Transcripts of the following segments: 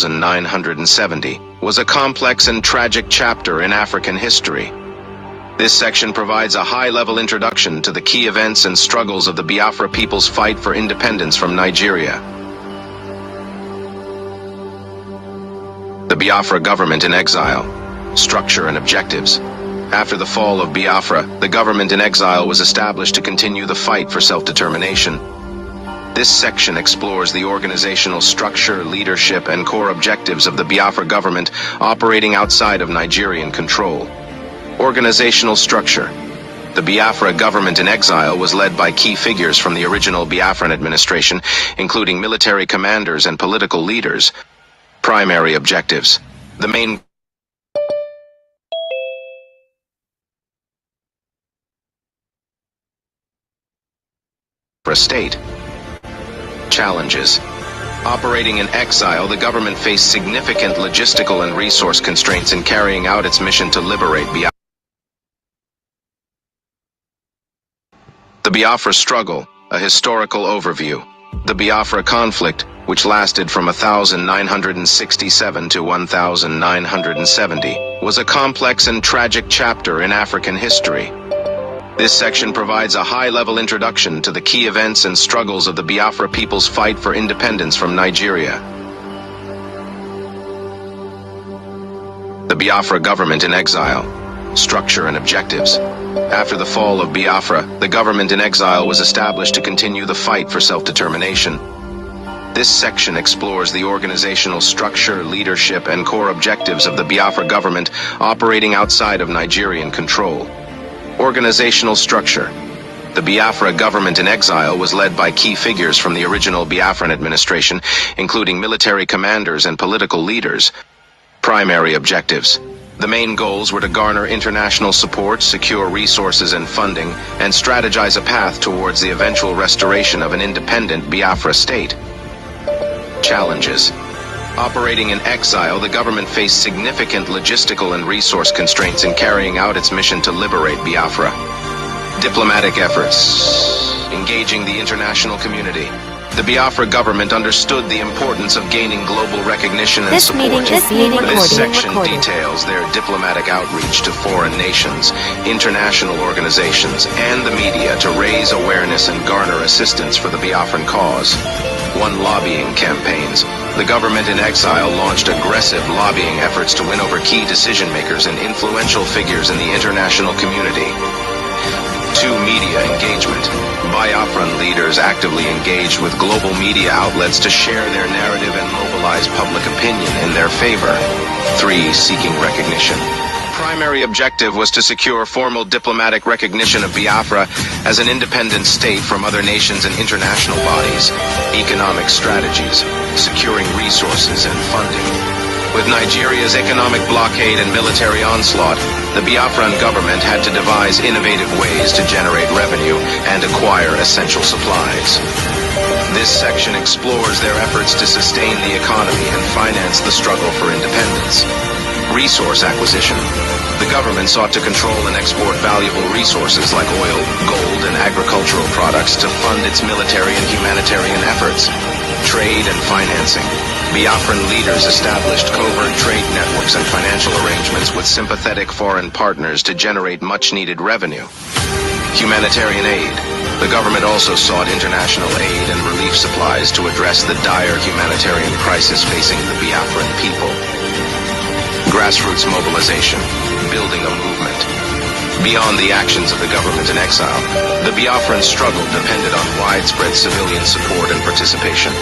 1970, was a complex and tragic chapter in African history. This section provides a high-level introduction to the key events and struggles of the Biafra people's fight for independence from Nigeria. The Biafra government in exile, structure and objectives. After the fall of Biafra, the government in exile was established to continue the fight for self-determination. This section explores the organizational structure, leadership, and core objectives of the Biafra government operating outside of Nigerian control. Organizational structure. The Biafra government in exile was led by key figures from the original Biafran administration, including military commanders and political leaders. Primary objectives. The main state. Challenges. Operating in exile, the government faced significant logistical and resource constraints in carrying out its mission to liberate Biafra. The Biafra struggle, a historical overview. The Biafra conflict, which lasted from 1967 to 1970, was a complex and tragic chapter in African history. This section provides a high-level introduction to the key events and struggles of the Biafra people's fight for independence from Nigeria. The Biafra government in exile, structure and objectives. After the fall of Biafra, the government in exile was established to continue the fight for self-determination. This section explores the organizational structure, leadership, and core objectives of the Biafra government operating outside of Nigerian control. Organizational structure. The Biafra government in exile was led by key figures from the original Biafran administration, including military commanders and political leaders. Primary objectives. The main goals were to garner international support, secure resources and funding, and strategize a path towards the eventual restoration of an independent Biafra state. Challenges. Operating in exile, the government faced significant logistical and resource constraints in carrying out its mission to liberate Biafra. Diplomatic efforts. Engaging the international community. The Biafra government understood the importance of gaining global recognition and support. This section details their diplomatic outreach to foreign nations, international organizations, and the media to raise awareness and garner assistance for the Biafran cause. 1. Lobbying campaigns. The government in exile launched aggressive lobbying efforts to win over key decision-makers and influential figures in the international community. 2. Media engagement. Biafran leaders actively engaged with global media outlets to share their narrative and mobilize public opinion in their favor. 3. Seeking recognition. Primary objective was to secure formal diplomatic recognition of Biafra as an independent state from other nations and international bodies. Economic strategies. Securing resources and funding. With Nigeria's economic blockade and military onslaught, the Biafran government had to devise innovative ways to generate revenue and acquire essential supplies. This section explores their efforts to sustain the economy and finance the struggle for independence. Resource acquisition. The government sought to control and export valuable resources like oil, gold, and agricultural products to fund its military and humanitarian efforts. Trade and financing. Biafran leaders established covert trade networks and financial arrangements with sympathetic foreign partners to generate much-needed revenue. Humanitarian aid. The government also sought international aid and relief supplies to address the dire humanitarian crisis facing the Biafran people. Grassroots mobilization. Building a movement. Beyond the actions of the government in exile, the Biafran struggle depended on widespread civilian support and participation.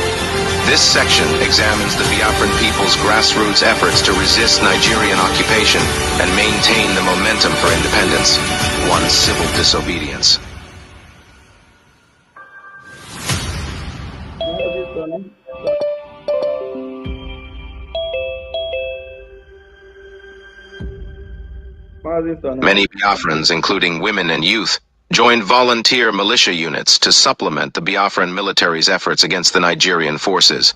This section examines the Biafran people's grassroots efforts to resist Nigerian occupation and maintain the momentum for independence. 1. Civil disobedience. Many Biafrans, including women and youth, joined volunteer militia units to supplement the Biafran military's efforts against the Nigerian forces.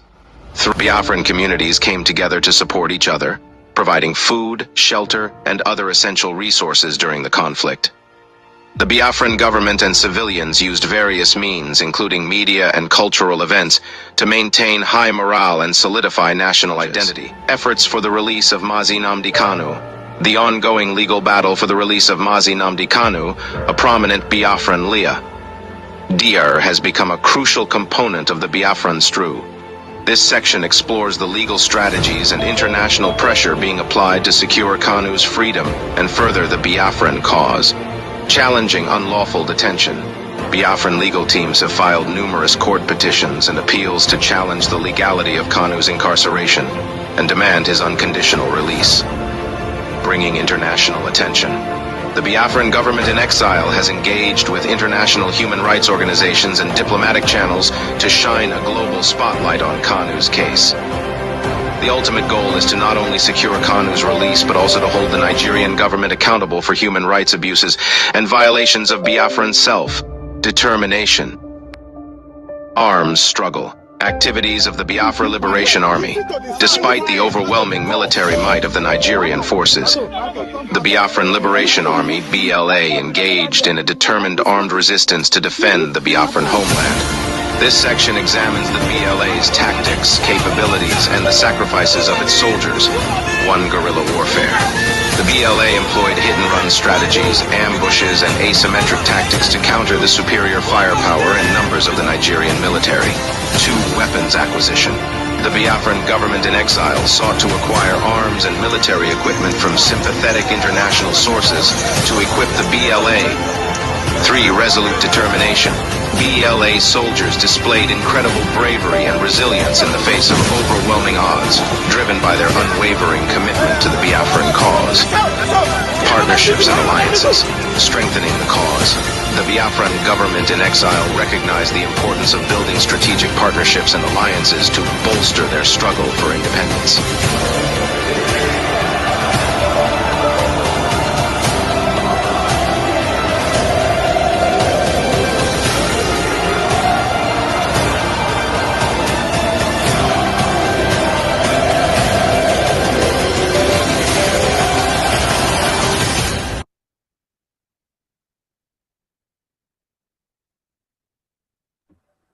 3 Biafran communities came together to support each other, providing food, shelter, and other essential resources during the conflict. The Biafran government and civilians used various means, including media and cultural events, to maintain high morale and solidify national identity. Efforts for the release of Mazi Nnamdi Kanu. The ongoing legal battle for the release of Mazi Nnamdi Kanu, a prominent Biafran leader, has become a crucial component of the Biafran STRU. This section explores the legal strategies and international pressure being applied to secure Kanu's freedom and further the Biafran cause. Challenging unlawful detention. Biafran legal teams have filed numerous court petitions and appeals to challenge the legality of Kanu's incarceration and demand his unconditional release. Bringing international attention. The Biafran government in exile has engaged with international human rights organizations and diplomatic channels to shine a global spotlight on Kanu's case. The ultimate goal is to not only secure Kanu's release, but also to hold the Nigerian government accountable for human rights abuses and violations of Biafran self-determination. Arms struggle. Activities of the Biafra Liberation Army. Despite the overwhelming military might of the Nigerian forces, the Biafran Liberation Army, BLA, engaged in a determined armed resistance to defend the Biafran homeland. This section examines the BLA's tactics, capabilities, and the sacrifices of its soldiers. One guerrilla warfare. The BLA employed hit-and-run strategies, ambushes, and asymmetric tactics to counter the superior firepower and numbers of the Nigerian military. 2. Weapons acquisition. The Biafran government in exile sought to acquire arms and military equipment from sympathetic international sources to equip the BLA. 3. Resolute determination. BLA soldiers displayed incredible bravery and resilience in the face of overwhelming odds, driven by their unwavering commitment to the Biafran cause. Partnerships and alliances, strengthening the cause. The Biafran government in exile recognized the importance of building strategic partnerships and alliances to bolster their struggle for independence.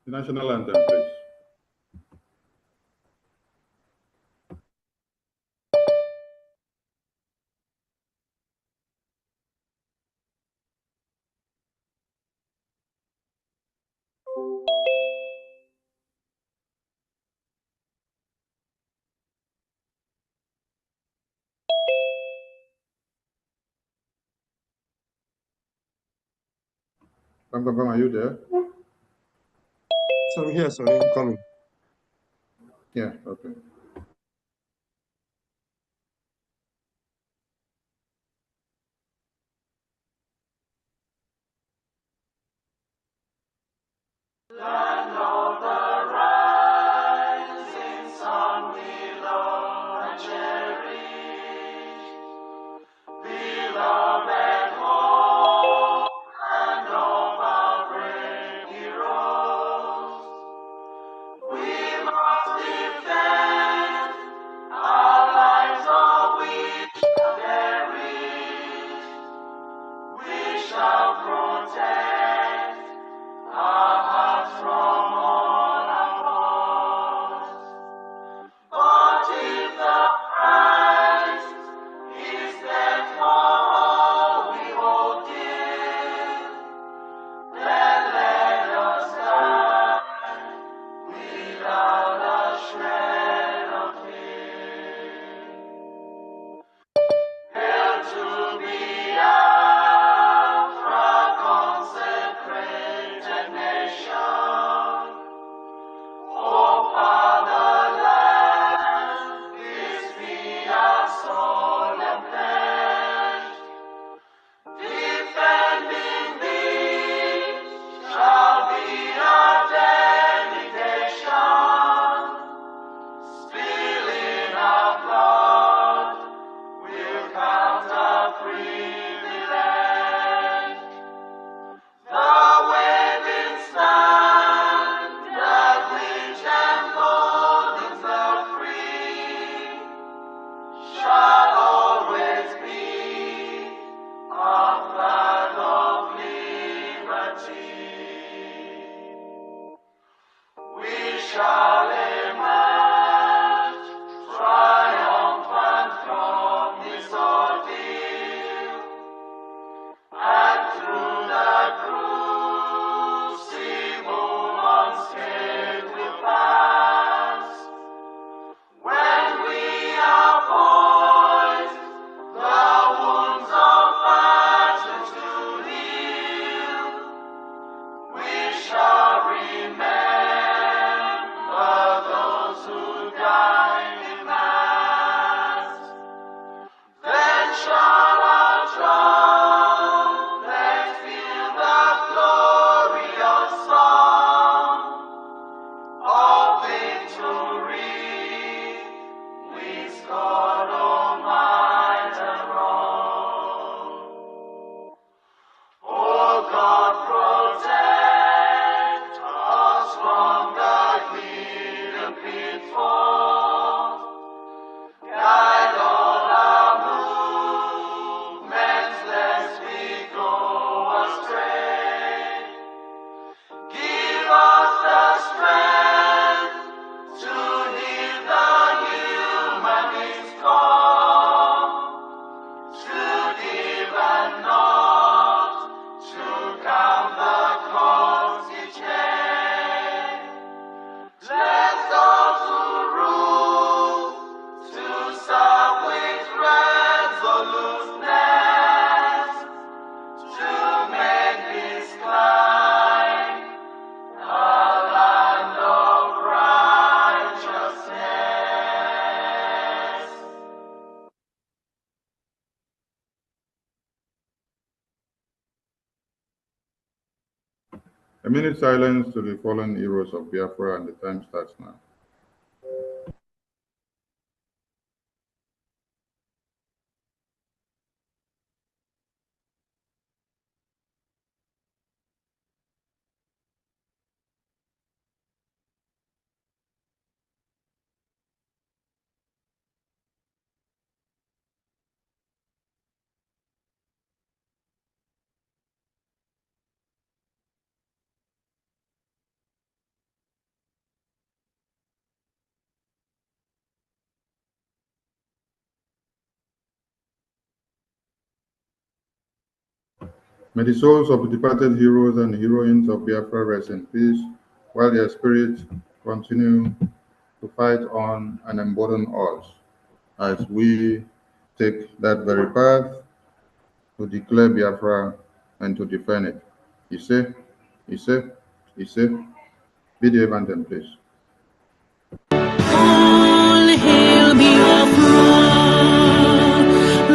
The national anthem, please. Bam, bam, bam, are you there? So I'm here, sorry, I'm coming. Yeah, okay. Land of the rising sun, we love and cherish, beloved home, land of our brave heroes. We must defend God Almighty and wrong. Oh God, protect us from the hidden pitfalls. Guide all our movements, lest we go astray. Give us the strength to hear the humanist call, to give and not to count the cost each day. Bless those who rule to serve with resoluteness, to make this climb a land of righteousness. A minute silence to the fallen heroes of Biafra, and the time starts now. May the souls of the departed heroes and heroines of Biafra rest in peace, while their spirits continue to fight on and embolden us as we take that very path to declare Biafra and to defend it. Ise, Ise, Ise. Be the evangel, please. All hail Biafra,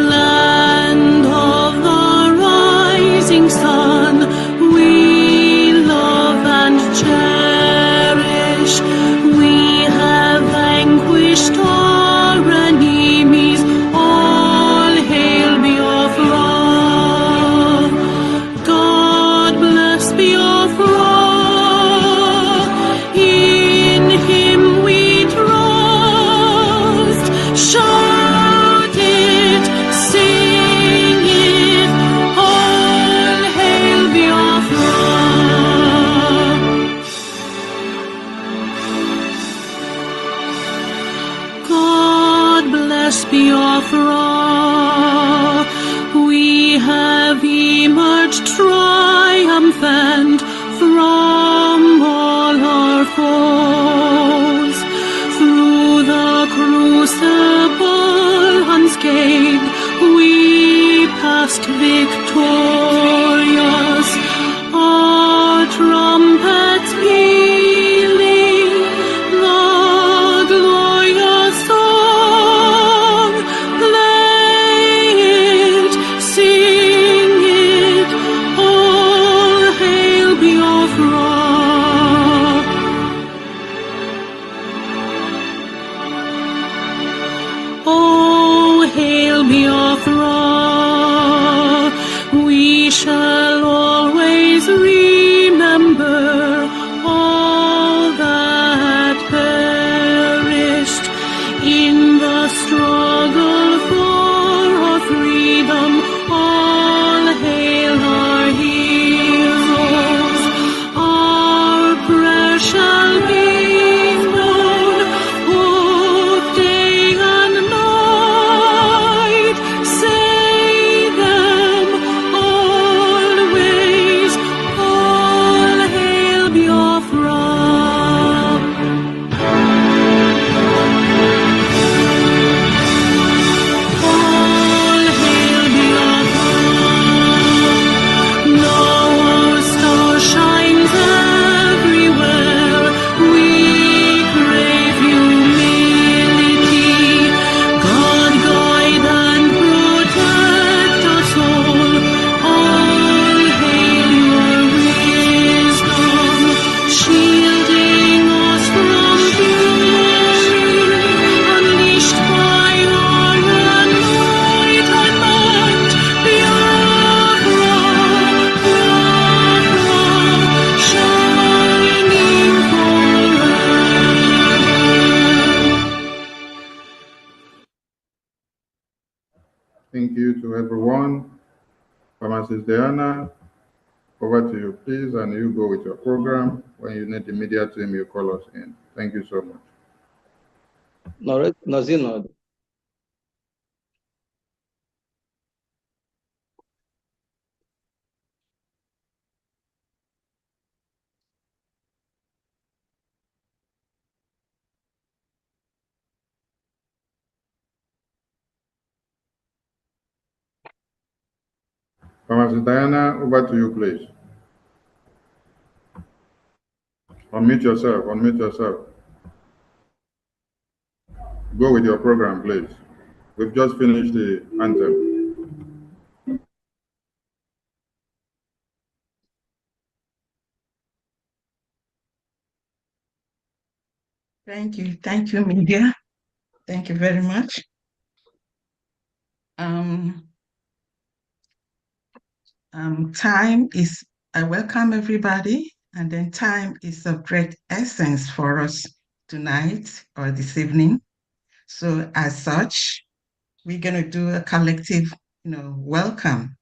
land of the rising sun. We love and cherish. We have vanquished our enemies. All hail Biafra. God bless Biafra. In Him we trust. Shout it, sing it, all hail Biafra. God bless Biafra. We have emerged triumphant from all our foes. Through the crucible unscathed, we passed victorious. Our trumpets pealing the glorious song. Play it, sing it, all hail Biafra. Oh, hail Biafra. We shall always remember all that perished in the struggle for our freedom. All hail our heroes. Our prayer shall be known both day and night. Say them always, Thank you to everyone. Pharmacist Diana, over to you, please, and you go with your program. When you need the media team, you call us in. Thank you so much. Nozino. Pharmacist Diana, over to you, please. Unmute yourself, unmute yourself. Go with your program, please. We've just finished the anthem. Thank you, media. Thank you very much. I welcome everybody, and then time is of great essence for us tonight or this evening. So as such, we're going to do a collective, welcome.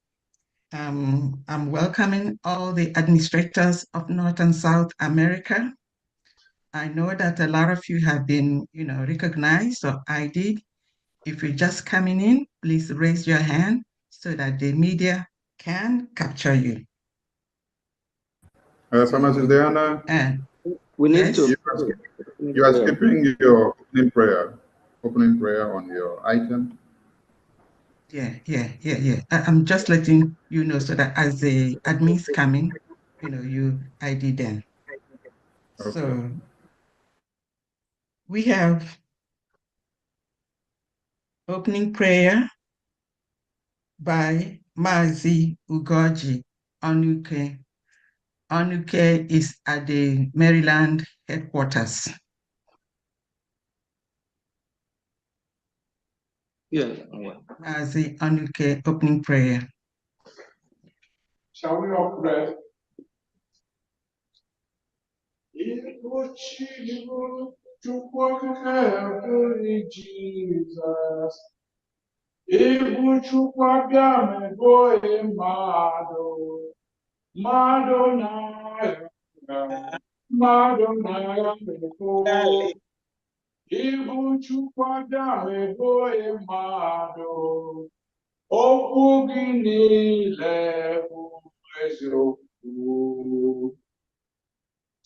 I'm welcoming all the administrators of North and South America. I know that a lot of you have been, recognized or ID'd. If you're just coming in, please raise your hand so that the media can capture you. Pharmacist Diana, We need yes? you are skipping your opening prayer on your item. Yeah. I'm just letting you know so that as the admins come in, you ID them. Okay. So we have opening prayer by Mazi Ugoji Onuke. Onuke is at the Maryland headquarters. Mazi Onuke, opening prayer. Shall we all pray? Jesus. Ibu chukwa bia boy mado na meko. Ibu chukwa bia boy mado. Okwu gị niile bụ eziokwu.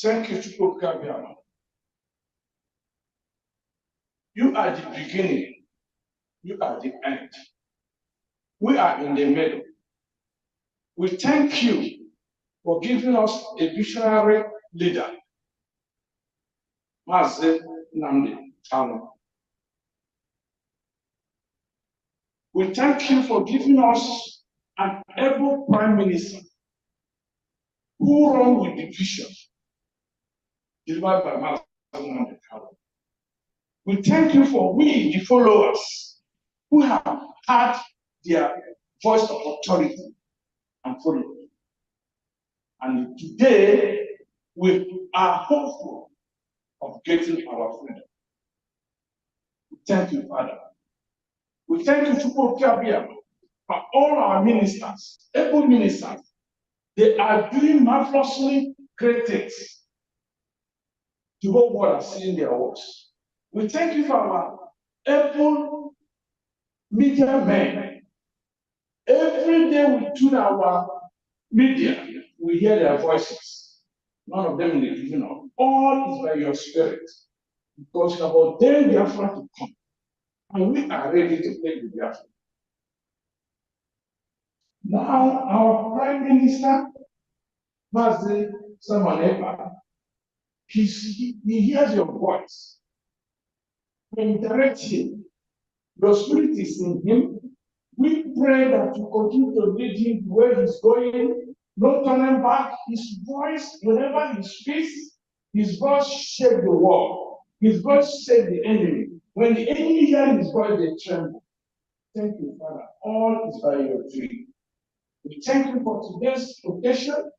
Thank you, Chukwu Kabiama. You are the beginning. You are the end. We are in the middle. We thank you for giving us a visionary leader, Mazi Nnamdi Kanu. We thank you for giving us an able prime minister who runs with the vision delivered by Mazi Nnamdi Kanu. We thank you for we, the followers, who have had their voice of authority and followed. And today, we are hopeful of getting our freedom. We thank you, Father. We thank you, Chukwu Kabia, for all our ministers, able ministers. They are doing marvelously great things. The whole world has seen their works. We thank you for our able media men. Every day we tune our media, we hear their voices. None of them is giving up. All is by your spirit. Because you have ordained Biafra to come. And we are ready to take the Biafra. Now, our Prime Minister, Mazi Ekpa, he hears your voice. And direct him. Your spirit is in him. We pray that you continue to lead him where he's going, no turning back. His voice, whenever he speaks, his voice shake the world. His voice shake the enemy. When the enemy hears his voice, they tremble. Thank you, Father. All is by your dream. We thank you for today's occasion.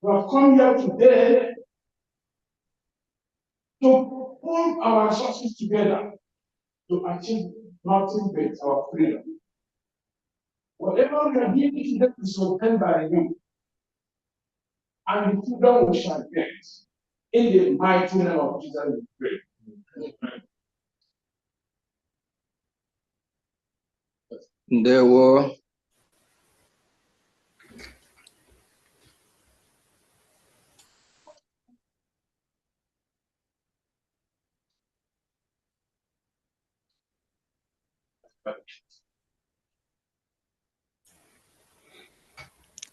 We have come here today to pull our resources together to achieve nothing but our freedom. Whatever we are being today is obtained by you, and the freedom we shall get. In the mighty name of Jesus, we pray. Amen. There were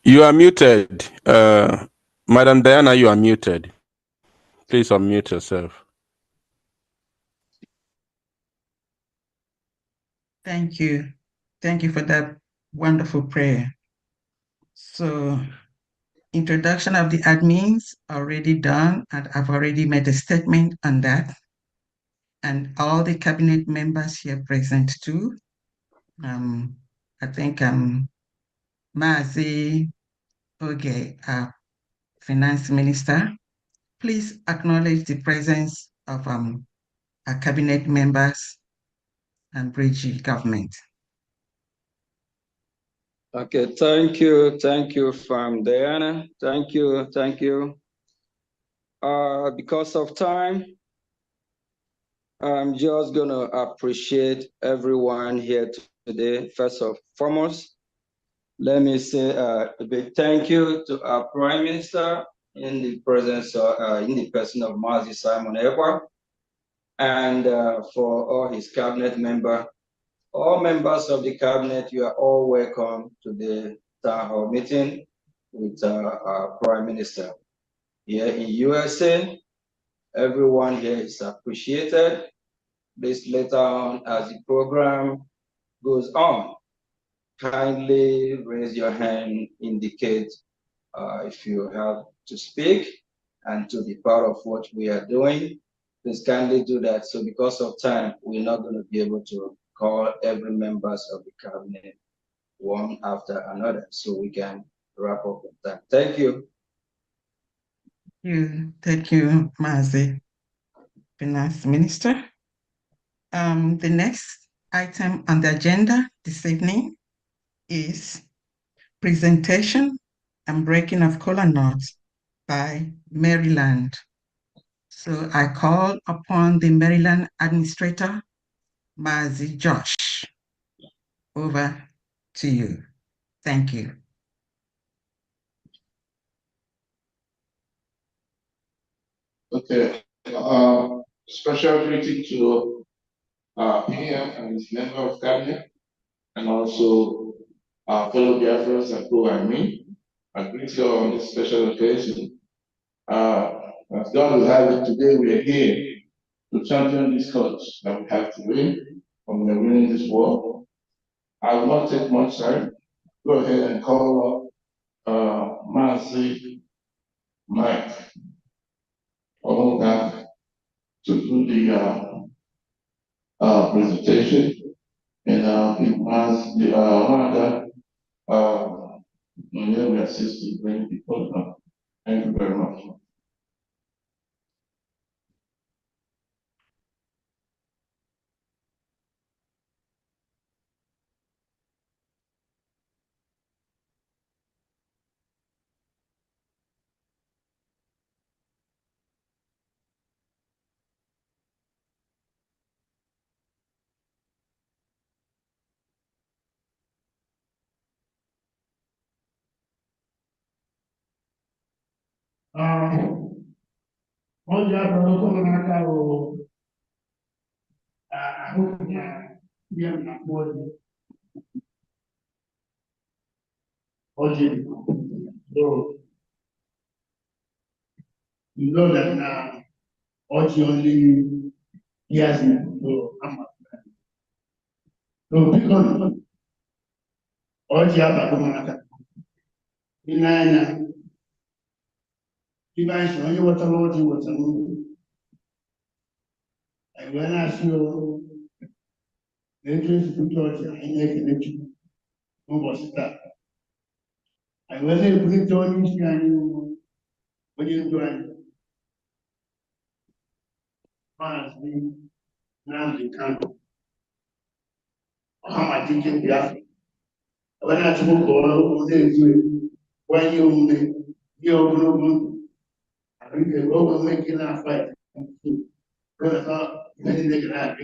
You are muted. Madam Diana, you are muted. Please unmute yourself. Thank you. Thank you for that wonderful prayer. So, introduction of the admins already done, and I've already made a statement on that. And all the cabinet members here present too. I think Mazi Oge, Finance Minister, please acknowledge the presence of our cabinet members and bridge government. okay. Thank you, Farm Diana. Thank you. Because of time, I'm just gonna appreciate everyone here today. First and foremost, let me say a big thank you to our Prime Minister in the presence of, in the person of Mazi Simon Ekpa, and for all his cabinet members. All members of the cabinet, you are all welcome to the town hall meeting with our Prime Minister. Here in USA, everyone here is appreciated. Please later on, as the program goes on, kindly raise your hand, indicate if you have to speak and to be part of what we are doing. Please kindly do that. So because of time, we're not going to be able to call every members of the cabinet one after another, so we can wrap up with that. Thank you. Thank you, Mazi, Finance Minister. The next item on the agenda this evening is presentation and breaking of kola nuts by Maryland. So I call upon the Maryland Administrator, Mazi Josh. Over to you. Thank you. Okay. Special greeting to PM and his member of cabinet, and also our fellow Biafrans and who I mean. I greet you on this special occasion. As God will have it, today we are here to champion this cause that we have to win, and we are winning this war. I will not take much time. Go ahead and call up Mazi Mike Ohoga to do the presentation, and it was the Amanda we assist in bringing people up. Thank you very much. Oggi abbiamo tornato a via fuori. Oggi that oggi only years so because oggi abbiamo tornato in ana dimension ogni volta and when I feel the entrance to church I make connection no was that and when they bring Johnny when you join fans now they come teaching Biafra. When I spoke all the when you I think they go making a fight. Because I thought many they can have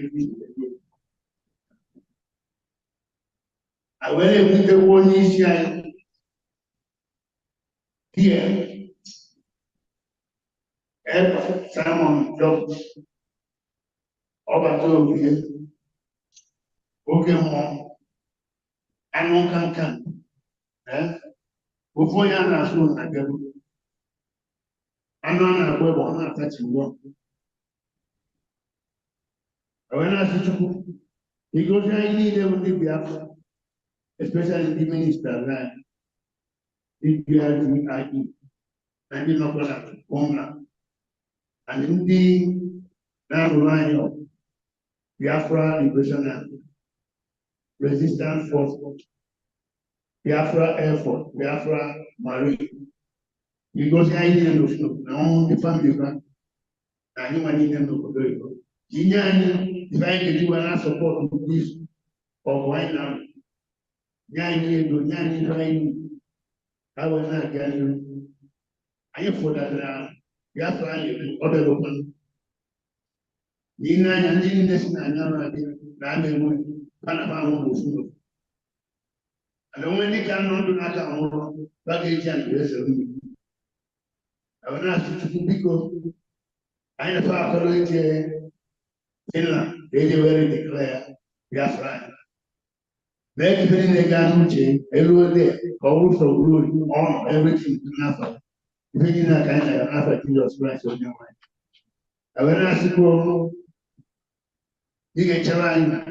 I went with the one issue here. Ekpa Simon Job Oba to here. Okay, mom. I don't can. Eh? Before you are soon, I get. I know I'm not touching one. When I see you, because I need them to be after, especially the minister, right? The BRDIE, and the local homeland. And in the now line of Biafra Liberation and Resistance Force, Biafra Air Force, Biafra Marine. Because I need them to know, now the family, and you need them to go. If I get you and support this or why now? I will not get you. I am for that. Biafra other open. Nina and this Nana, Nana, Panama was. I don't want to cannot do that. Baggage and reserve. I will not ask you because I have followed Finland. They were declare Biafra. Make many negative, everywhere, all from glory, on everything to nothing. Even in a kind of another Jesus Christ on your mind. I will ask you, you get China,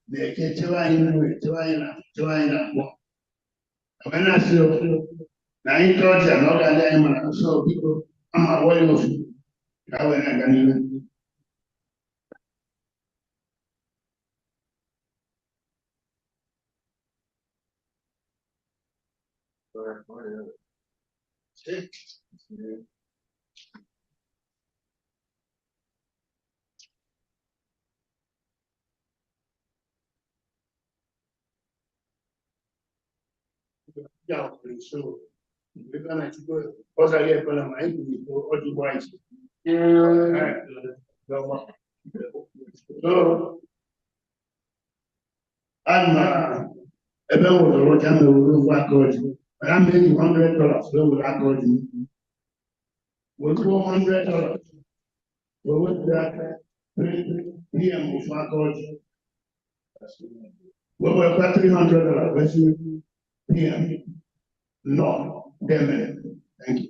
they get China, China. I will ask you, now you told you, not that I am so people, I'm aware of you. I will not even. Yeah, so we're gonna go. Also, I get my mind or the wise. So, I'm about what I'm going I'm making $100. So, we're not going with $400. So, what's that? 3 p.m. of my college. Well, we've got $300. Let's see. PM. No, 10 minutes. Thank you.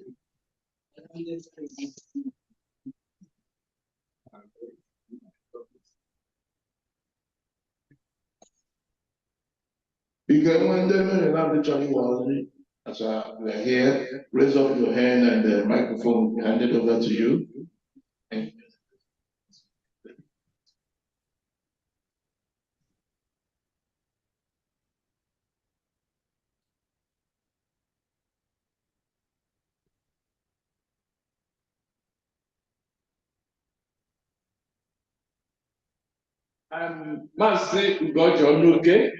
You can when they have the Charlie Wally, as we're here, raise up your hand and the microphone handed over to you. Maazị Ugoji Onuke,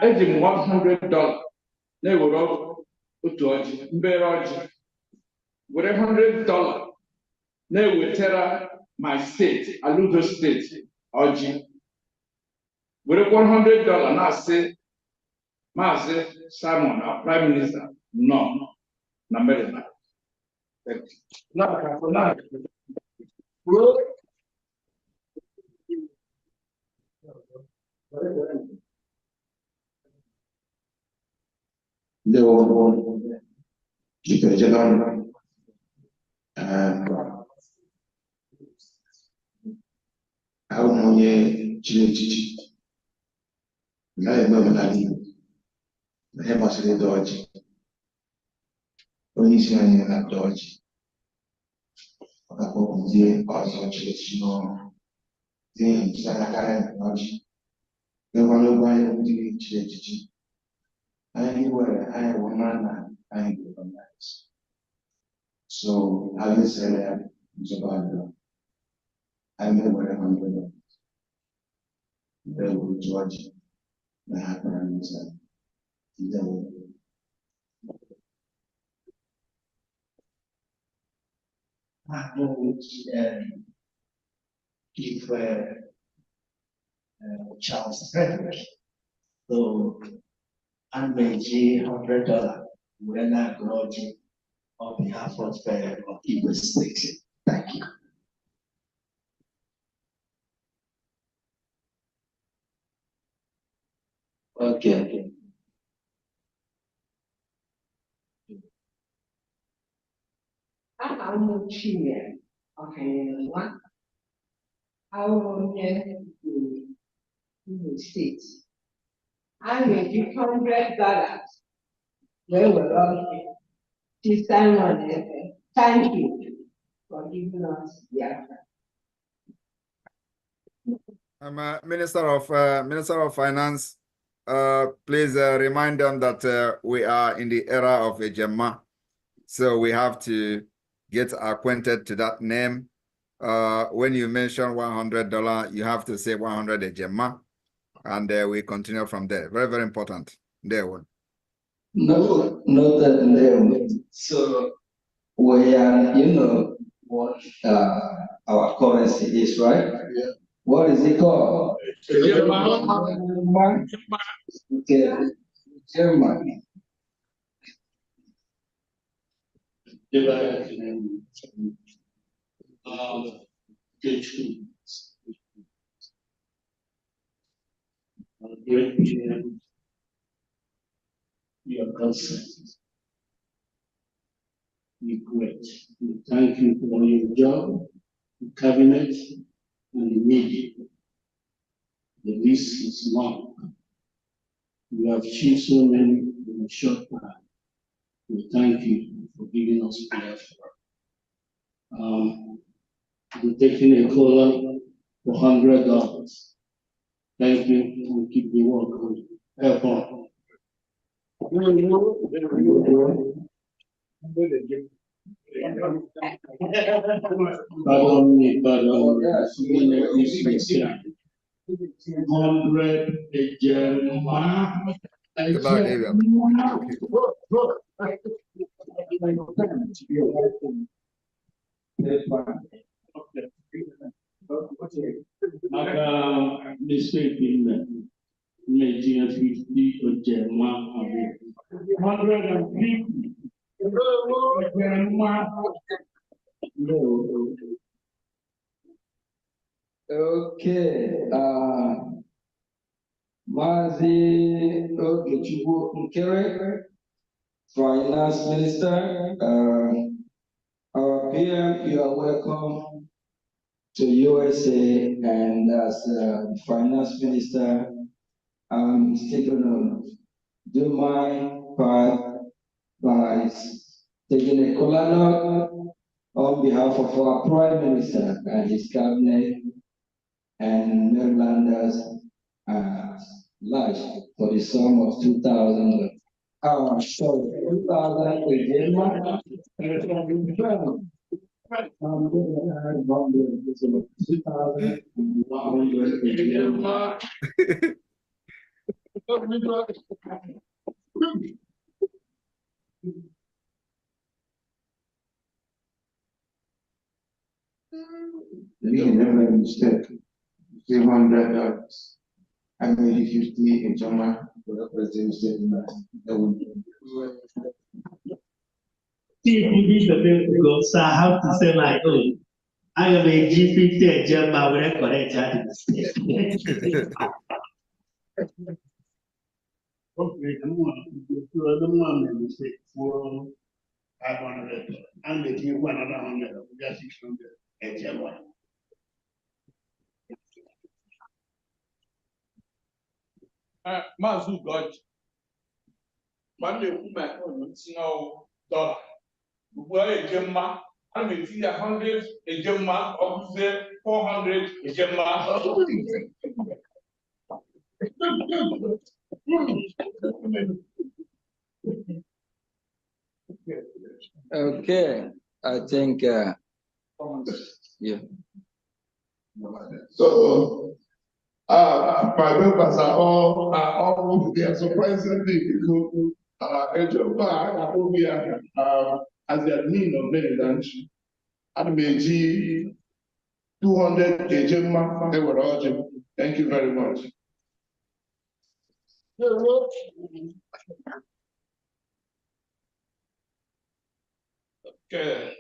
eji m $100 na-ewere otu ọjị mbere ọjị were $100 na-ewetara my steeti Aludo steeti ọjị were $100 na-asị Maazị Simon na Prime Minister nọ na Maryland. Ndị ọrụ jikere jebe ọrụ ahụ na onye chiri echichi naghị eme omenala Igbo na ihe gbasara ịdọ ọjị onye isi anyị na-adọ ọjị ọ ga-akpọpụzie ọzọ chiri echichi n'ọrụ ihe njicha akarị na ọjị gawara ogbe anyị ndị chiri echichi anyị were anyị wụ na anyị ga-organize. So having said that, it's about I may whatever I'm doing. George, my parents, I would give Charles Frederick. So I'm making $100 when I go on behalf of Igbo State. Thank you. Okay. I'm Chile. Okay, one. I will get the States. I will give $100. Where will all this time on it? Thank you for giving us the answer. I'm Minister of Finance. Please remind them that we are in the era of Ejema, so we have to get acquainted to that name. When you mention $100, you have to say 100 Ejema, and we continue from there. Very, very important. There one. No, not that there. So we are, you know what our currency is, right? Yeah. What is it called? German. Okay, German. Your consent. We great. We thank you for your job, the cabinet, and the media. The list is long. You have achieved so many in a short time. We thank you for giving us Biafra. We're taking a caller for $100. Thank you, and keep the work going. Help on. Pardon me. 100 mistake in Nigeria 50 or German 150. Okay, Mazi Okechukwu Nkere, Finance Minister, our PM, you are welcome to USA, and as Finance Minister, I'm still gonna do my part by taking a kola nut on behalf of our Prime Minister and his cabinet and Marylanders large for the sum of 2,000. Sorry, 2,000 Never a mistake. $300. I made 50 in German for the president statement. Because I have to say my own. I am a G50 German when I correct that mistake. Okay, I don't want to mistake for 500. I'm making another 100. We got 600 at German. Mazu God. Monday, my own, $dollar. Where a Gemma, I'm making 100 a Gemma, or 400 a Gemma. Okay, I think, yeah. So, my members are all they are surprisingly because as the admin of Maryland, Admeji 200 Ejema, they were all. Thank you very much. Okay.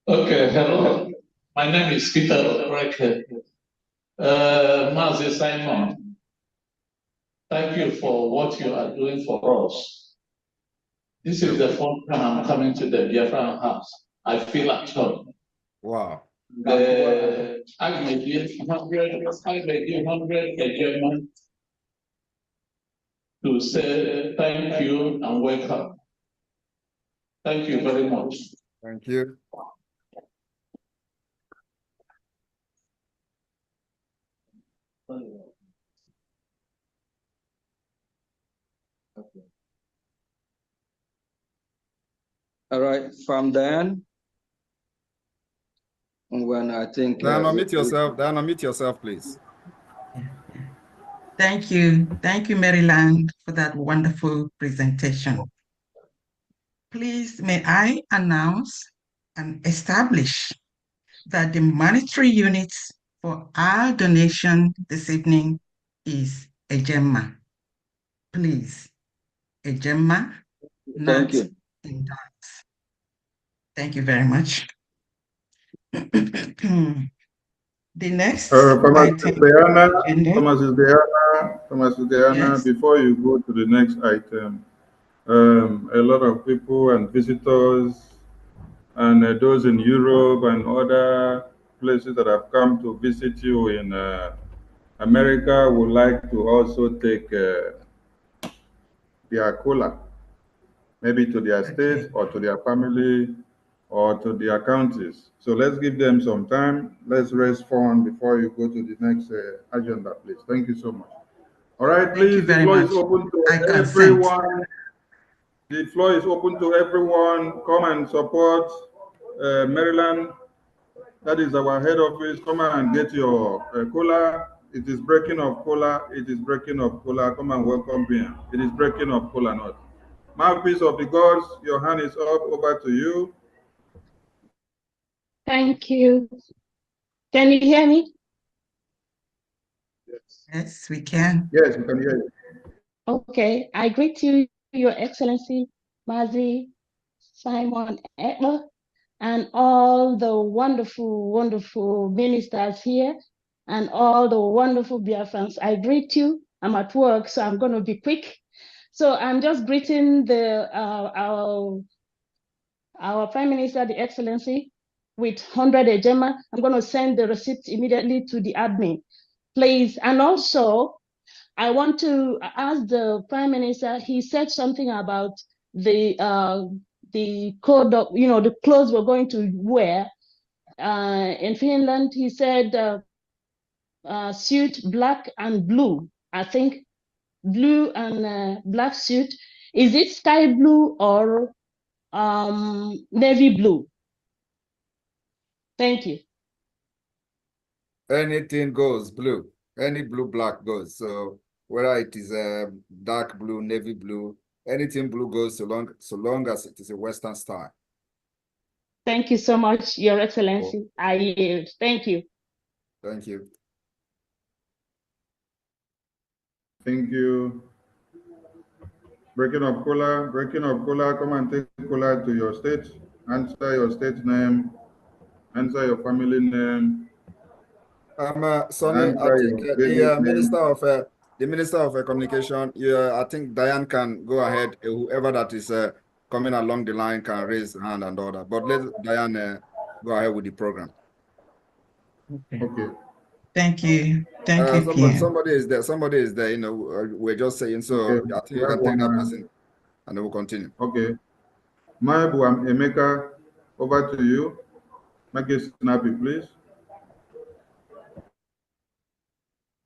Okay, hello. My name is Peter Okreke. Mazi Simon, thank you for what you are doing for us. This is the first time I'm coming to the Biafran house. I feel at home. Wow. I may give 100 a German to say thank you and welcome. Thank you very much. Thank you. All right, from then, when I think. Diana, meet yourself. Diana, meet yourself, please. Thank you. Thank you, Maryland, for that wonderful presentation. Please, may I announce and establish that the monetary units for our donation this evening is a gemma. Please, a gemma, not in dollars. Thank you very much. The next Thomas Yes. before you go to the next item, a lot of people and visitors and those in Europe and other places that have come to visit you in America would like to also take their cola, maybe to their state or to their family or to their counties. So let's give them some time. Let's raise funds before you go to the next agenda, please. Thank you so much. All right, please, the floor is open to everyone. The floor is open to everyone. Come and support Maryland. That is our head office. Come and get your cola. It is breaking of cola. It is breaking of cola. Come and welcome me. It is breaking of cola not. Mouthpiece of the gods, your hand is up. Over to you. Thank you. Can you hear me? Yes, we can. Yes, we can hear you. Okay, I greet you, Your Excellency, Mazi, Simon, Ekpa, and all the wonderful, wonderful ministers here, and all the wonderful Biafrans. I greet you. I'm at work, so I'm going to be quick. So I'm just greeting our Prime Minister, the Excellency, with 100 ejema. I'm going to send the receipt immediately to the admin, please. And also, I want to ask the Prime Minister, he said something about the code of, the clothes we're going to wear. In Finland, he said suit black and blue. I think blue and black suit. Is it sky blue or navy blue? Thank you. Anything goes blue. Any blue, black goes. So whether it is dark blue, navy blue, anything blue goes so long as it is a Western style. Thank you so much, Your Excellency. I yield. Thank you. Thank you. Thank you. Breaking of cola, come and take cola to your state. Answer your state name. Answer your family name. Sonny, I think the Minister of Communication, I think Diane can go ahead. Whoever that is coming along the line can raise the hand and all that. But let Diane go ahead with the program. Okay. Thank you. Thank you, Pierre. Somebody is there. Somebody is there. We're just saying. So Okay. I think you can take that person, and then we'll continue. Okay. Maibu and Emeka, over to you. Make it snappy, please.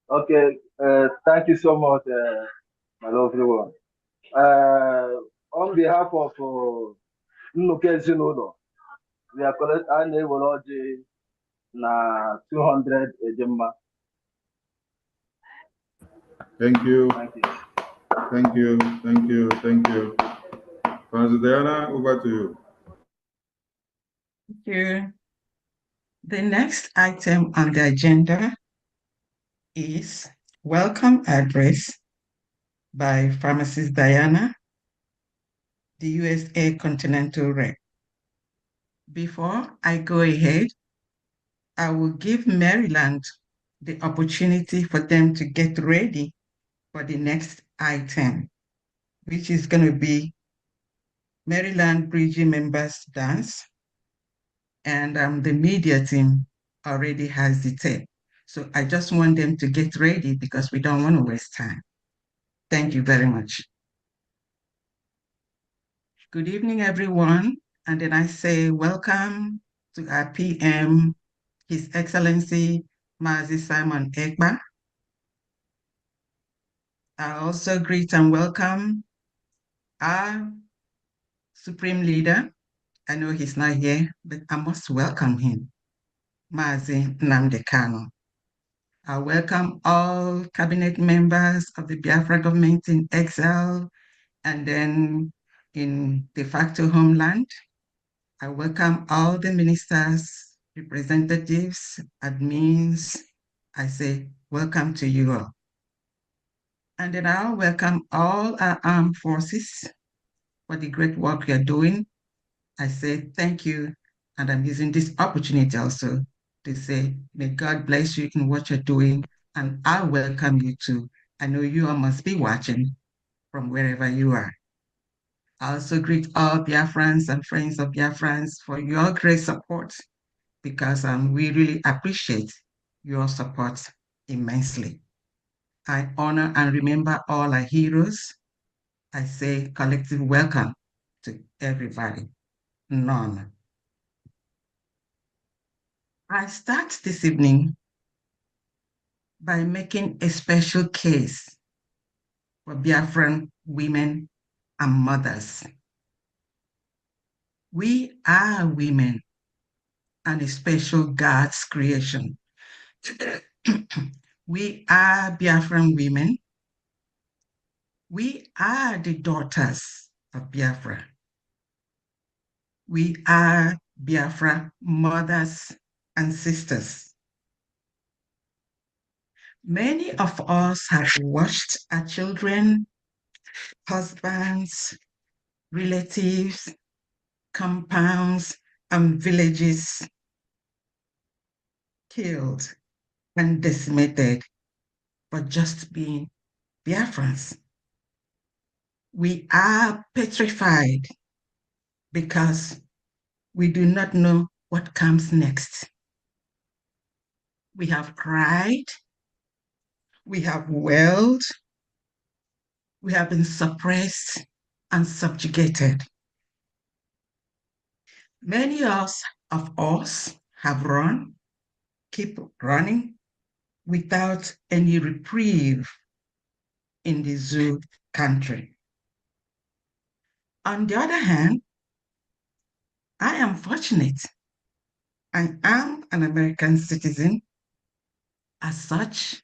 Okay, thank you so much, my lovely one. On behalf of nnukwu ezinụlọ we are collect a na-ewere ọjị na 200 ejimma. Thank you. Thank you. Thank you. Thank you. Thank you. Francis Diana, over to you. Thank you. The next item on the agenda is welcome address by Pharmacist Diana, the USA Continental Rep. Before I go ahead, I will give Maryland the opportunity for them to get ready for the next item, which is going to be Maryland Bridging Members Dance. And the media team already has the tape. So I just want them to get ready because we don't want to waste time. Thank you very much. Good evening, everyone. And then I say welcome to our PM, His Excellency Mazi Simon Ekpa. I also greet and welcome our Supreme Leader. I know he's not here, but I must welcome him, Mazi Nnamdi Kanu. I welcome all cabinet members of the Biafra government in exile and then in de facto homeland. I welcome all the ministers, representatives, admins. I say, welcome to you all. And then I'll welcome all our armed forces for the great work you're doing. I say thank you, and I'm using this opportunity also to say, may God bless you in what you're doing, and I welcome you too. I know you all must be watching from wherever you are. I also greet all Biafrans and friends of Biafrans for your great support, because we really appreciate your support immensely. I honor and remember all our heroes. I say collective welcome to everybody. None. I start this evening by making a special case for Biafran women and mothers. We are women and a special God's creation. We are Biafran women. We are the daughters of Biafra. We are Biafra mothers and sisters. Many of us have watched our children, husbands, relatives, compounds, and villages killed and decimated for just being Biafrans. We are petrified because we do not know what comes next. We have cried, we have wailed, we have been suppressed and subjugated. Many of us have run, keep running without any reprieve in the zoo country. On the other hand, I am fortunate. I am an American citizen. As such,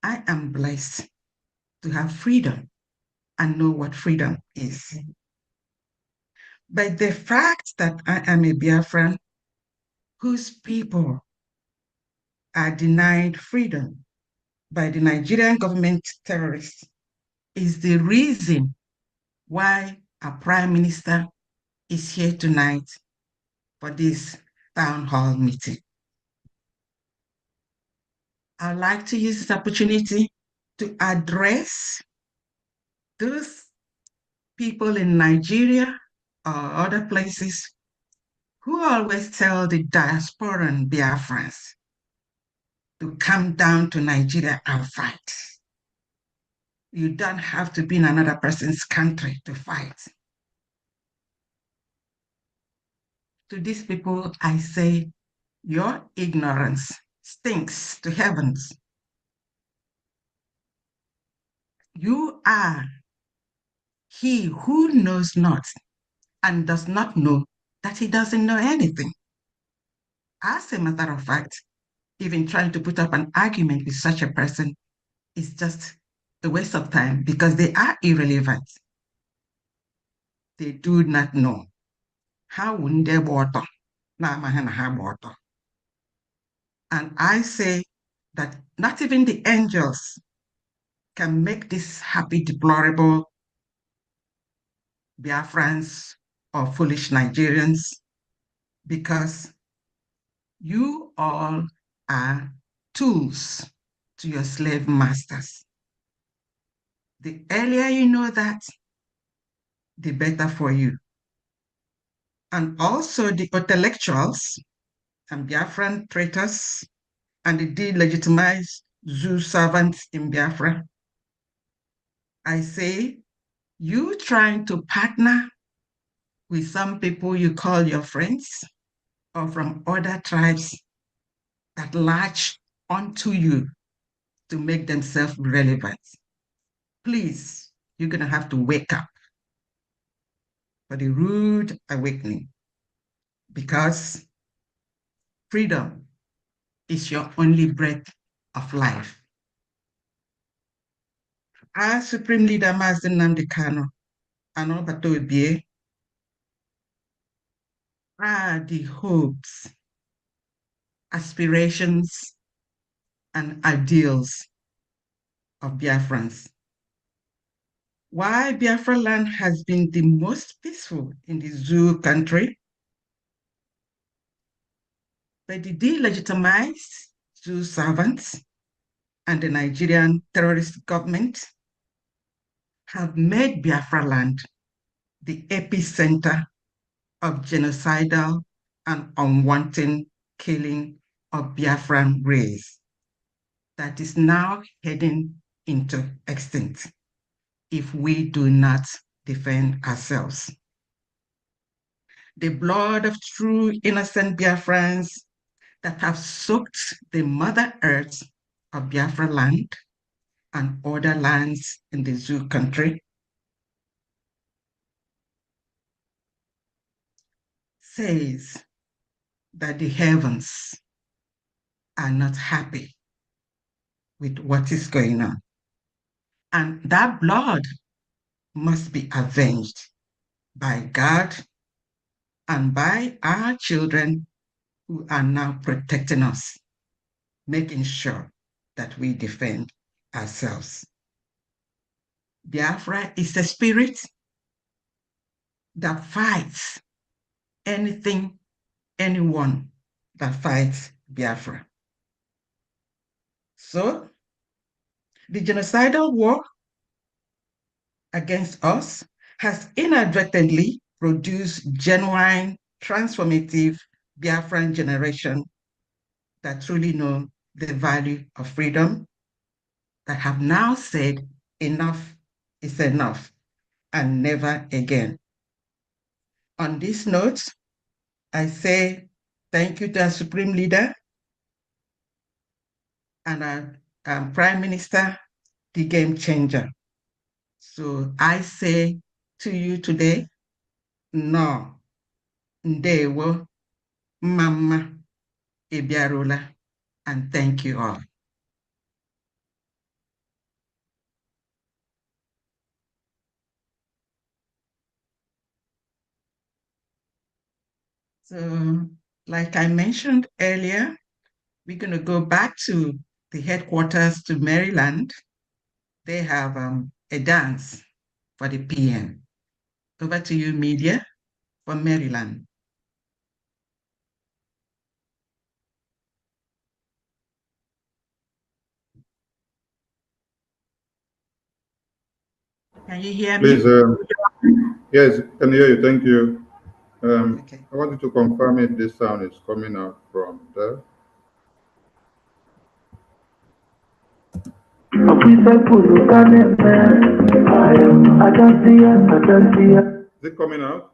I am blessed to have freedom and know what freedom is. But the fact that I am a Biafran whose people are denied freedom by the Nigerian government terrorists is the reason why our Prime Minister is here tonight for this town hall meeting. I'd like to use this opportunity to address those people in Nigeria or other places who always tell the diasporan Biafrans to come down to Nigeria and fight. You don't have to be in another person's country to fight. To these people, I say, your ignorance stinks to heavens. You are he who knows not and does not know that he doesn't know anything. As a matter of fact, even trying to put up an argument with such a person is just a waste of time because they are irrelevant. They do not know. How would they water? And I say that not even the angels can make this happy, deplorable Biafrans or foolish Nigerians, because you all are tools to your slave masters. The earlier you know that, the better for you. And also the intellectuals and Biafran traitors and the delegitimized zoo servants in Biafra. I say, you trying to partner with some people you call your friends or from other tribes that latch onto you to make themselves relevant. Please, you're going to have to wake up for the rude awakening, because freedom is your only breath of life. Our Supreme Leader, Master Nnamdi Kanu, and Obato Obie are the hopes, aspirations, and ideals of Biafrans. Why Biafra land has been the most peaceful in the zoo country, but the delegitimized zoo servants and the Nigerian terrorist government have made Biafra land the epicenter of genocidal and unwanted killing of Biafran race that is now heading into extinct if we do not defend ourselves. The blood of true innocent Biafrans that have soaked the Mother Earth of Biafra land and other lands in the zoo country says that the heavens are not happy with what is going on. And that blood must be avenged by God and by our children who are now protecting us, making sure that we defend ourselves. Biafra is a spirit that fights anything, anyone that fights Biafra. So, the genocidal war against us has inadvertently produced genuine, transformative Biafran generation that truly know the value of freedom, that have now said enough is enough and never again. On this note, I say thank you to our Supreme Leader and our Prime Minister, the game changer. So I say to you today, no, ndewo, mama, ebiarola, and thank you all. So, like I mentioned earlier, we're going to go back to the headquarters to Maryland. They have a dance for the PM. Over to you, media, from Maryland. Can you hear me? Please, yes, can hear you. Thank you. Okay. I wanted to confirm if this sound is coming out from there. Is it coming out?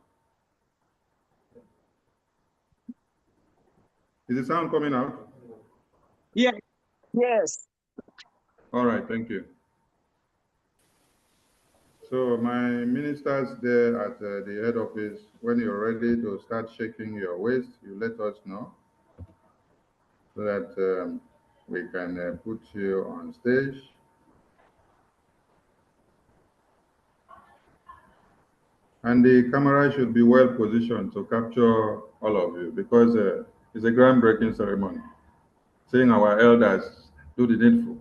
Is the sound coming out? Yeah. Yes. All right, thank you. So my ministers there at the head office, when you're ready to start shaking your waist, you let us know so that we can put you on stage. And the camera should be well positioned to capture all of you because it's a groundbreaking ceremony, seeing our elders do the needful.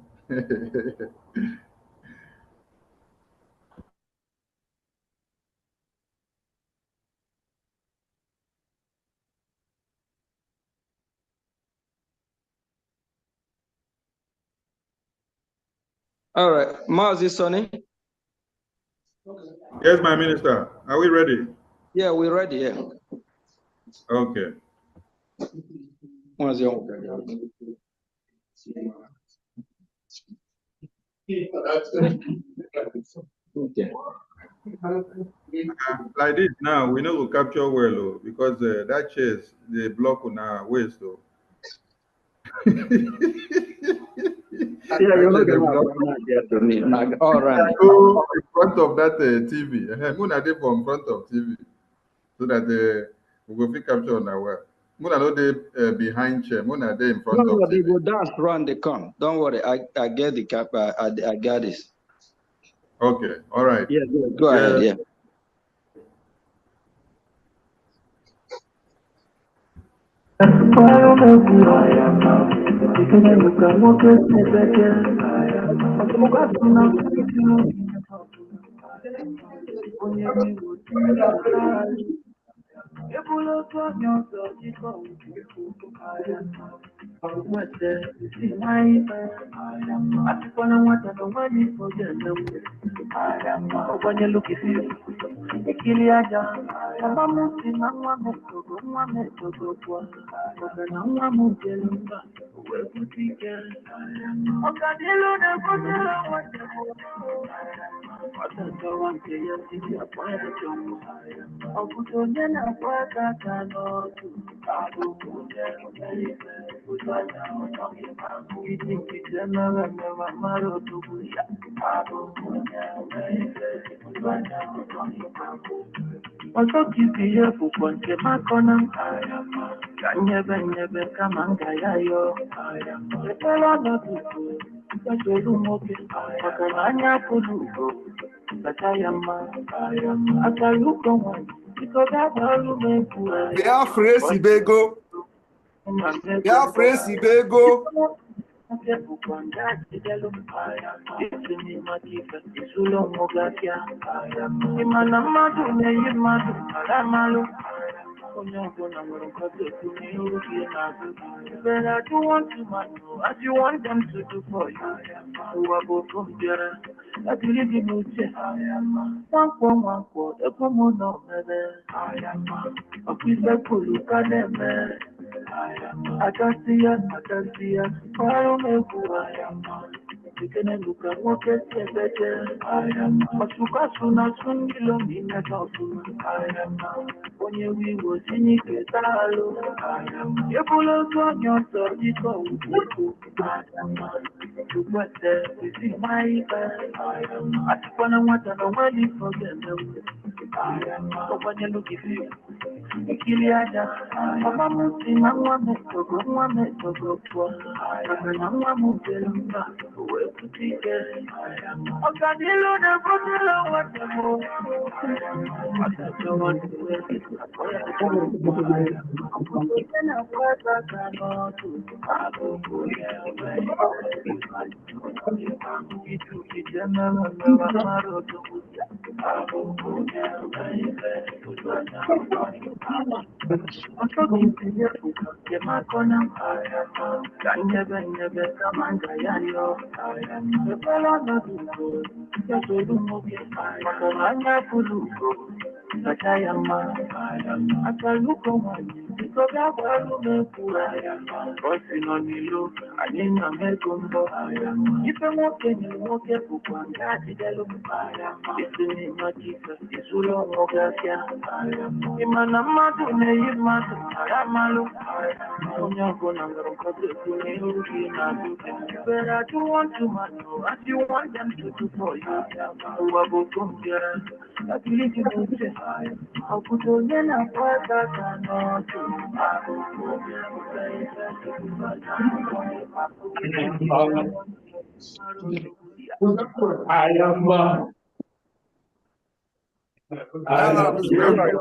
All right, Mazi Sonny. Yes, my minister. Are we ready? Yeah, we're ready. Yeah. Okay. Mazi. Okay. Like this now, we know to capture well because that chase the block on our waist though. Yeah, you're not gonna all right. Go in front of that TV. Muna dey for in front of TV so that we go fit capture on our well. Muna no dey behind chair. Muna dey in front No, of they TV. go dance, run, they come. Don't worry, I get the cap. I got this. Okay, all right. Yeah, go ahead. Yeah. Biafra Sibego. Biafra Sibego. But I don't want to matter as you want them to do for you. Who are both from there? I believe you don't say I could only not work that I know Diana, please go ahead.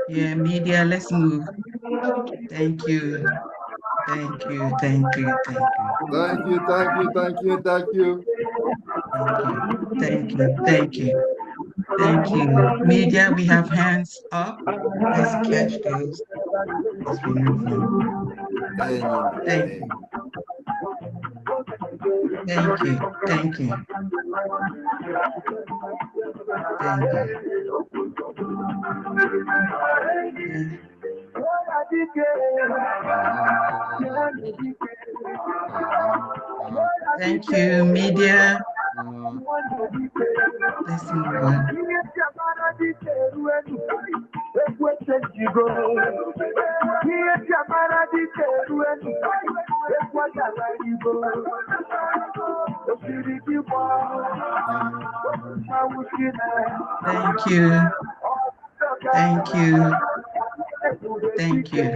Yeah, media, let's move. Thank you. Thank you. Thank you. Thank you. Thank you. Thank you. Thank you. Thank you. Thank you. Thank you. Thank you. Thank you. Media, we have hands up. Let's catch those as we move on. Thank you. Thank you. Thank you. Thank you. Thank you, media. Let's move on. Thank you. Thank you. Thank you.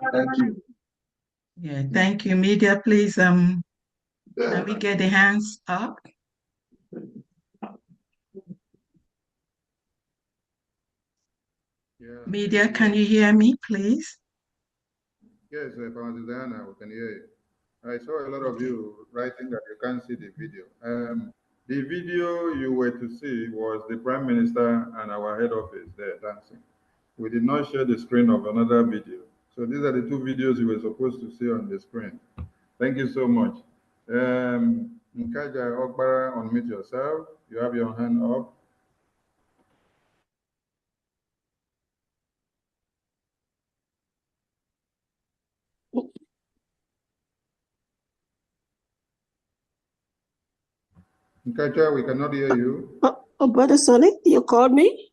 Thank you. Yeah, thank you, media. Please, can we get the hands up? Yeah. Media, can you hear me, please? Yes, Diana, we can hear you. I saw a lot of you writing that you can't see the video. The video you were to see was the Prime Minister and our head office there dancing. We did not share the screen of another video. So these are the two videos you were supposed to see on the screen. Thank you so much. Nkaja Okbara, unmute yourself. You have your hand up. Nkaja, we cannot hear you. Oh, Brother Sonic, you called me?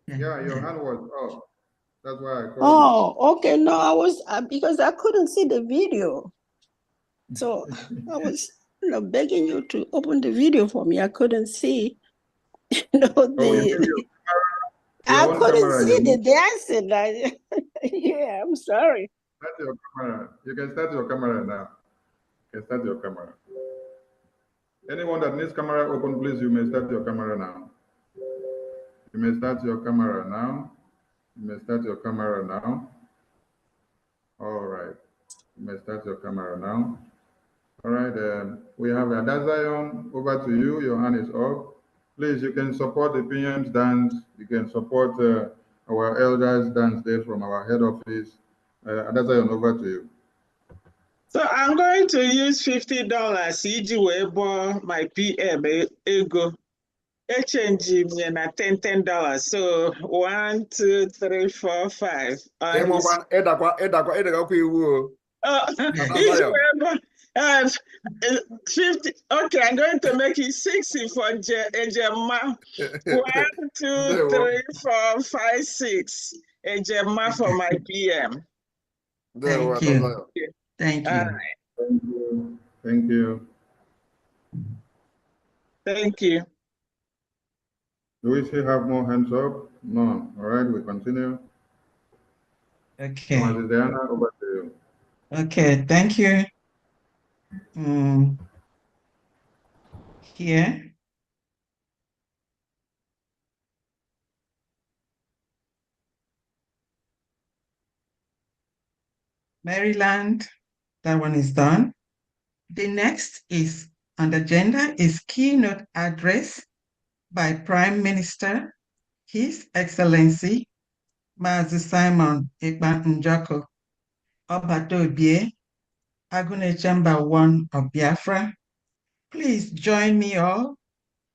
Yeah, your hand was up. That's why I called you. Oh, okay. No, I was because I couldn't see the video. So I was begging you to open the video for me. I couldn't see, I couldn't see the dancing. Yeah, I'm sorry. Start your camera. You can start your camera now. You can start your camera. Anyone that needs camera open, please, you may start your camera now. You may start your camera now. You may start your camera now. All right. You may start your camera now. All right. We have Adazion. Over to you. Your hand is up. Please, you can support the PM's dance. You can support our elders downstairs from our head office. Adasa, over to you. So I'm going to use $50 iji wee bụọ my PM ego. Exchange me na $10. So 1, 2, 3, 4, 5. Iji wee bụọ 50. Okay, I'm going to make it 60 for Ejema. 1, 2, 3, 4, 5, 6. Ejema for my PM. Thank you. Thank you. Thank you. Thank you. Thank you. Do we still have more hands up? None. All right, we continue. Okay. Mrs. Diana, over to you. Okay, thank you. Here. Maryland, that one is done. The next is on the agenda is keynote address by Prime Minister, His Excellency, Mazi Simon Ekpa Njoko, Obadobie, Agunechamba 1 of Biafra. Please join me all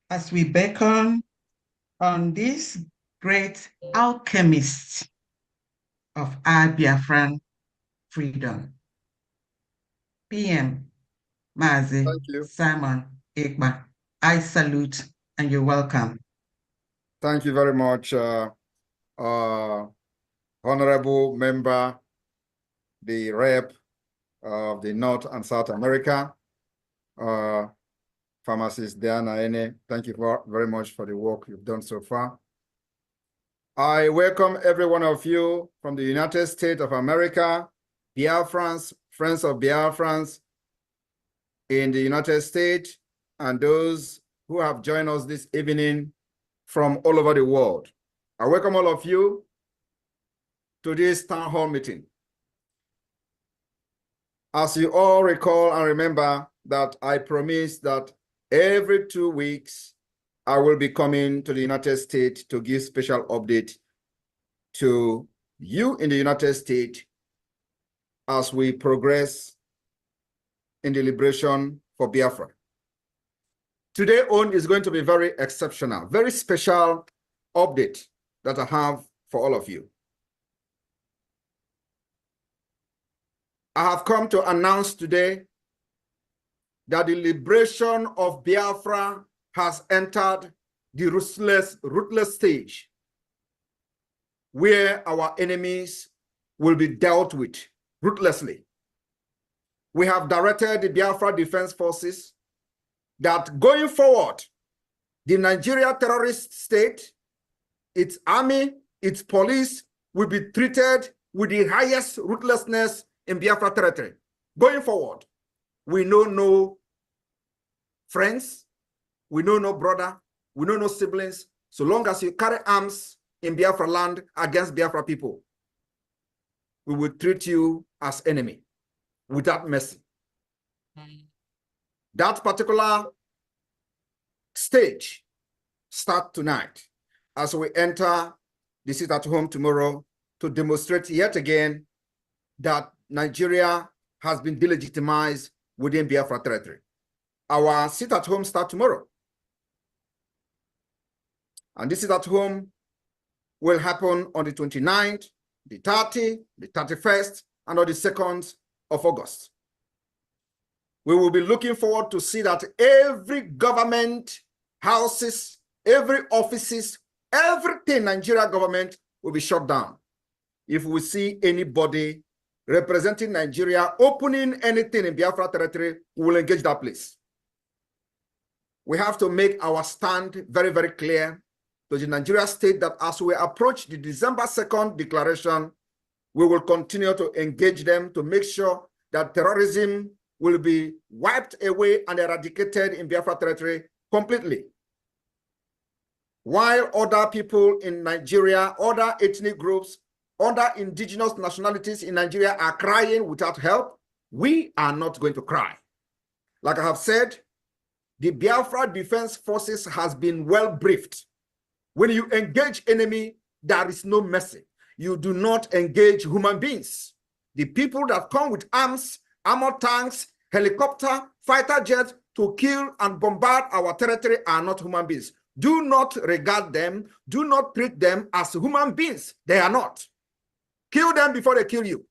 as we beckon on this great alchemist of our Biafran freedom. PM Mazi Simon Ekpa, I salute and you're welcome. Thank you very much, Honorable Member, the Rep of the North and South America, Pharmacist Diana Ene. Thank you very much for the work you've done so far. I welcome every one of you from the United States of America, Biafrans, friends of Biafrans in the United States, and those who have joined us this evening from all over the world. I welcome all of you to this town hall meeting. As you all recall and remember that I promised that every 2 weeks, I will be coming to the United States to give special update to you in the United States as we progress in the liberation for Biafra. Today on is going to be very exceptional, very special update that I have for all of you. I have come to announce today that the liberation of Biafra has entered the ruthless stage where our enemies will be dealt with ruthlessly. We have directed the Biafra Defense Forces that going forward, the Nigeria terrorist state, its army, its police will be treated with the highest ruthlessness in Biafra territory. Going forward, we know no friends, we know no brother, we know no siblings, so long as you carry arms in Biafra land against Biafra people, we will treat you as enemy without mercy. That particular stage starts tonight as we enter the sit at home tomorrow to demonstrate yet again that Nigeria has been delegitimized within Biafra territory. Our sit at home starts tomorrow. And this sit at home will happen on the 29th, the 30th, the 31st, and on the 2nd of August. We will be looking forward to see that every government houses, every offices, everything Nigeria government will be shut down. If we see anybody representing Nigeria opening anything in Biafra territory, we will engage that place. We have to make our stand very, very clear to the Nigeria state that as we approach the December 2nd declaration, we will continue to engage them to make sure that terrorism will be wiped away and eradicated in Biafra territory completely. While other people in Nigeria, other ethnic groups, other indigenous nationalities in Nigeria are crying without help, we are not going to cry. Like I have said, the Biafra Defense Forces has been well briefed. When you engage enemy, there is no mercy. You do not engage human beings. The people that come with arms, armored tanks, helicopter, fighter jets to kill and bombard our territory are not human beings. Do not regard them. Do not treat them as human beings. They are not. Kill them before they kill you.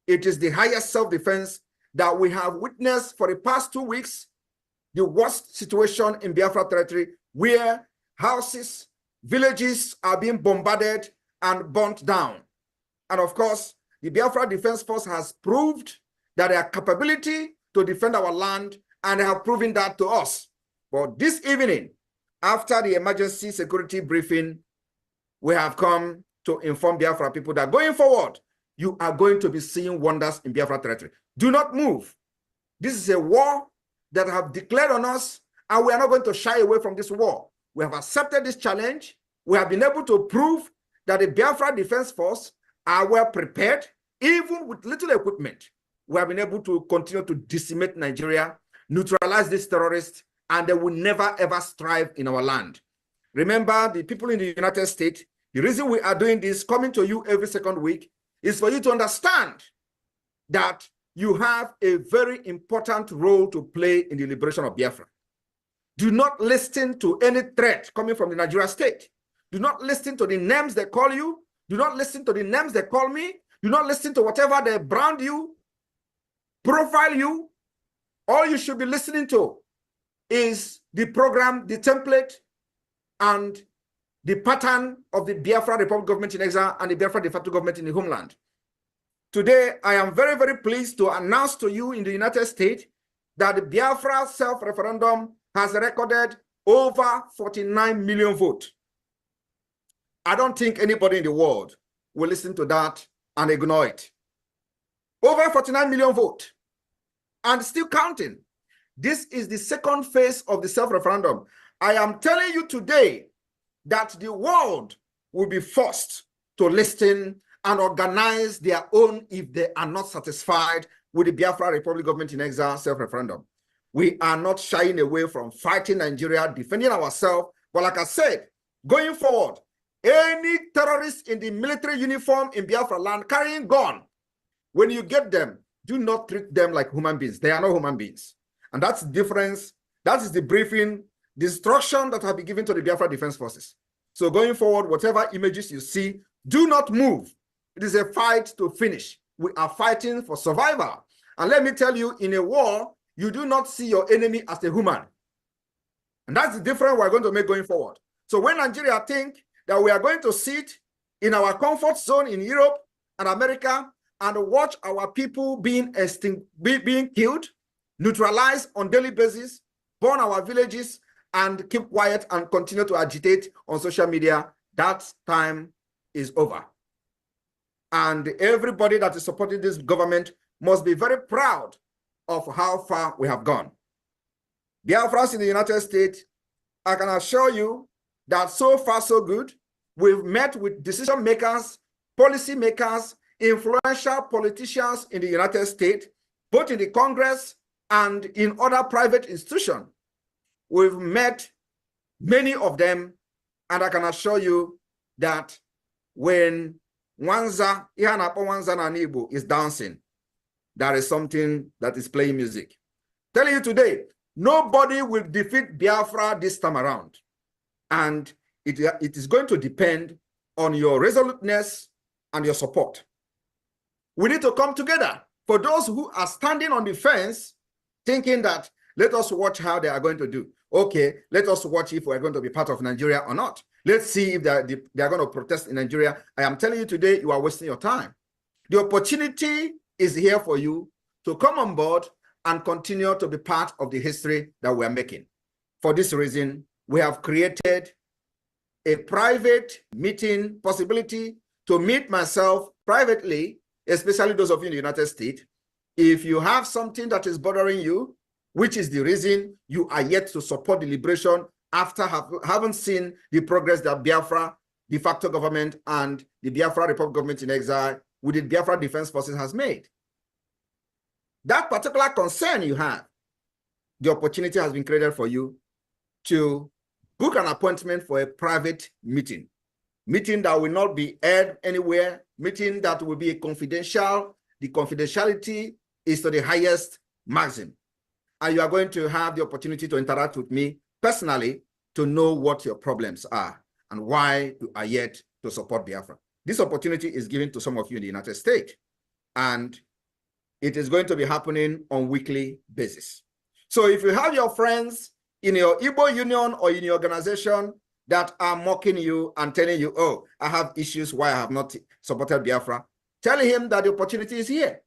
It is the highest self-defense that we have witnessed for the past 2 weeks, the worst situation in Biafra territory, where houses, villages are being bombarded and burnt down. And of course, the Biafra Defense Force has proved that their capability to defend our land, and they have proven that to us. But this evening, after the emergency security briefing, we have come to inform Biafra people that going forward, you are going to be seeing wonders in Biafra territory. Do not move. This is a war that have declared on us, and we are not going to shy away from this war. We have accepted this challenge. We have been able to prove that the Biafra Defense Force are well prepared, even with little equipment. We have been able to continue to decimate Nigeria, neutralize these terrorists, and they will never ever strive in our land. Remember, the people in the United States, the reason we are doing this, coming to you every second week, is for you to understand that you have a very important role to play in the liberation of Biafra. Do not listen to any threat coming from the Nigeria state. Do not listen to the names they call you. Do not listen to the names they call me. Do not listen to whatever they brand you, profile you. All you should be listening to is the program, the template, and the pattern of the Biafra Republic government in exile and the Biafra de facto government in the homeland. Today, I am very, very pleased to announce to you in the United States that the Biafra self-referendum has recorded over 49 million votes. I don't think anybody in the world will listen to that and ignore it. Over 49 million votes, and still counting. This is the second phase of the self-referendum. I am telling you today that the world will be forced to listen and organize their own if they are not satisfied with the Biafra Republic government in exile self-referendum. We are not shying away from fighting Nigeria, defending ourselves. But like I said, going forward, any terrorist in the military uniform in Biafra land carrying gun, when you get them, do not treat them like human beings. They are not human beings. And that's the difference. That is the briefing, the instruction that have been given to the Biafra Defense Forces. So going forward, whatever images you see, do not move. It is a fight to finish. We are fighting for survival. And let me tell you, in a war, you do not see your enemy as a human. And that's the difference we're going to make going forward. So when Nigeria think that we are going to sit in our comfort zone in Europe and America and watch our people being killed, neutralized on daily basis, burn our villages, and keep quiet and continue to agitate on social media, that time is over. And everybody that is supporting this government must be very proud of how far we have gone. Biafrans in the United States, I can assure you that so far so good. We've met with decision makers, policy makers, influential politicians in the United States, both in the Congress and in other private institutions. We've met many of them, and I can assure you that when Wanza, Ihanapo Wanza Nanibu is dancing, there is something that is playing music. Telling you today, nobody will defeat Biafra this time around. And it is going to depend on your resoluteness and your support. We need to come together. For those who are standing on the fence, thinking that, let us watch how they are going to do. Okay, let us watch if we're going to be part of Nigeria or not. Let's see if they are going to protest in Nigeria. I am telling you today, you are wasting your time. The opportunity is here for you to come on board and continue to be part of the history that we are making. For this reason, we have created a private meeting possibility to meet myself privately, especially those of you in the United States. If you have something that is bothering you, which is the reason you are yet to support the liberation after having seen the progress that Biafra de facto government and the Biafra Republic government in exile with the Biafra Defense Forces has made. That particular concern you have, the opportunity has been created for you to book an appointment for a private meeting. meeting that will not be aired anywhere, meeting that will be confidential. The confidentiality is to the highest maximum. And you are going to have the opportunity to interact with me personally to know what your problems are and why you are yet to support Biafra. This opportunity is given to some of you in the United States, and it is going to be happening on weekly basis. So if you have your friends in your Igbo union or in your organization that are mocking you and telling you, oh, I have issues why I have not supported Biafra, tell him that the opportunity is here.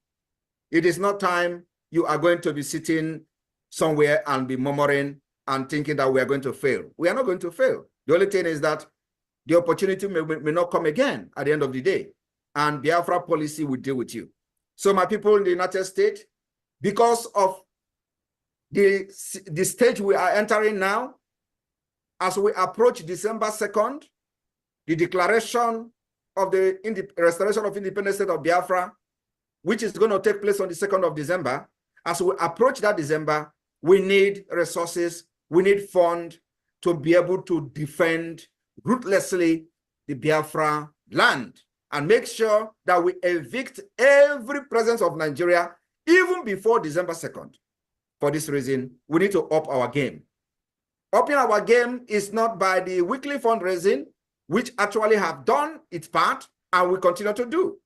It is not time you are going to be sitting somewhere and be murmuring and thinking that we are going to fail. We are not going to fail. The only thing is that the opportunity may not come again at the end of the day, and Biafra policy will deal with you. So my people in the United States, because of the stage we are entering now, as we approach December 2nd, the declaration of the restoration of independent state of Biafra, which is going to take place on the 2nd of December, as we approach that December, we need resources, we need funds to be able to defend ruthlessly the Biafra land and make sure that we evict every presence of Nigeria even before December 2nd. For this reason, we need to up our game. Upping our game is not by the weekly fundraising, which actually have done its part and we continue to do,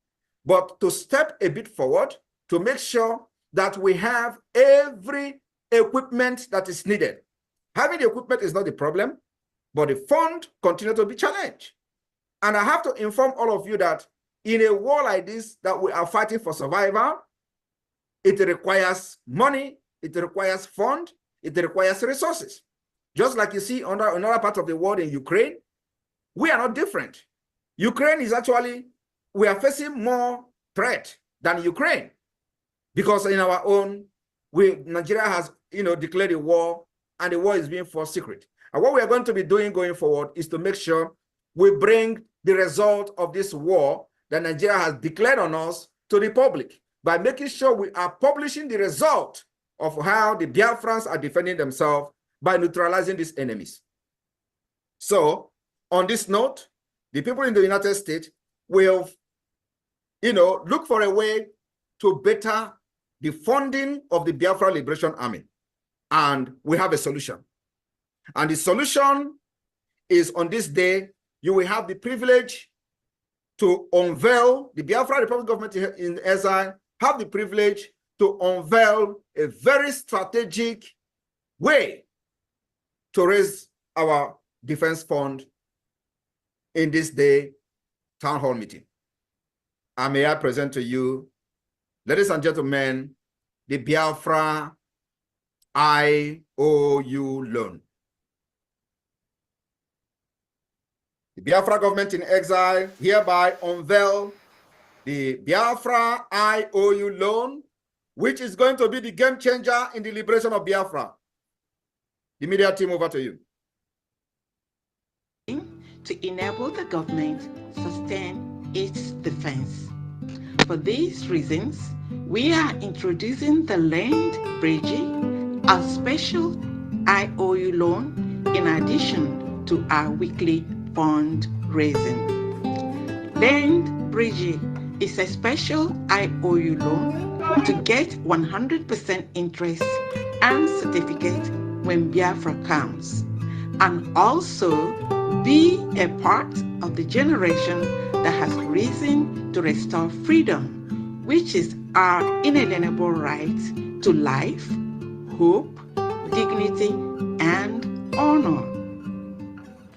but to step a bit forward to make sure that we have every equipment that is needed. Having the equipment is not the problem, but the fund continue to be challenged. And I have to inform all of you that in a war like this that we are fighting for survival, it requires money, it requires fund, it requires resources. Just like you see under another part of the world in Ukraine, we are not different. Ukraine is actually, we are facing more threat than Ukraine because in our own, Nigeria has declared a war and the war is being fought secret. And what we are going to be doing going forward is to make sure we bring the result of this war that Nigeria has declared on us to the public by making sure we are publishing the result of how the Biafrans are defending themselves by neutralizing these enemies. So on this note, the people in the United States will, look for a way to better the funding of the Biafra Liberation Army. And we have a solution. And the solution is on this day, you will have the privilege to unveil, the Biafra Republic government in exile, have the privilege to unveil a very strategic way to raise our defense fund in this day town hall meeting. And may I present to you, ladies and gentlemen, the Biafra IOU loan. The Biafra government in exile hereby unveil the Biafra IOU loan, which is going to be the game changer in the liberation of Biafra. The media team, over to you. To enable the government sustain its defense. For these reasons, we are introducing the Land Bridge, a special IOU loan in addition to our weekly fundraising. Land Bridge is a special IOU loan to get 100% interest and certificate when Biafra comes, and also be a part of the generation that has risen to restore freedom, which is our inalienable right to life, hope, dignity, and honor.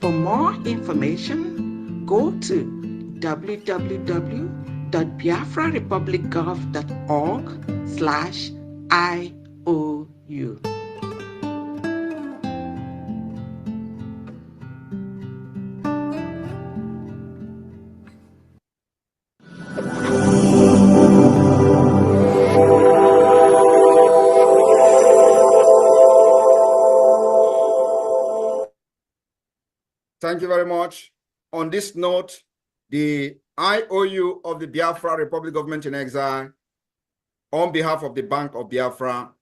For more information, go to www.biafrarepublicgov.org/IOU. Thank you very much. On this note, the IOU of the Biafra Republic government in exile, on behalf of the Bank of Biafra,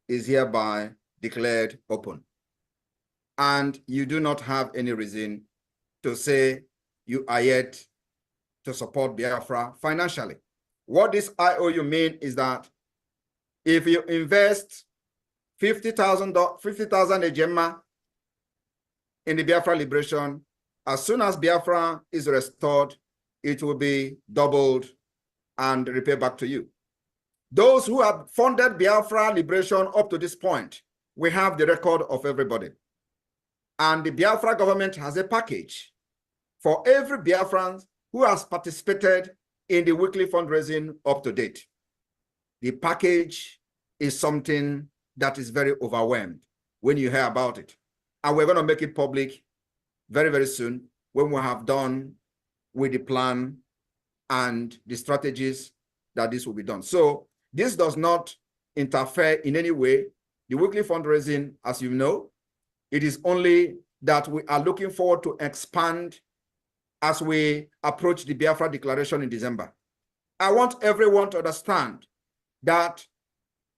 is hereby declared open. And you do not have any reason to say you are yet to support Biafra financially. What this IOU mean is that if you invest 50,000 ejema in the Biafra liberation, as soon as Biafra is restored, it will be doubled and repaid back to you. Those who have funded Biafra liberation up to this point, we have the record of everybody. And the Biafra government has a package for every Biafran who has participated in the weekly fundraising up to date. The package is something that is very overwhelmed when you hear about it. And we're going to make it public very, very soon when we have done with the plan and the strategies that this will be done. So this does not interfere in any way. The weekly fundraising, as you know, it is only that we are looking forward to expand as we approach the Biafra Declaration in December. I want everyone to understand that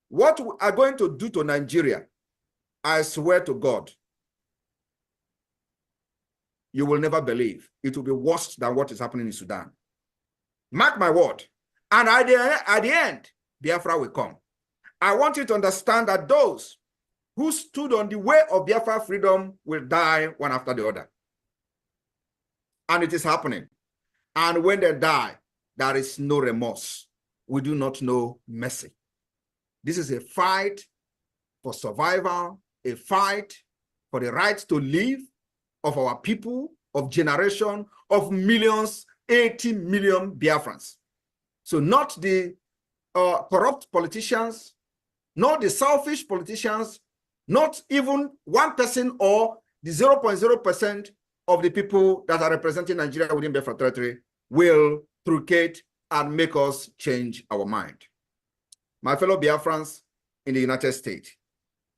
what we are going to do to Nigeria, I swear to God, you will never believe. It will be worse than what is happening in Sudan. Mark my word. And at the end, Biafra will come. I want you to understand that those who stood on the way of Biafra freedom will die one after the other. And it is happening. And when they die, there is no remorse. We do not know mercy. This is a fight for survival, a fight for the right to live of our people, of generation, of millions, 80 million Biafrans. So not the corrupt politicians, not the selfish politicians, not even 1% or the 0.0% of the people that are representing Nigeria within Biafra territory will truncate and make us change our mind. My fellow Biafrans in the United States,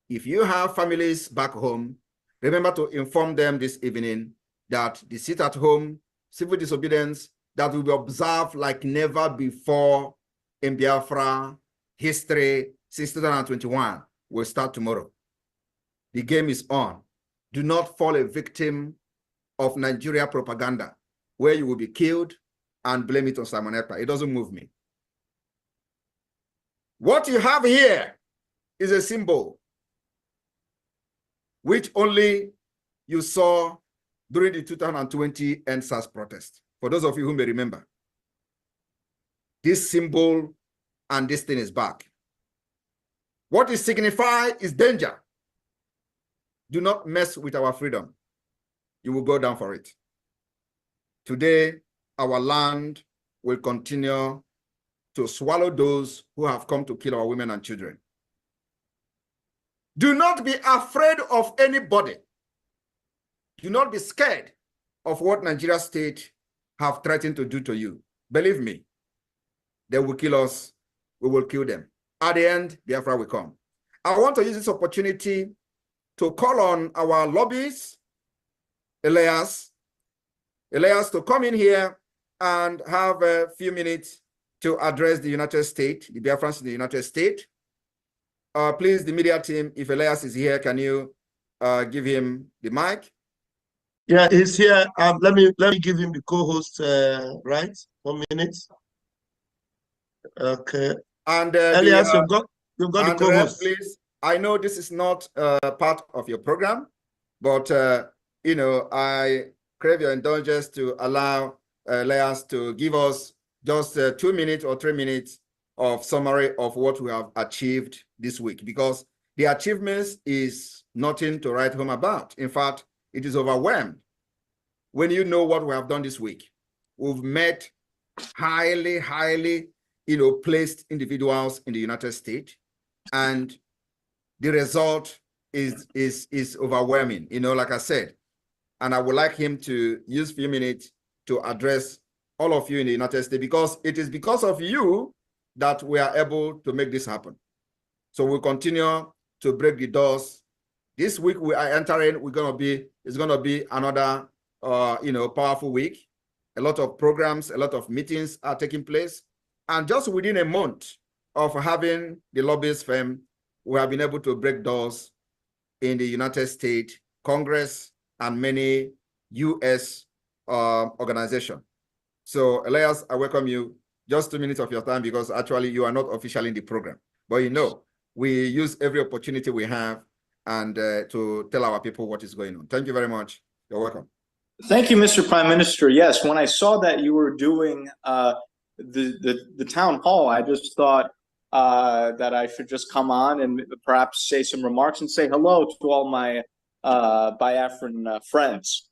if you have families back home, remember to inform them this evening that the sit-at-home civil disobedience that will be observed like never before in Biafra history since 2021 will start tomorrow. The game is on. Do not fall a victim of Nigeria propaganda where you will be killed and blame it on Simon Ekpa. It doesn't move me. What you have here is a symbol which only you saw during the 2020 NSAS protest. For those of you who may remember, this symbol and this thing is back. What it signifies is danger. Do not mess with our freedom. You will go down for it. Today, our land will continue to swallow those who have come to kill our women and children. Do not be afraid of anybody. Do not be scared of what Nigeria state have threatened to do to you. Believe me, they will kill us. We will kill them. At the end, Biafra will come. I want to use this opportunity to call on our lobbyists, Elias, to come in here and have a few minutes to address the United States, the Biafrans in the United States. Please, the media team, if Elias is here, can you give him the mic? Yeah, he's here. Let me give him the co-host right. 1 minute. Okay. And Elias, you've got the co-host. Please, I know this is not part of your program, but you know, I crave your indulgence to allow Elias to give us just 2 minutes or 3 minutes of summary of what we have achieved this week, because the achievements is nothing to write home about. In fact, it is overwhelmed when you know what we have done this week. We've met highly, placed individuals in the United States, and the result is overwhelming, like I said. And I would like him to use a few minutes to address all of you in the United States, because it is because of you that we are able to make this happen. So we'll continue to break the doors. This week we are entering, it's gonna be another powerful week. A lot of programs, a lot of meetings are taking place. And just within a month of having the lobbyist firm, we have been able to break doors in the United States, Congress, and many US organization. So Elias, I welcome you. Just 2 minutes of your time, because actually you are not officially in the program, but you know, we use every opportunity we have and to tell our people what is going on. Thank you very much. You're welcome. Thank you, Mr. Prime Minister. Yes, when I saw that you were doing the town hall, I just thought that I should just come on and perhaps say some remarks and say hello to all my Biafran friends.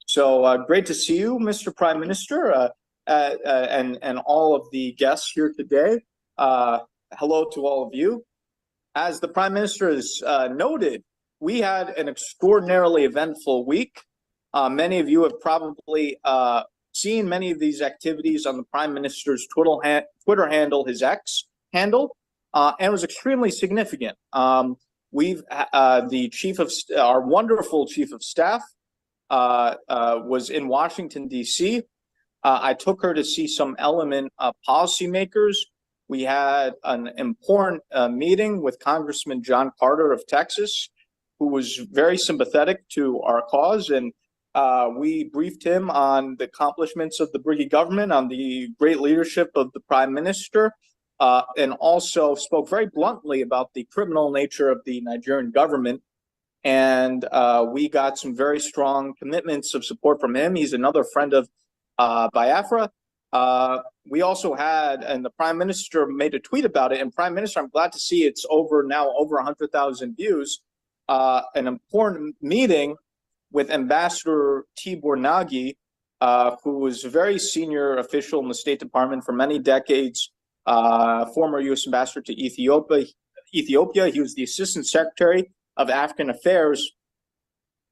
So great to see you, Mr. Prime Minister, and all of the guests here today. Hello to all of you. As the Prime Minister has noted, we had an extraordinarily eventful week. Many of you have probably seen many of these activities on the Prime Minister's Twitter handle, his X handle, and it was extremely significant. The chief of our wonderful chief of staff was in Washington, D.C. I took her to see some element policymakers. We had an important meeting with Congressman John Carter of Texas, who was very sympathetic to our cause, and we briefed him on the accomplishments of the Briggy government, on the great leadership of the Prime Minister, and also spoke very bluntly about the criminal nature of the Nigerian government. And we got some very strong commitments of support from him. He's another friend of Biafra. We also had, and the Prime Minister made a tweet about it, and Prime Minister, I'm glad to see it's over 100,000 views, an important meeting with Ambassador Tibor Nagy, who was a very senior official in the State Department for many decades, former U.S. Ambassador to Ethiopia. He was the Assistant Secretary of African Affairs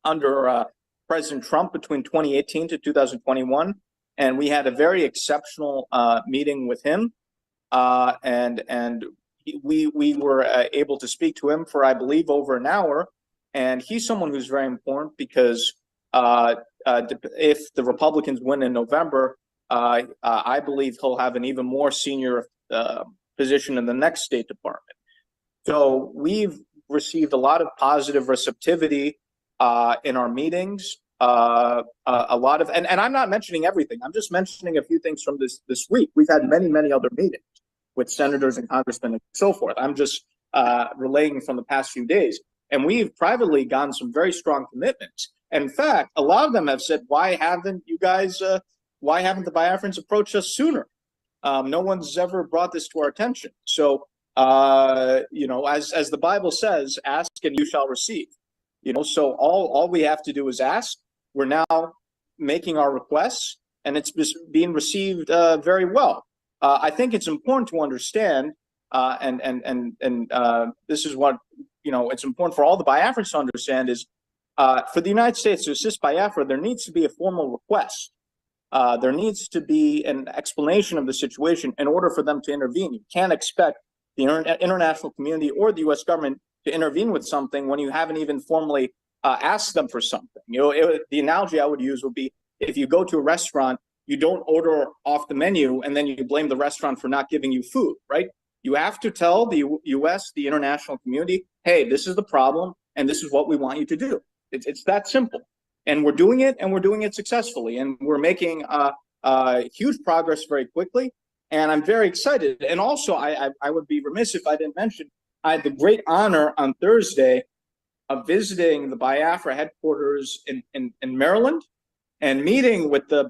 under President Trump between 2018 to 2021. And we had a very exceptional meeting with him. And we were able to speak to him for, I believe, over an hour. And he's someone who's very important because if the Republicans win in November, I believe he'll have an even more senior position in the next State Department. So we've received a lot of positive receptivity in our meetings. A lot of, and I'm not mentioning everything. I'm just mentioning a few things from this week. We've had many other meetings with senators and congressmen and so forth. I'm just relaying from the past few days. And we've privately gotten some very strong commitments. And in fact, a lot of them have said, why haven't the Biafrans approached us sooner? No one's ever brought this to our attention. So, as the Bible says, ask and you shall receive. So all we have to do is ask. We're now making our requests, and it's being received very well. I think it's important to understand, and this is what it's important for all the Biafrans to understand is for the United States to assist Biafra, there needs to be a formal request. There needs to be an explanation of the situation in order for them to intervene. You can't expect the international community or the U.S. government to intervene with something when you haven't even formally asked them for something. The analogy I would use would be if you go to a restaurant, you don't order off the menu and then you blame the restaurant for not giving you food, right? You have to tell the U.S., the international community, hey, this is the problem and this is what we want you to do. It's that simple. And we're doing it, and we're doing it successfully. And we're making huge progress very quickly. And I'm very excited. And also, I would be remiss if I didn't mention, I had the great honor on Thursday of visiting the Biafra headquarters in Maryland and meeting with the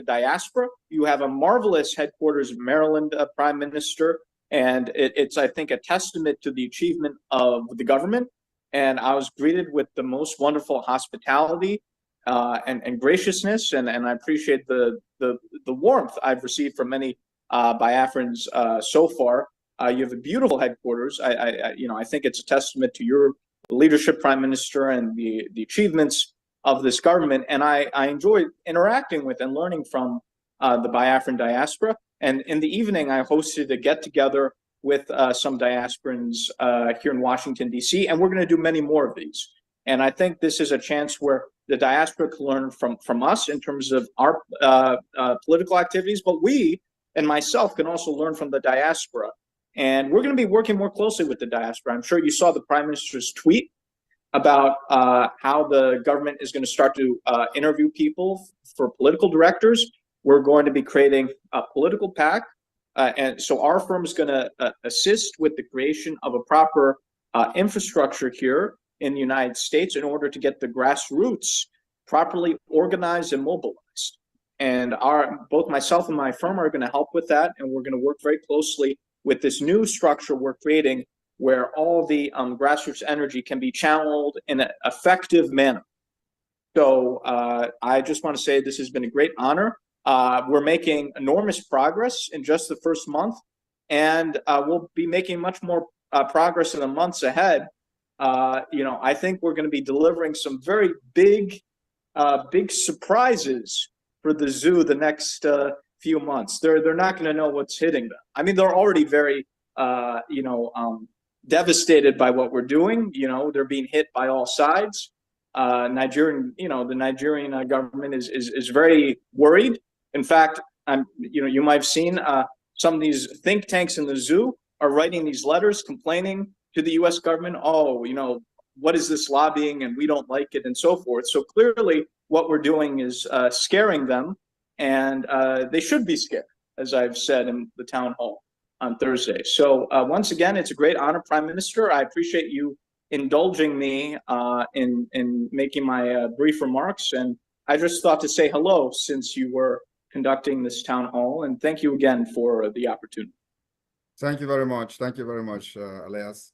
diaspora. You have a marvelous headquarters in Maryland, Prime Minister. And it's, I think, a testament to the achievement of the government. And I was greeted with the most wonderful hospitality and graciousness, and I appreciate the warmth I've received from many Biafrans so far. You have a beautiful headquarters. I think it's a testament to your leadership, Prime Minister, and the achievements of this government. And I enjoy interacting with and learning from the Biafran diaspora. And in the evening, I hosted a get-together with some diasporans here in Washington, D.C., and we're going to do many more of these. And I think this is a chance where the diaspora can learn from us in terms of our political activities, but we and myself can also learn from the diaspora. And we're going to be working more closely with the diaspora. I'm sure you saw the Prime Minister's tweet about how the government is going to start to interview people for political directors. We're going to be creating a political PAC. And so our firm is going to assist with the creation of a proper infrastructure here in the United States in order to get the grassroots properly organized and mobilized. And both myself and my firm are going to help with that. And we're going to work very closely with this new structure we're creating where all the grassroots energy can be channeled in an effective manner. So I just want to say this has been a great honor. We're making enormous progress in just the first month, and we'll be making much more progress in the months ahead. I think we're going to be delivering some very big surprises for the zoo the next few months. They're not going to know what's hitting them. I mean, they're already very devastated by what we're doing. They're being hit by all sides. The Nigerian government is very worried. In fact, you might have seen some of these think tanks in the zoo are writing these letters complaining to the U.S. government. Oh, what is this lobbying, and we don't like it, and so forth. So clearly, what we're doing is scaring them, and they should be scared, as I've said in the town hall on Thursday. So once again, it's a great honor, Prime Minister. I appreciate you indulging me in making my brief remarks, and I just thought to say hello since you were conducting this town hall, and thank you again for the opportunity. Thank you very much. Thank you very much, Elias.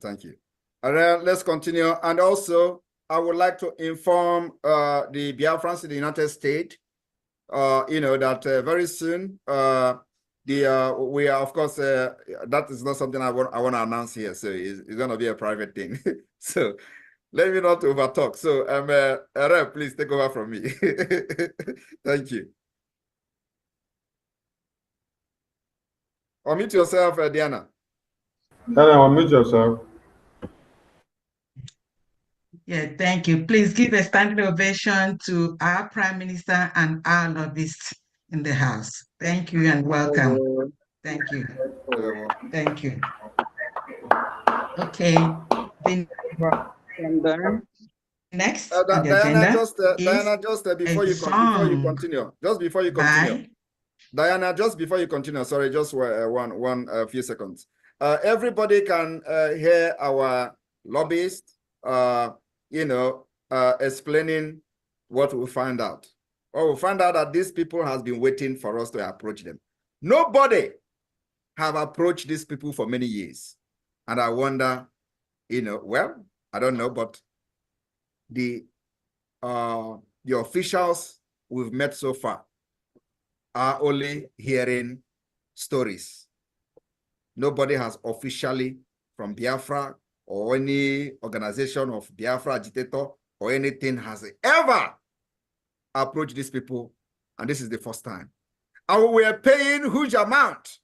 Thank you. Let's continue. And also, I would like to inform the Biafrans in the United States, that very soon, we are, of course, that is not something I want to announce here. So it's going to be a private thing. So let me not overtalk. So, Rep, please take over from me. Thank you. Unmute yourself, Diana. Unmute yourself. Yeah, thank you. Please give a standing ovation to our Prime Minister and our lobbyists in the House. Thank you and welcome. Thank you. Thank you. Okay. Next on the agenda Diana, just before you continue, Diana, just before you continue, sorry, just one few seconds. Everybody can hear our lobbyist, explaining what we find out. Well, we find out that these people has been waiting for us to approach them. Nobody have approached these people for many years. And I wonder, well, I don't know, but the officials we've met so far are only hearing stories. Nobody has officially from Biafra or any organization of Biafra agitator or anything has ever approached these people, and this is the first time. And we are paying huge amount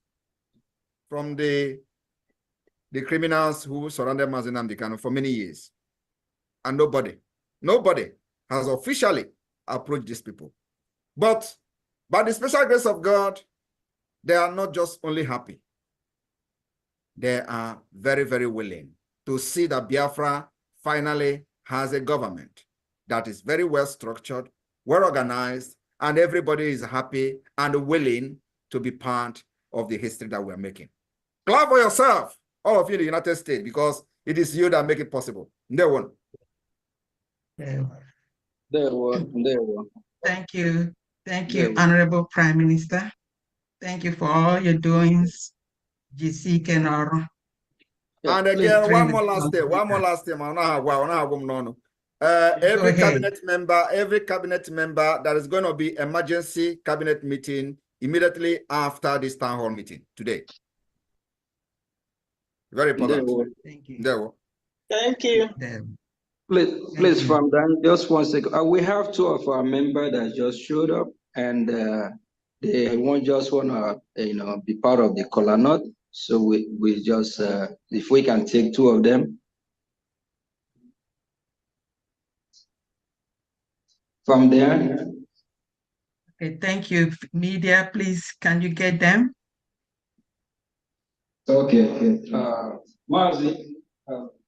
from the criminals who surrounded Mazi Nnamdi Kanu for many years. And nobody has officially approached these people. But by the special grace of God, they are not just only happy. They are very, very willing to see that Biafra finally has a government that is very well structured, well organized, and everybody is happy and willing to be part of the history that we're making. Clap for yourself, all of you in the United States, because it is you that make it possible. No one. Thank you. Thank you, Honorable Prime Minister. Thank you for all your doings. And again, one more last thing. Every cabinet member, there is going to be emergency cabinet meeting immediately after this town hall meeting today. Very important. Thank you. Thank you. Please, from Dan, just 1 second. We have 2 of our members that just showed up, and they just want to, be part of the Kola Nut. So we just, if we can take 2 of them. From there. Okay, thank you. Media, please, can you get them? Okay. Mazi,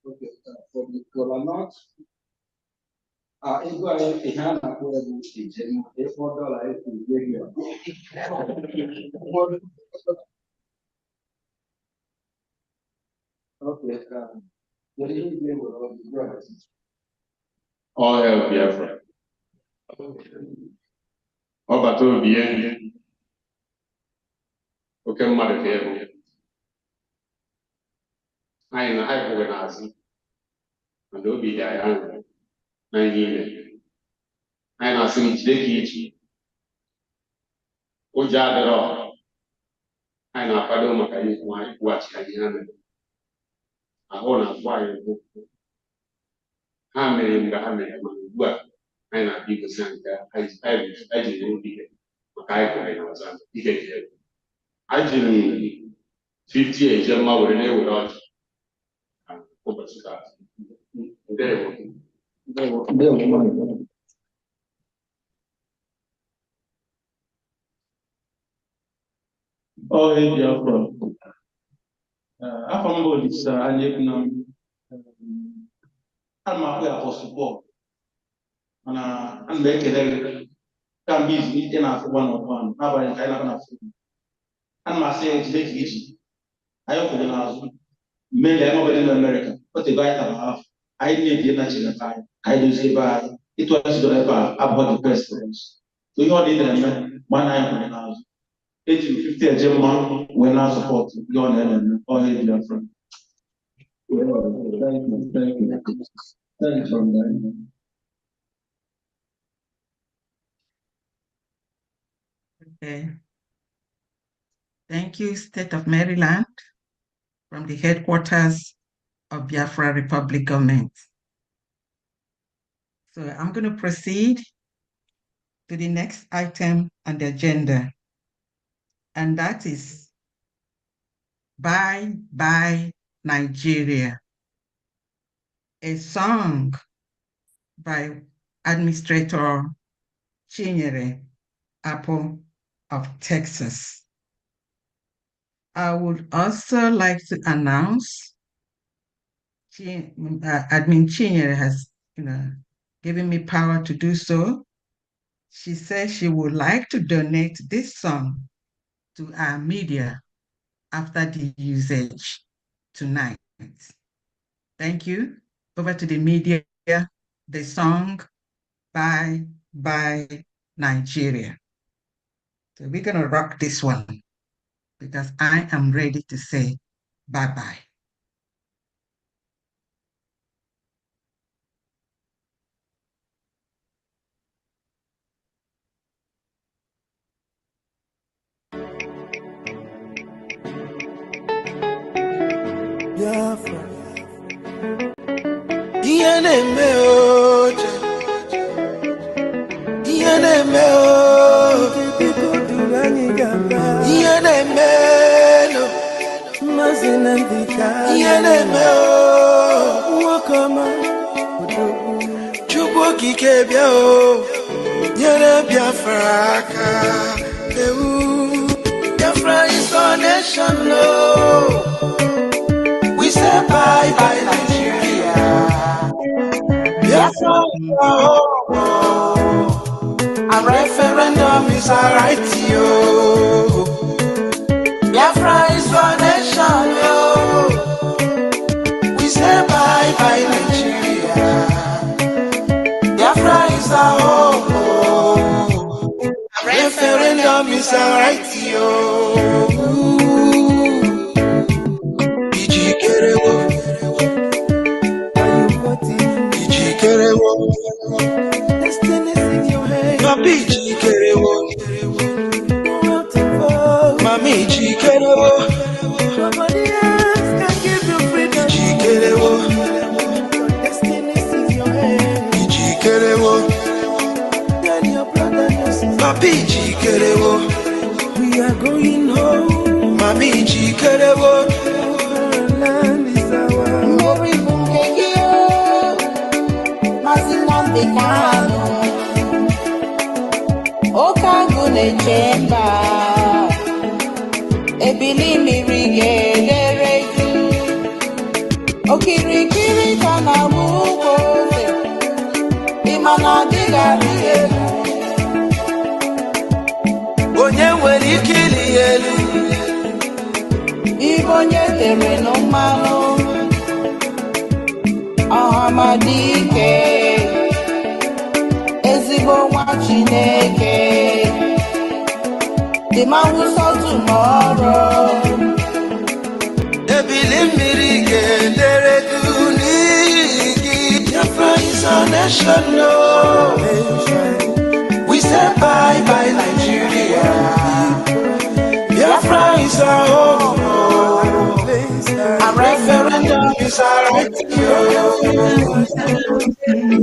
Okay, for the cola nut, ego a hand up with a stage, and $4 to give you. Okay, what do you do with the All hell Biafra. Ọbata obi ya oke mmadụ ka ịhụ anyị na anyị kwụghị n'azụ mana obi dị anyị aṅụrị na ihe ime anyị na-asị m jide ka ichi ụjọ adịrọ anyị na-akwado maka ikwughachi anyị ha mere ahụ na-agwa anyị okwu ha mere mgbe ha mere mana ugbu a anyị na-abịa igosi anyị ka anyị jiri obi ike maka anyị kwụghị n'azụ ike ji ego anyị jiri 50 eje mma were na-ewere ọchị ụbọchị taa. Ndewo. Oh, hey, Biafra. After all this, I live now. I'm a player for support. And I'm making it. Can be eating after 1-on-1. Nobody can have food. And my saying today is easy. I hope we're going to mainly I'm over in America. But the guy that I have, I need the national time. I do say bye. It was going to about the presidents. So you all need them. 1-9 50 a German when I support your name or your friend. Thank you. Okay. Thank you, State of Maryland, from the headquarters of Biafra Republic Government. So I'm going to proceed to the next item on the agenda, and that is Bye Bye Nigeria, a song by Administrator Chinyere Apple of Texas. I would also like to announce Admin Chinyere has given me power to do so. She says she would like to donate this song to our media after the usage tonight. Thank you. Over to the media, the song Bye Bye Nigeria. So we're going to rock this one because I am ready to say bye-bye. Biafra. DNA oje. DNA oje. DNA no. Mazina ndika. DNA oje. Wakama. Chukwu kike bia o. Nyere Biafra aka. Biafra is our nation, no. We say bye bye Nigeria. Biafra is our home. A referendum is our right, yo. Biafra is our nation, yo. We say bye bye Nigeria. Biafra is our home. A referendum is our right, yo. Destiny's in your hands. Papi Chikerewo. Mami Chikerewo. Nobody else can give you freedom. Chikerewo. Destiny's in your hands. Chikerewo. Tell your brother, your sister. Papi Chikerewo. We are going home. Mami Chikerewo. Land is our Mary Bungekio. Mazinam Dekano. Okagune Chamber. Ebili Mirige Dereju. Okirikiri. tere no mmanụ ọhamadike ezigbo nwa Chineke dị ma wụsọ tomorrow ebili mmiri ga-edere du n'ihi gị. Biafra is our nation, no. We say bye bye Nigeria. Biafra is our home, no. A referendum is our right.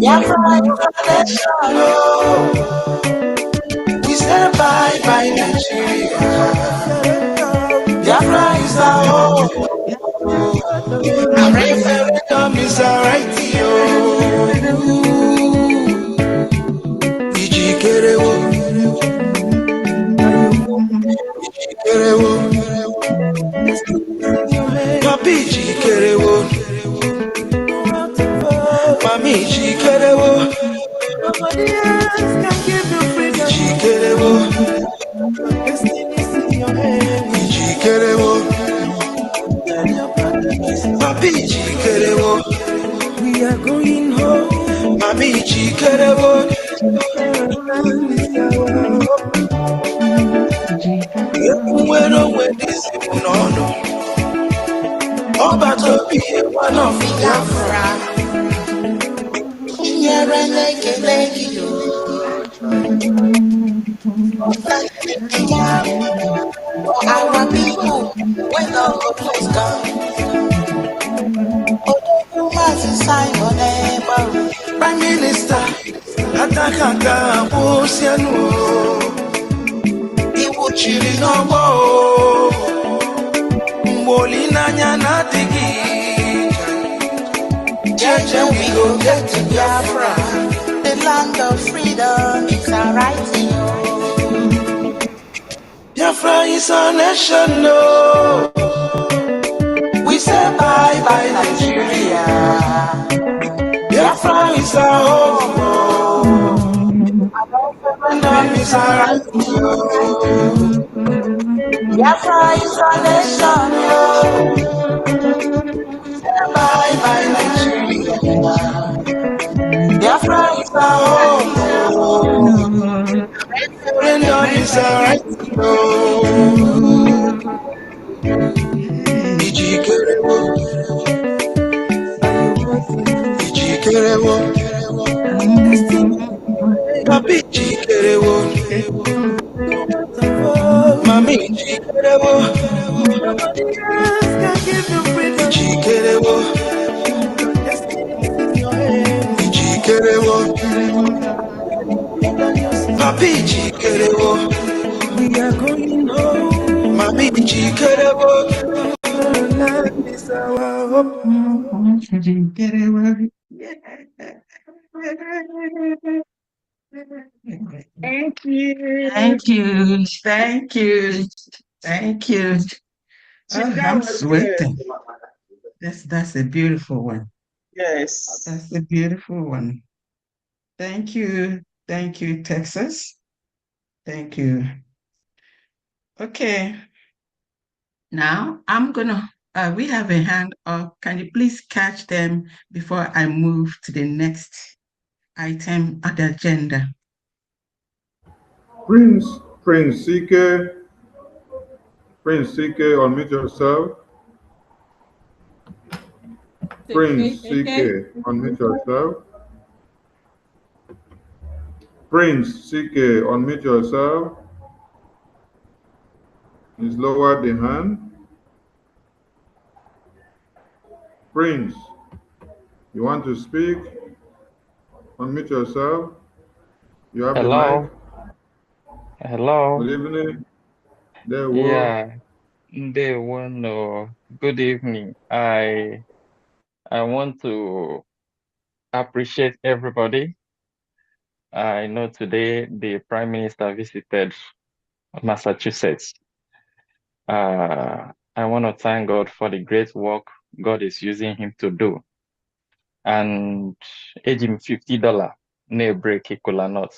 Biafra is our nation, no. We say bye bye Nigeria. Biafra is our home. A referendum is our right. Ijikerewo, Ijikerewo, Papi Ijikerewo, Mami Ijikerewo, Ijikerewo, Ijikerewo, Papi Ijikerewo. We are going home, Mami Ijikerewo. When this is no, Oba to be one of Biafra nyere na-ekele gị our people when the place come Maazị Simon Ekpa Prime Minister Atakaka Bosianu Iwu chiri n'ọgbọ Mgboli n'anya na-adịghị Jeje we go get to Biafra the land of freedom is our right. Biafra is our nation, no. We say bye bye Nigeria. Biafra is our home, no. Referendum is our right. Biafra is our nation, no. We say bye bye Nigeria. Biafra is our home, no. Referendum is our right. Ijikerewo, Ijikerewo, Papi Ijikerewo, Mami Ijikerewo, Ijikerewo, Ijikerewo, Papi Ijikerewo. We are going home, Mami Ijikerewo. Land is our hope. Thank you. Thank you. Thank you. Thank you. Oh, I'm sweating. That's a beautiful one. Yes. That's a beautiful one. Thank you. Thank you, Texas. Thank you. Okay. Now I'm gonna we have a hand up. Can you please catch them before I move to the next item on the agenda? Prince CK, unmute yourself. Prince CK, unmute yourself. Prince CK, unmute yourself. Please lower the hand. Prince, you want to speak? Unmute yourself. You have the mic. Hello. Good evening. There we Yeah. Day one. Good evening. I want to appreciate everybody. I know today the Prime Minister visited Massachusetts. I want to thank God for the great work God is using him to do. And age him $50 ne break equal not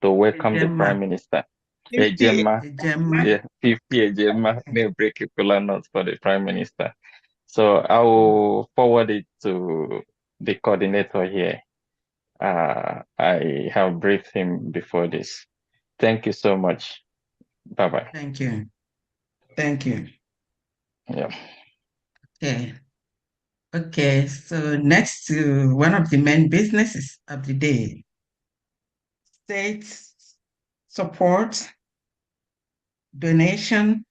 to welcome the Prime Minister. a Gemma. A Gemma. Yeah, 50 a Gemma, may break a cola nut for the Prime Minister. So I will forward it to the coordinator here. I have briefed him before this. Thank you so much. Bye-bye. Thank you. Thank you. Yeah. Okay. Okay, so next to one of the main businesses of the day, state support, donation,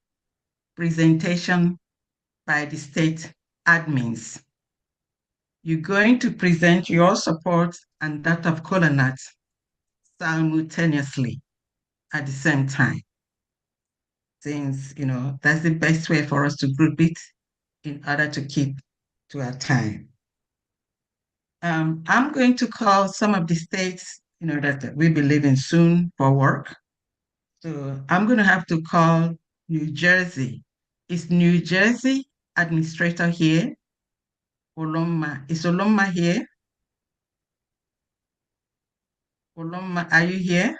presentation by the state admins. You're going to present your support and that of Colonat simultaneously at the same time. Since, that's the best way for us to group it in order to keep to our time. I'm going to call some of the states, that we be leaving soon for work. So I'm going to have to call New Jersey. Is New Jersey administrator here? Oloma. Is Oloma here? Oloma, are you here?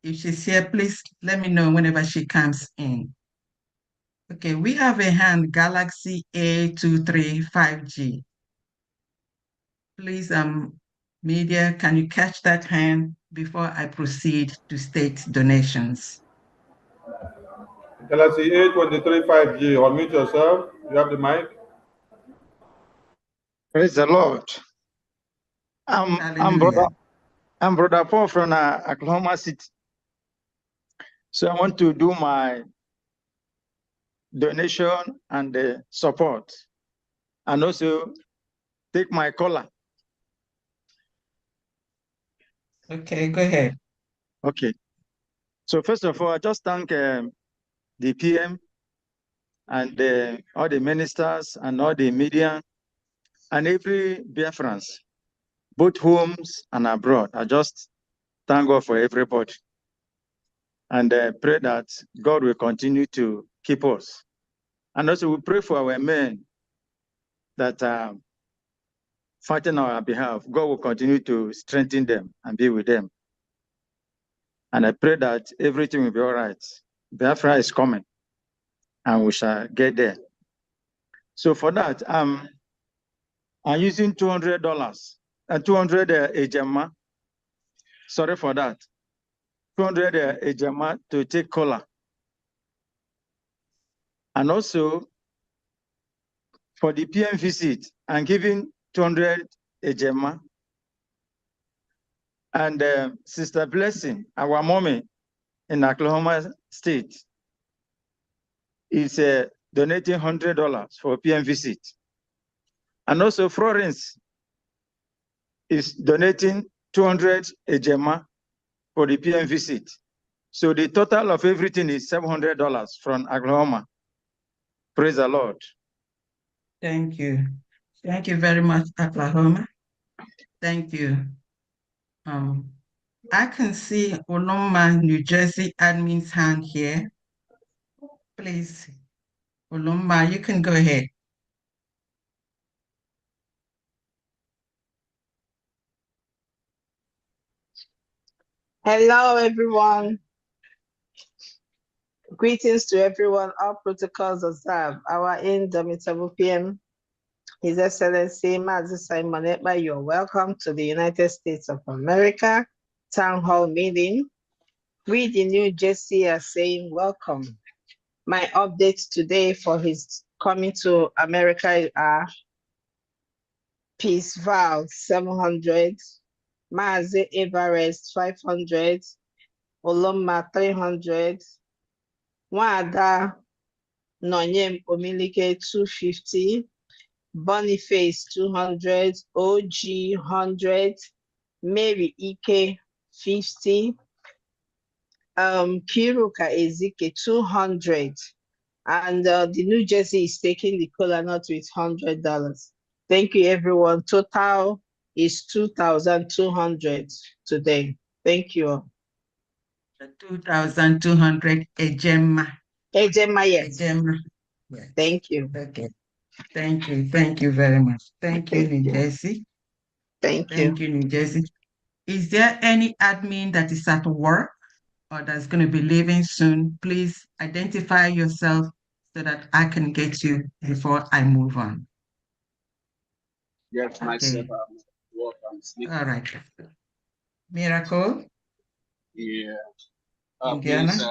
If she's here, please let me know whenever she comes in. Okay, we have a hand, Galaxy A235G. Please, media, can you catch that hand before I proceed to state donations? Galaxy A235G, unmute yourself. You have the mic. Praise the Lord. I'm brother Paul from Oklahoma City. So I want to do my donation and support, and also take my caller. Okay, go ahead. Okay. So first of all, I just thank the PM and all the ministers and all the media and every Biafrans, both homes and abroad. I just thank God for everybody. And pray that God will continue to keep us. And also we pray for our men that are fighting on our behalf. God will continue to strengthen them and be with them. And I pray that everything will be all right. Biafra is coming and we shall get there. So for that, I'm using $200 and 200 Ejema. Sorry for that. 200 Ejema to take cola. And also for the PM visit, I'm giving 200 Ejema. And Sister Blessing, our mommy in Oklahoma State, is donating $100 for PM visit. And also Florence is donating 200 Ejema for the PM visit. So the total of everything is $700 from Oklahoma. Praise the Lord. Thank you. Thank you very much, Oklahoma. Thank you. I can see Oloma, New Jersey admin's hand here. Please, Oloma, you can go ahead. Hello, everyone. Greetings to everyone. All protocols observed. Our indomitable PM, His Excellency Mazi Simon Ekpa, you're welcome to the United States of America Town Hall meeting. We, the New Jersey, are saying welcome. My updates today for his coming to America are Peace Val 700, Mazi Everest 500, Oloma 300, Wada Nonyem Omilike 250, Boniface 200, OG 100, Mary Ike 50, Kiruka Ezike 200, and the New Jersey is taking the cola nut with $100. Thank you, everyone. Total is 2,200 today. Thank you. 2,200 Ejema. Ejema, yes. Ejema. Yeah. Thank you. Okay. Thank you. Thank you very much. Thank you, New Jersey. Thank you, New Jersey. Is there any admin that is at work or that's going to be leaving soon? Please identify yourself so that I can get you before I move on. Yes, Okay. myself, I'm at work, I'm sleeping. All right. Miracle, Yeah. Indiana. Please,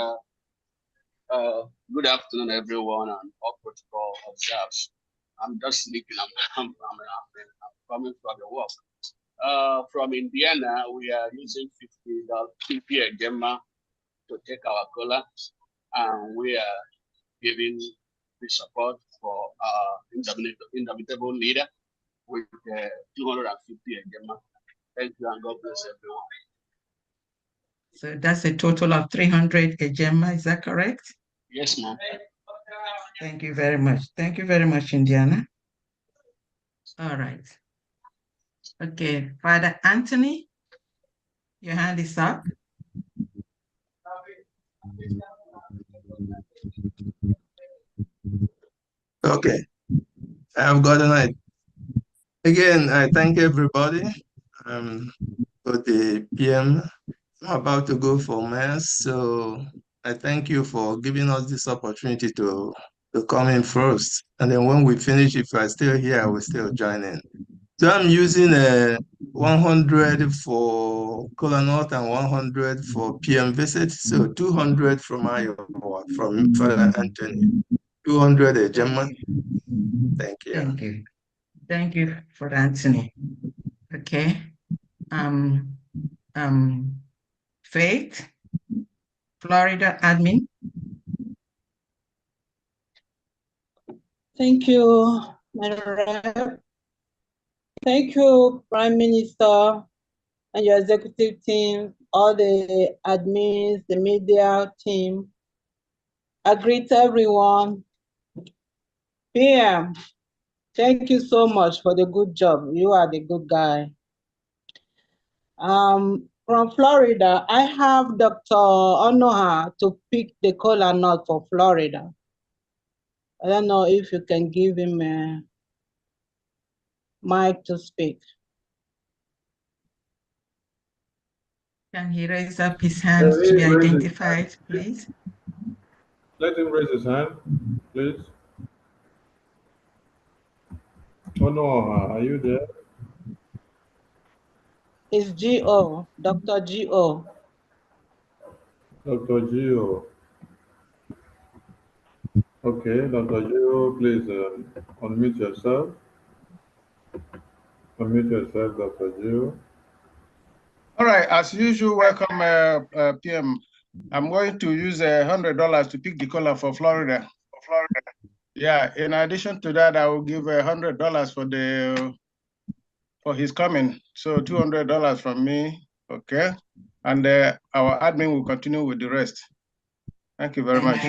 good afternoon, everyone, and all protocol observed. I'm just sleeping. I'm coming from the work. From Indiana, we are using 50 a gemma to take our cola, and we are giving the support for our indomitable leader with 250 a gemma. Thank you, and God bless everyone. So that's a total of 300 Ejema, is that correct? Yes, ma'am. Thank you very much. Thank you very much, Indiana. All right. Okay, Father Anthony, your hand is up. Okay, I've got an idea. Again, I thank everybody for the PM. I'm about to go for mass, so I thank you for giving us this opportunity to come in first. And then when we finish, if I still here, I will still join in. So I'm using 100 for Kola North and 100 for PM visit. So 200 from Iowa, from Father Anthony. 200 a Gemma. Thank you. Thank you. Thank you for Anthony. Okay. Faith, Florida admin. Thank you, Madam Rep. Thank you, Prime Minister and your executive team, all the admins, the media team. I greet everyone. PM, thank you so much for the good job. You are the good guy. From Florida, I have Dr. Onoha to pick the cola nut for Florida. I don't know if you can give him a mic to speak. Can he raise up his hands to be identified, please? Let him raise his hand, please. Oh no, are you there? It's G.O., Dr. G.O. Dr. Gio. Okay, Dr. Gio, please unmute yourself. Unmute yourself, Dr. Gio. All right, as usual, welcome, PM. I'm going to use $100 to pick the color for Florida. Yeah, in addition to that, I will give $100 for his coming. So $200 from me, okay? And our admin will continue with the rest. Thank you very much.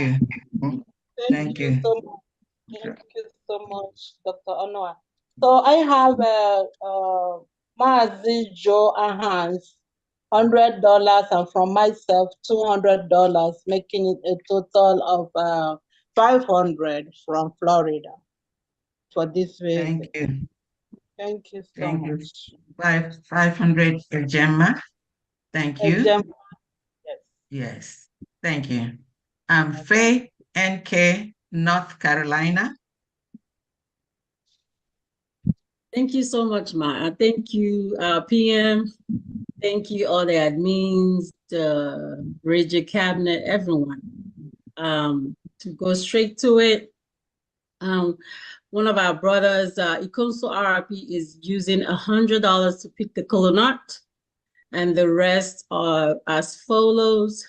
Thank you. So much. Thank you so much, Dr. Onoa. So I have Mazi Joe Hans, $100, and from myself, $200, making it a total of $500 from Florida for this visit. Thank you. Thank you so Thank you. much. 500 Ejema. Thank you. Ejema. Yes. Yes. Thank you. Faye NK, North Carolina. Thank you so much, Ma. Thank you, PM. Thank you, all the admins, the Bridget Cabinet, everyone. To go straight to it, one of our brothers, Ikonso RRP, is using $100 to pick the colonut, and the rest are as follows.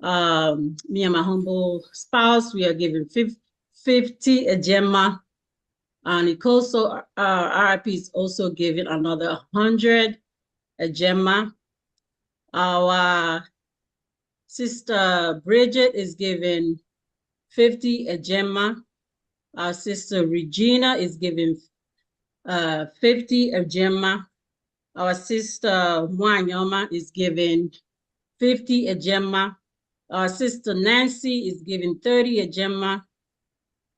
Me and my humble spouse, we are giving 50 a Gemma. And Ikonso RRP is also giving another 100 a Gemma. Our sister Bridget is giving 50 a Gemma. Our sister Regina is giving 50 a Gemma. Our sister Wanyoma is giving 50 a Gemma. Our sister Nancy is giving 30 a Gemma.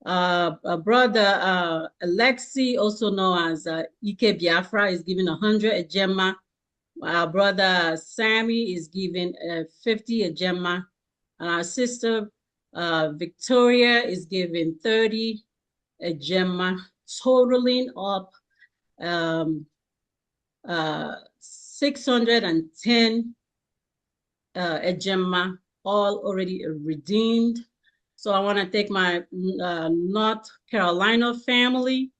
Our brother Alexi, also known as Ike Biafra, is giving 100 a Gemma. Our brother Sammy is giving 50 a Gemma, and our sister Victoria is giving 30 a Gemma, totaling up 610 a Gemma, all already redeemed. So I want to thank my North Carolina family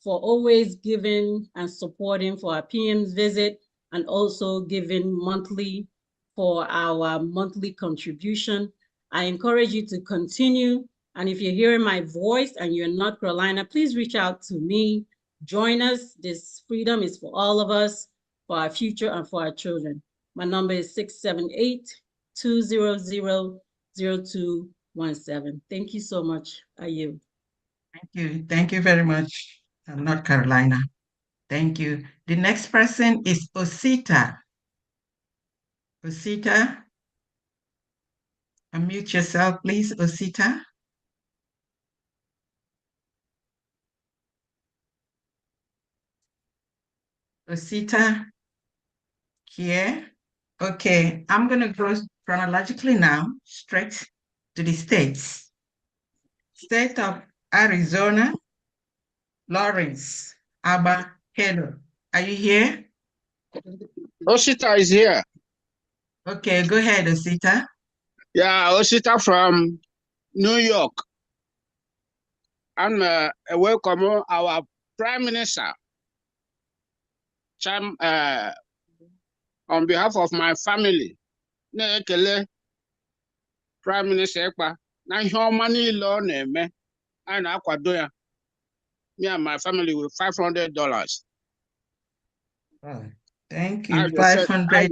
for always giving and supporting for our PM's visit, and also giving monthly for our monthly contribution. I encourage you to continue. And if you're hearing my voice and you're in North Carolina, please reach out to me. Join us. This freedom is for all of us, for our future and for our children. My number is 678-200-0217. Thank you so much. I yield. Thank you. Thank you very much, North Carolina. Thank you. The next person is Osita. Osita, unmute yourself, please, Osita. Osita, here. Okay, I'm going to go chronologically now, straight to the states. State of Arizona, Lawrence, Abba, hello. Are you here? Osita is here. Okay, go ahead, Osita. Yeah, Osita from New York. And welcome our Prime Minister. On behalf of my family, na-ekele Prime Minister Ekpa na ihe ọma niile ọ na-eme, a na-akwado ya. Me and my family with $500. Thank you. 500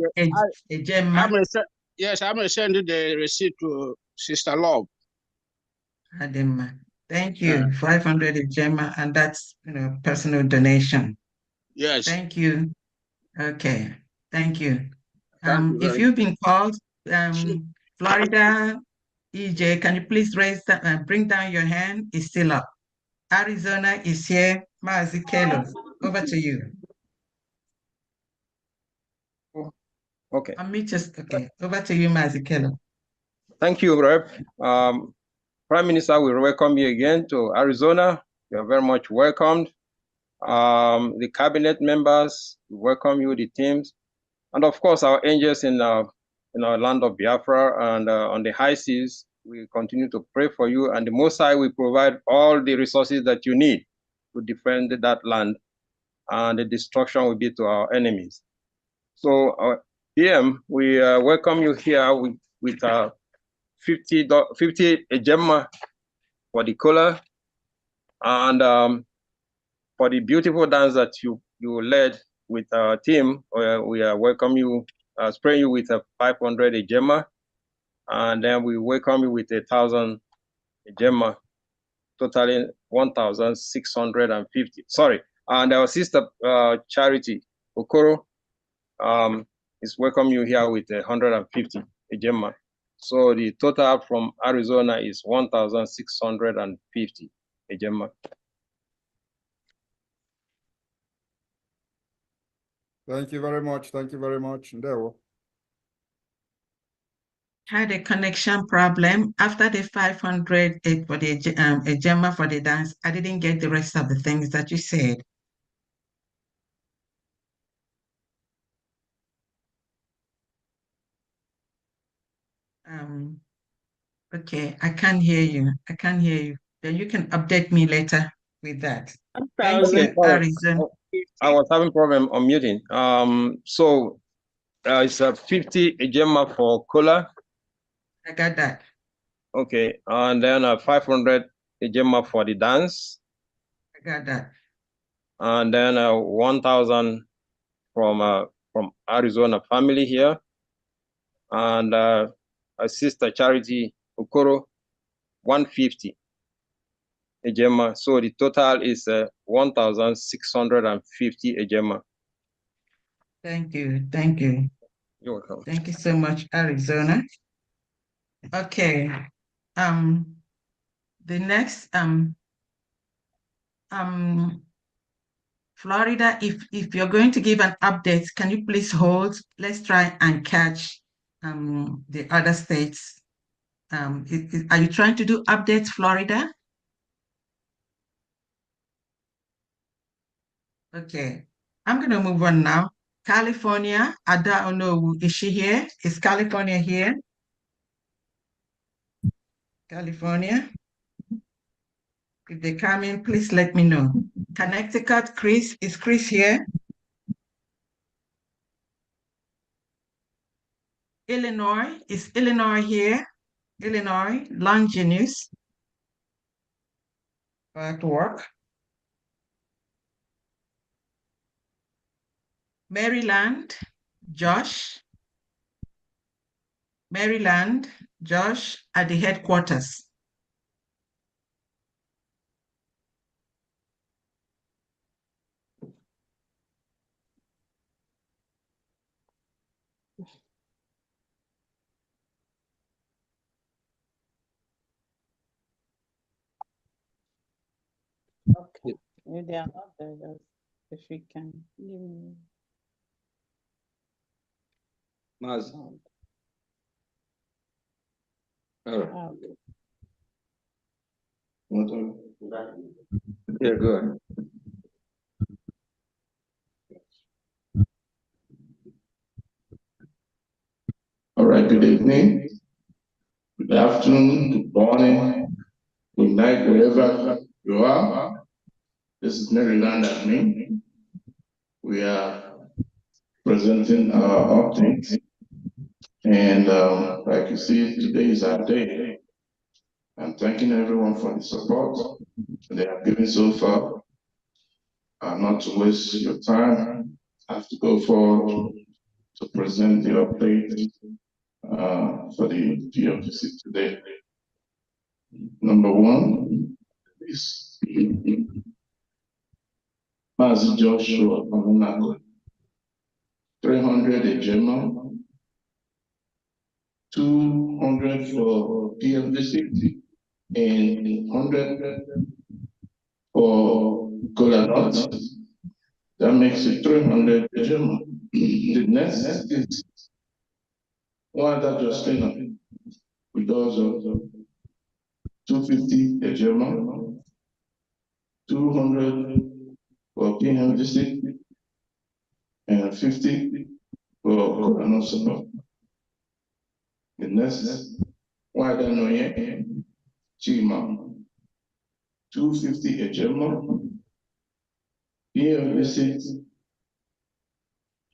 a Gemma. Yes, I'm going to send the receipt to Sister Love. Adema. Thank you. 500 a Gemma, and that's personal donation. Yes. Thank you. Okay. Thank you. Thank you if you've been called, Florida, EJ, can you please bring down your hand? It's still up. Arizona is here. Mazi Kelo, over to you. Okay. Okay, over to you, Mazi Kelo. Thank you, Rep. Prime Minister, we welcome you again to Arizona. You are very much welcomed. The cabinet members, we welcome you, the teams, and of course our angels in our land of Biafra and on the high seas. We continue to pray for you, and the Most High will provide all the resources that you need to defend that land, and the destruction will be to our enemies. So, PM, we welcome you here with 50 a Gemma for the color, and for the beautiful dance that you led with our team. We welcome you, spraying you with a 500 a Gemma, and then we welcome you with 1,000 a Gemma, totaling 1,650. Sorry, and our sister Charity Okoro is welcome you here with 150 a Gemma. So the total from Arizona is 1,650 a Gemma. Thank you very much. Thank you very much. Had a connection problem. After the 500 for the a Gemma for the dance, I didn't get the rest of the things that you said. Okay, I can't hear you. I can't hear you. Then you can update me later with that. Thank you, Arizona. I was having problem on muting. So it's a 50 a Gemma for cola. I got that. Okay, and then 500 a Gemma for the dance. I got that. And then 1,000 from Arizona family here, and a sister Charity Okoro, 150 a Gemma. So the total is 1,650 a Gemma. Thank you. Thank you. You're welcome. Thank you so much, Arizona. Okay. The next Florida, if you're going to give an update, can you please hold? Let's try and catch the other states. Are you trying to do updates, Florida? Okay, I'm going to move on now. California, Ada Onowu, is she here? Is California here? California? If they come in, please let me know. Connecticut, Chris, is Chris here? Illinois, is Illinois here? Illinois, Longinus. At work. Maryland, Josh. Maryland, Josh, at the headquarters. Okay. If they are not there, just if we can give me. Maz. All right. Yeah, go ahead. All right, good evening, good afternoon, good morning, good night, wherever you are. This is Maryland admin. We are presenting our update. And like you see, today is our day. I'm thanking everyone for the support they have given so far. Not to waste your time, I have to go forward to present the update for the advocacy today. Number one is Mazi Joshua Pamunago, 300 a German, 200 for PMVC, and 100 for Golanot. That makes it 300 a German. The next is one that Justina with those of 250 a German, 200 for PMVC, and 50 for Golanot support. The next one that no yet, Chima, 250 a German, PMVC,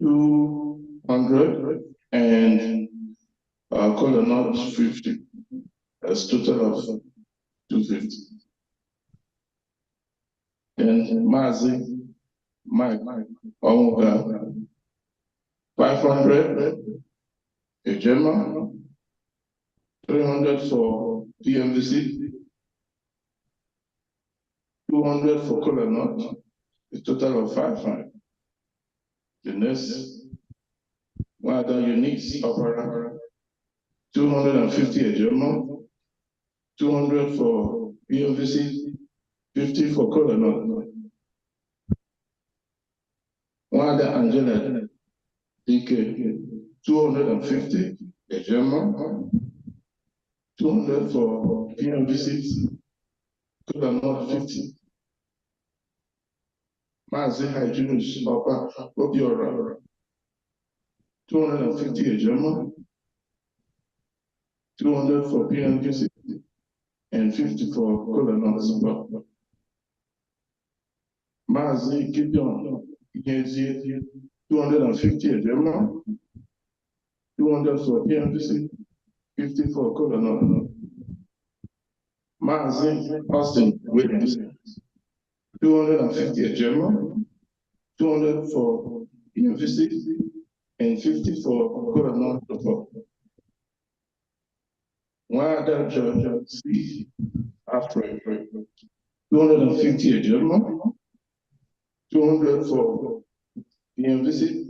200, and Golanot 50. That's total of 250. Then Mazi, Mike, 500 a German, 300 for PMVC, 200 for Golanot, a total of 500. The next one other unique opera, 250 a German, 200 for PMVC, 50 for Golanot. One other Angela DK, 250 a German, 200 for PMVC, Golanot 50. Mazi Hygienist Papa Obiora, 250 a German, 200 for PMVC, and 50 for Golanot support. Mazi Gideon, 250 a German, 200 for PMVC, 50 for Golanot. Mazi Austin Williams, 250 a German, 200 for PMVC, and 50 for Golanot support. One other judge, C. Afro, 250 a German, 200 for PMVC,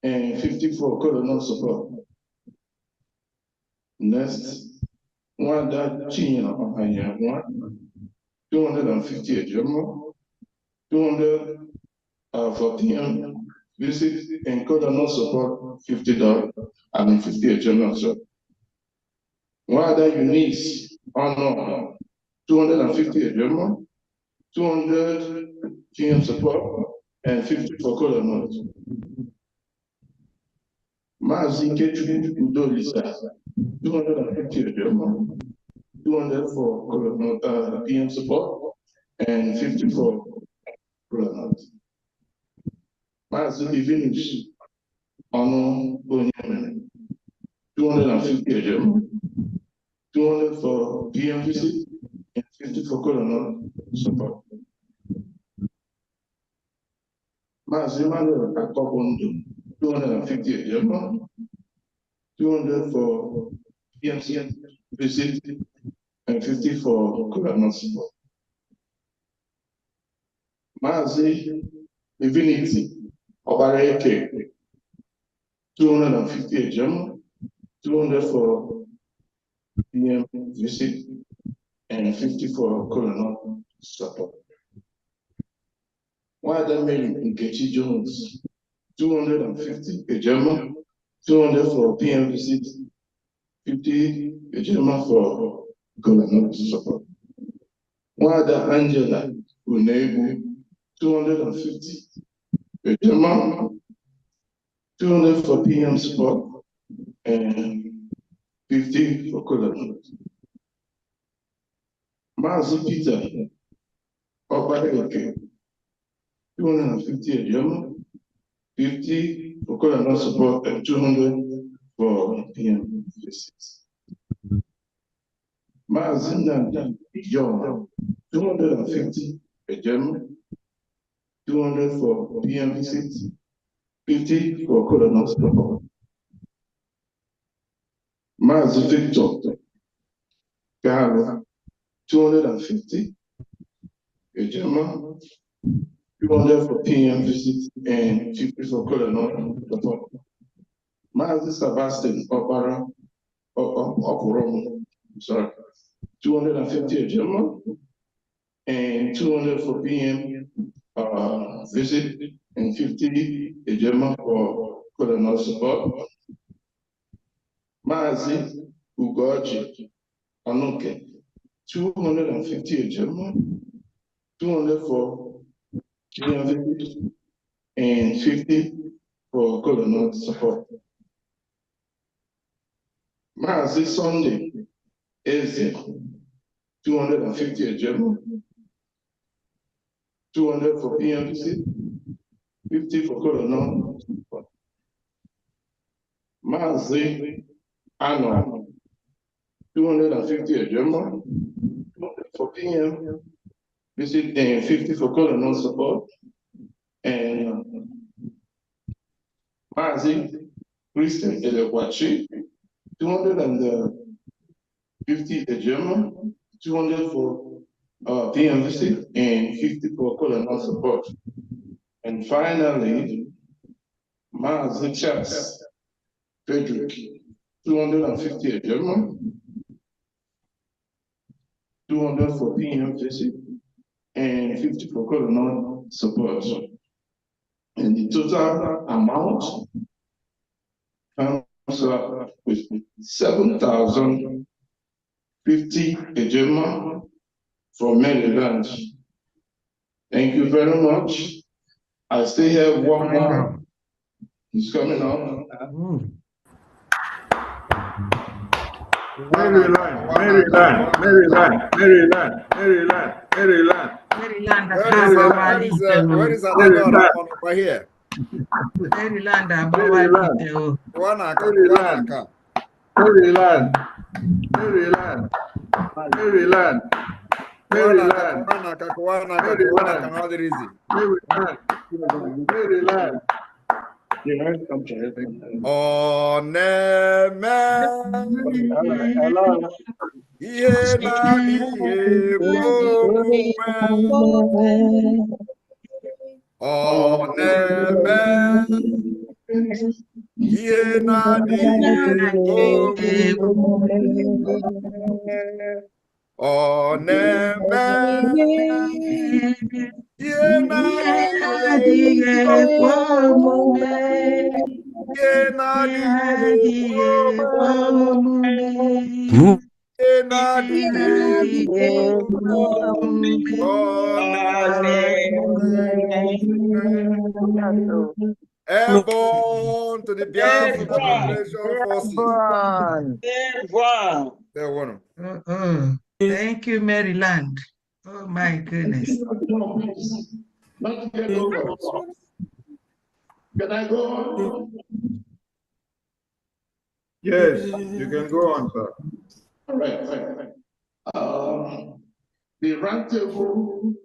and 50 for Golanot support. Next, one that China Ohaya, 250 a German, 200 for PM visit and code and support $50 and 50 a general shop. One other units on 250 a general, 200 PM support, and 50 for code and notes. Mazi Ketri Udo Lisa, 250 a general, 200 for code and note, PM support, and 50 for code and notes. Mazi Divinish on Bonyaman, 250 a general, 200 for PM visit, and 50 for colonel support. Mazimano Akopondo, 250 a general, 200 for PM visit, and 50 for colonel support. Mazi Divinity, Obareke, 250 a general, 200 for PM visit, and 50 for colonel support. One other Mary Nkechi Jones, 250 a German, 200 for PM visit, 50 a German for colonel support. One other Angela Unebu, 250 a German, 200 for PM support, and 50 for colonel. Mazi Peter, Obareke, 250 a German, 50 for colonel support, and 200 for PM visits. Mazinanda Young, 250 a German, 200 for PM visits, 50 for colonel support. Maz Victor Garo, 250 a German, 200 for PM visits, and 50 for colonel support. Maz Sebastian Opera, sorry, 250 a German, and 200 for PM visit, and 50 a German for colonel support. Mazi Ugoji Anuke, 250 a German, 200 for PM visit, and 50 for colonel support. Mazi Sunday Eze, 250 a German, 200 for PM visit, 50 for colonel support. Mazi Ano, 250 a German, 200 for PM visit, and 50 for colonel support. And Mazi Christian Elewachi, 250 a German, 200 for PM visit, and 50 for colonel support. And finally, Mazi Charles Frederick, 250 a German, 200 for PM visit, and 50 for colonel support. And the total amount comes up with 7,050 a German for Maryland. Thank you very much. I still have one more. It's coming up. Maryland. Where is Adadora over here? Maryland. Oh, neme. Ye na diye oh, neme. Ye na diye oh, neme. Airborne to the Biafra Liberation Forces. They're one. Thank you, Maryland. Oh my goodness. Can I go on? Yes, you can go on, sir. All right. The roundtable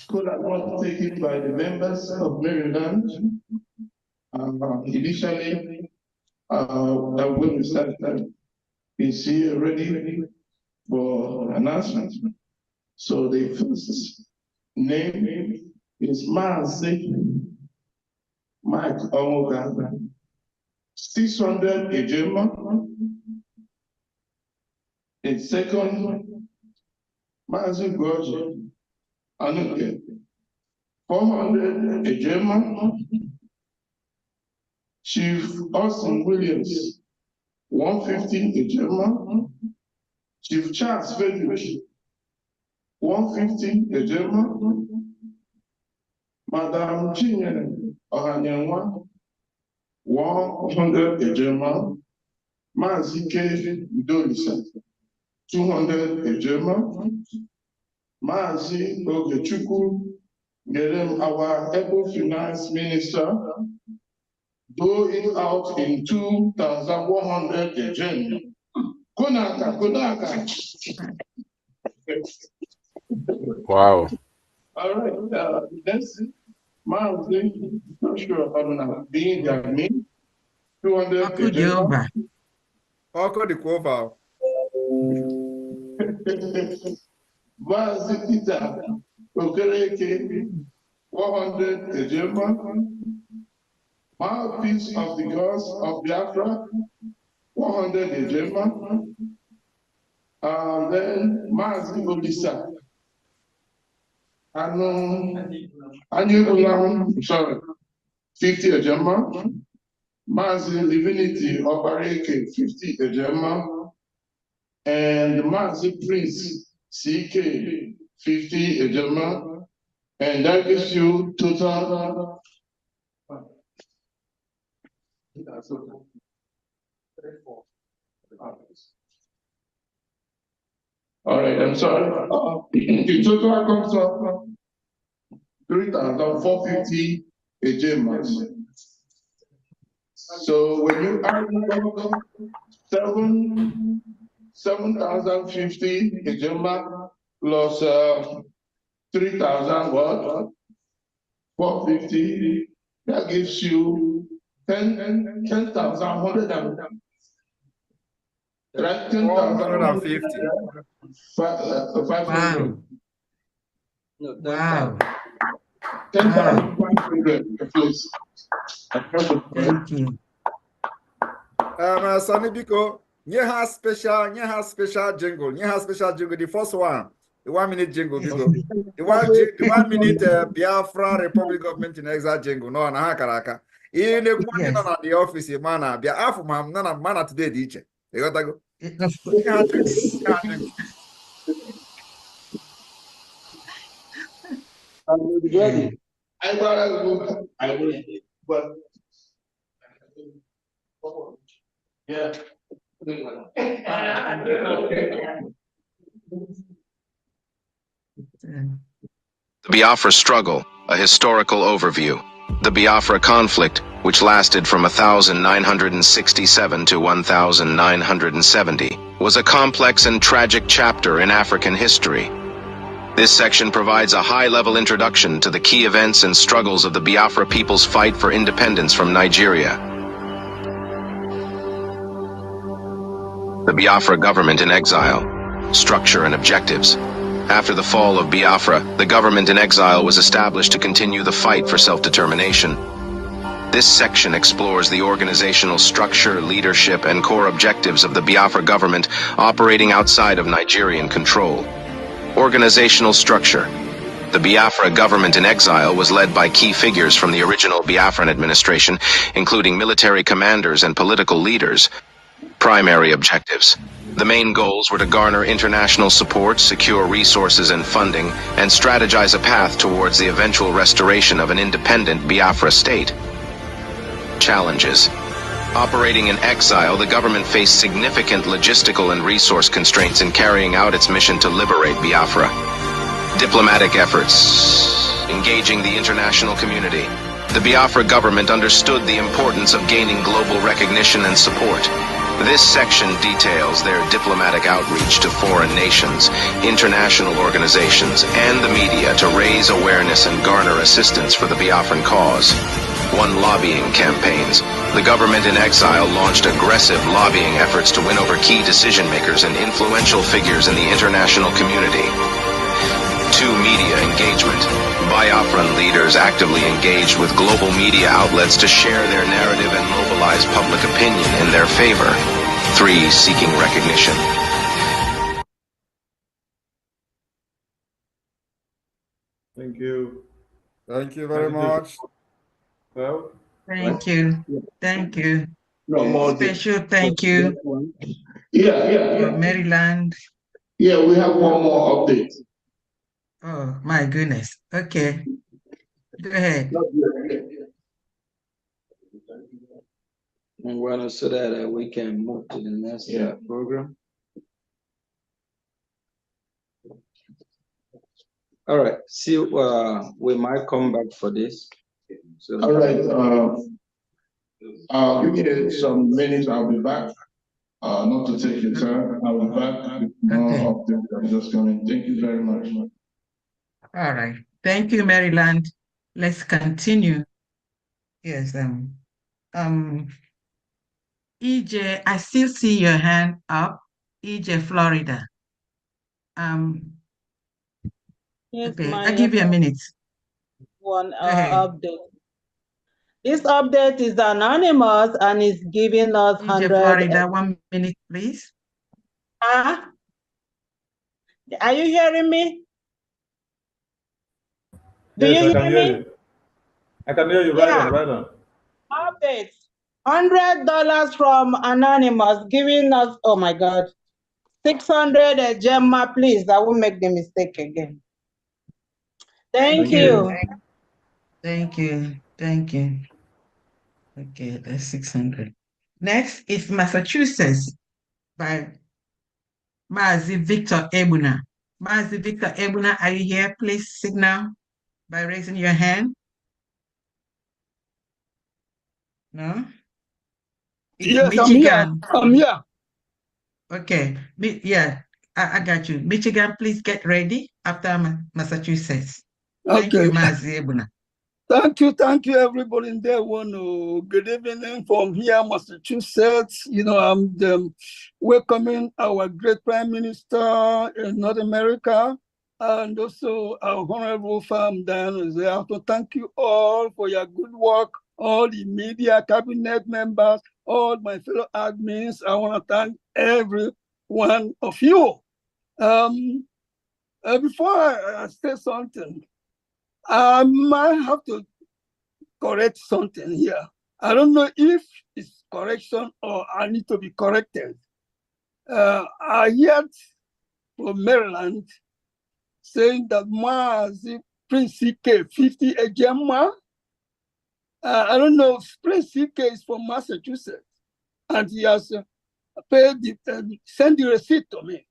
could have been taken by the members of Maryland. Initially, I'm going to start is here ready for announcement. So the first name is Mazi Mike Omoga, 600 Ejema. The second, Mazi Goji Anuke, 400 Ejema. Chief Austin Williams, 150 Ejema. Chief Charles Frederick, 150 Ejema. Madam Chinyere Ohanyenwa, 100 Ejema. Mazi Udolisa, 200 Ejema. Mazi Ogechukwu Gerem, our able finance minister, going out in 2,100 Ejema. Konaka. Wow. All right, that's Mazi, not sure if I'm not being the admin, 200 Ejema. Oko the Quova. Mazi Peter Okereke, 100 Ejema. Mouthpiece of the gods of Biafra, 100 Ejema. And then Mazi Olisa. Sorry, 50 Ejema. Mazi Divinity Obareke, 50 Ejema. And Mazi Prince CK, 50 Ejema. And that gives you total. All right, I'm sorry. The total comes up 3,450 Ejemas. So when you add 7,050 Ejema plus 3,000 what? 450. That gives you 10,100. Right, 10,150. 500. Wow. 10,500, please. Thank you. Sonny Biko, you have special jingle. You have special jingle. The first one, the 1 minute jingle, Biko. The 1 minute Biafra Republic Government in Exile jingle. No, na karaka. In the morning on the office, mana Biafra mam na mana today DJ. You got to go. I will, but yeah. The Biafra struggle, a historical overview. The Biafra conflict, which lasted from 1967 to 1970, was a complex and tragic chapter in African history. This section provides a high-level introduction to the key events and struggles of the Biafra people's fight for independence from Nigeria. The Biafra government in exile, structure and objectives. After the fall of Biafra, the government in exile was established to continue the fight for self-determination. This section explores the organizational structure, leadership, and core objectives of the Biafra government operating outside of Nigerian control. Organizational structure. The Biafra government in exile was led by key figures from the original Biafran administration, including military commanders and political leaders. Primary objectives. The main goals were to garner international support, secure resources and funding, and strategize a path towards the eventual restoration of an independent Biafra state. Challenges. Operating in exile, the government faced significant logistical and resource constraints in carrying out its mission to liberate Biafra. Diplomatic efforts. Engaging the international community. The Biafra government understood the importance of gaining global recognition and support. This section details their diplomatic outreach to foreign nations, international organizations, and the media to raise awareness and garner assistance for the Biafran cause. 1. Lobbying campaigns. The government in exile launched aggressive lobbying efforts to win over key decision-makers and influential figures in the international community. 2. Media engagement. Biafran leaders actively engaged with global media outlets to share their narrative and mobilize public opinion in their favor. 3. Seeking recognition. Thank you. Thank you very much. Well, Thank you. Thank you. No more. Special thank you Yeah. for Maryland. Yeah, we have one more update. Oh, my goodness. Okay. Go ahead. Well, so that we can move to the next program. All right. See, we might come back for this. So, all right. Give me some minutes. I'll be back. Not to take your time. I'll be back with more updates. I'm just coming. Thank you very much. All right. Thank you, Maryland. Let's continue. Yes. EJ, I still see your hand up. EJ, Florida. Yes, okay, my I'll give you a minute. One update. This update is anonymous and is giving us EJ, Florida, 1 minute, please. Are you hearing me? Yes, I can hear you. I can hear you. Right on. Updates. $100 from Anonymous giving us, oh my God, 600 Gemma, please. I won't make the mistake again. Thank you. Thank you. Okay, that's 600. Next is Massachusetts by Mazi Victor Ebuna. Mazi Victor Ebuna, are you here? Please signal by raising your hand. No? It's yes, Michigan. I'm here. Okay. Yeah, I got you. Michigan, please get ready after Massachusetts. Thank you, Mazi Ebuna. Thank you, everybody in there. Good evening from here, Massachusetts. I'm welcoming our great Prime Minister in North America, and also our honorable farm down there. So thank you all for your good work, all the media, cabinet members, all my fellow admins. I want to thank every one of you. Before I say something, I might have to correct something here. I don't know if it's correction or I need to be corrected. I heard from Maryland saying that Mazi Prince CK 50 a Gemma. I don't know, Prince CK is from Massachusetts and he has paid sent the receipt to me.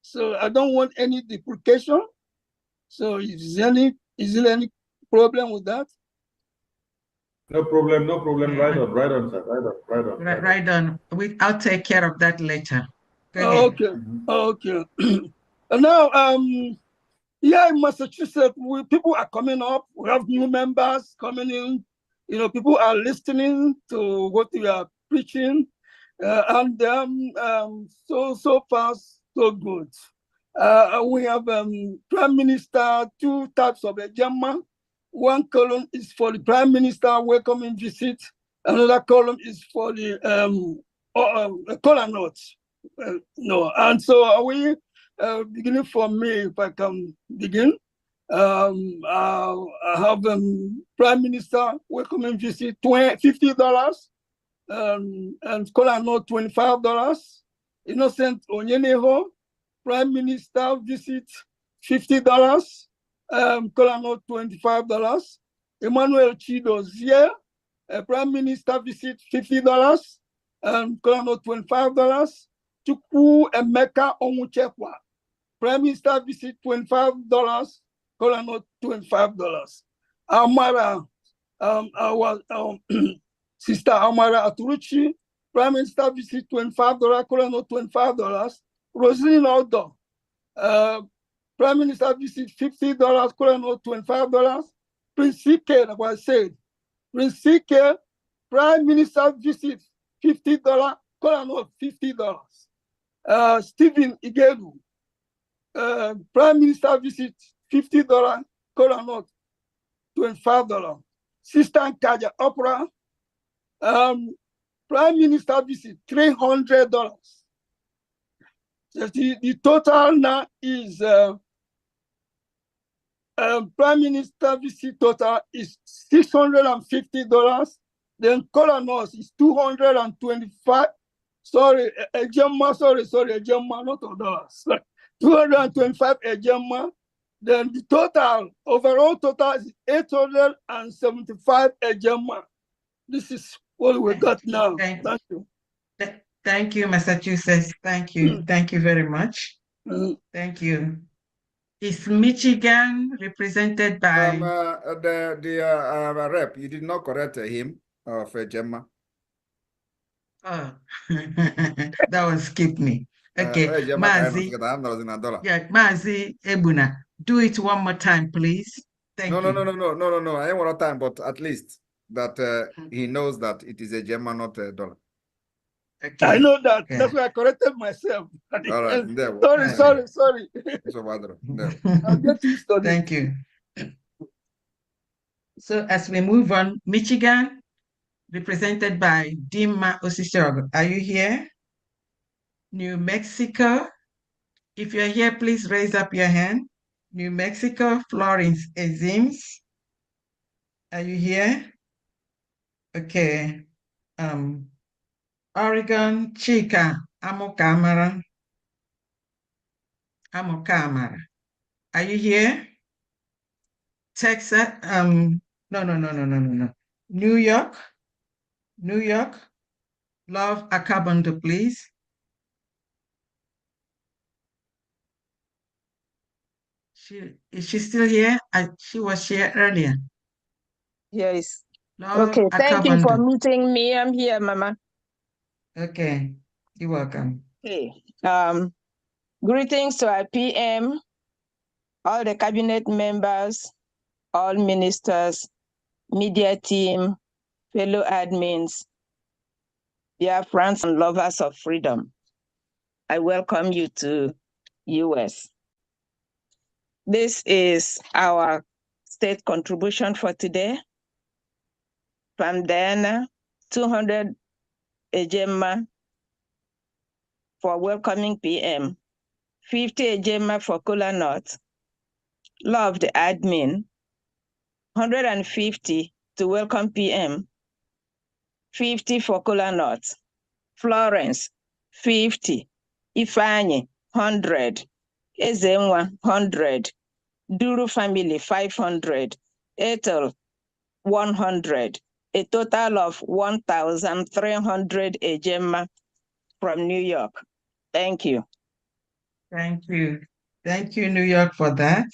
So I don't want any duplication. So is there any problem with that? No problem. Right on, sir. Right on. I'll take care of that later. Go ahead. Okay. Now, here in Massachusetts, people are coming up. We have new members coming in. People are listening to what we are preaching, and so far so good. We have Prime Minister, 2 types of Gemma. One column is for the Prime Minister welcoming visit. Another column is for the color notes. And so are we beginning from me, if I can begin. I have Prime Minister welcoming visit $50, and Kola Note $25. Innocent Onyeneho, Prime Minister visit $50. Kola Note $25. Emmanuel Chidozie, Prime Minister visit $50. Kola Note $25. Chukwu Emeka Onwuchekwa, Prime Minister visit $25. Kola Note $25. Amara, our Sister Amara Aturuchi, Prime Minister visit $25, Kola Note $25. Rosaline Odo, Prime Minister visit $50, Kola Note $25. Prince CK, like I said, Prince CK, Prime Minister visit $50, Kola Note $50. Stephen Igeru, Prime Minister visit $50, Kola Note $25. Sister Nkaja Opera, Prime Minister visit $300. The total now is Prime Minister visit total is $650. Then Kola Note is $225. Sorry, a Gemma, sorry, a Gemma, not $. 225 a Gemma. Then the total, overall total is 875 a Gemma. This is what we got now. Thank you. Thank you, Massachusetts. Thank you. Thank you very much. Thank you. Is Michigan represented by the rep? You did not correct him of Gemma. Oh, that one skipped me. Okay, Mazi. Yeah, Mazi Ebuna. Do it one more time, please. Thank you. No. I ain't one time, but at least that he knows that it is a Gemma, not a $. Okay. I know that. Okay. That's why I corrected myself. All right. Sorry. I'll get used to it. Thank you. So as we move on, Michigan, represented by Dima Osisog. Are you here? New Mexico. If you're here, please raise up your hand. New Mexico, Florence Ezims. Are you here? Okay. Oregon, Chika Amokamara. Are you here? Texas, no. New York, Love Akabondo, please. Is she still here? She was here earlier. Yes. Love okay, thank you for Akabondo. meeting me. I'm here, Mama. Okay, you're welcome. Okay. Greetings to our PM, all the cabinet members, all ministers, media team, fellow admins, Biafrans and lovers of freedom. I welcome you to US. This is our state contribution for today. From then, 200 Ejema for welcoming PM, 50 Ejema for Kola North, Love the admin, 150 to welcome PM, 50 for Kola North, Florence, 50, Ifeanyi, 100, Ezenwa, 100, Duru family, 500, Ethel, 100, a total of 1,300 Ejema from New York. Thank you. Thank you. Thank you, New York, for that.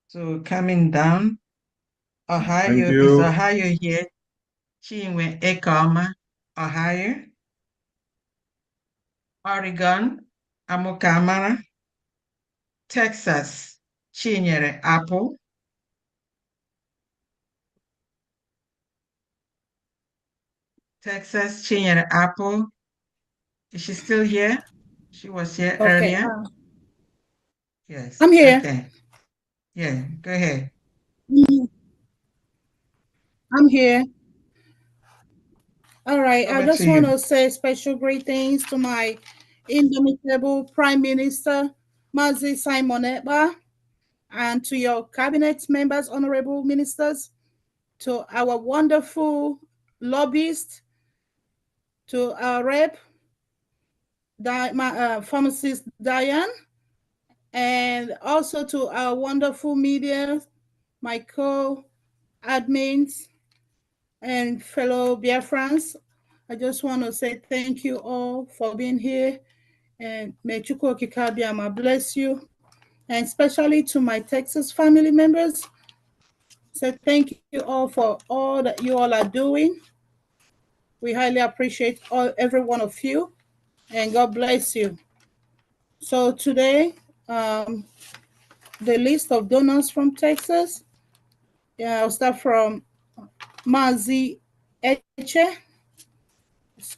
So coming down, Ohio, is Ohio here? Chinwe Ekoma, Ohio. Oregon, Amokamara. Texas, Chinyere Apple. Texas, Chinyere Apple. Is she still here? She was here earlier. Yes. I'm here. Okay. Yeah, go ahead. I'm here. All right. I just want to say special greetings to my indomitable Prime Minister, Mazi Simon Ekpa, and to your cabinet members, honorable ministers, to our wonderful lobbyists, to our rep, pharmacist Diane, and also to our wonderful media, my co-admins and fellow Biafrans. I just want to say thank you all for being here, and may Chukwu Okike Abiama bless you, and especially to my Texas family members. So thank you all for all that you all are doing. We highly appreciate every one of you, and God bless you. So today, the list of donors from Texas, I'll start from Mazi Eche.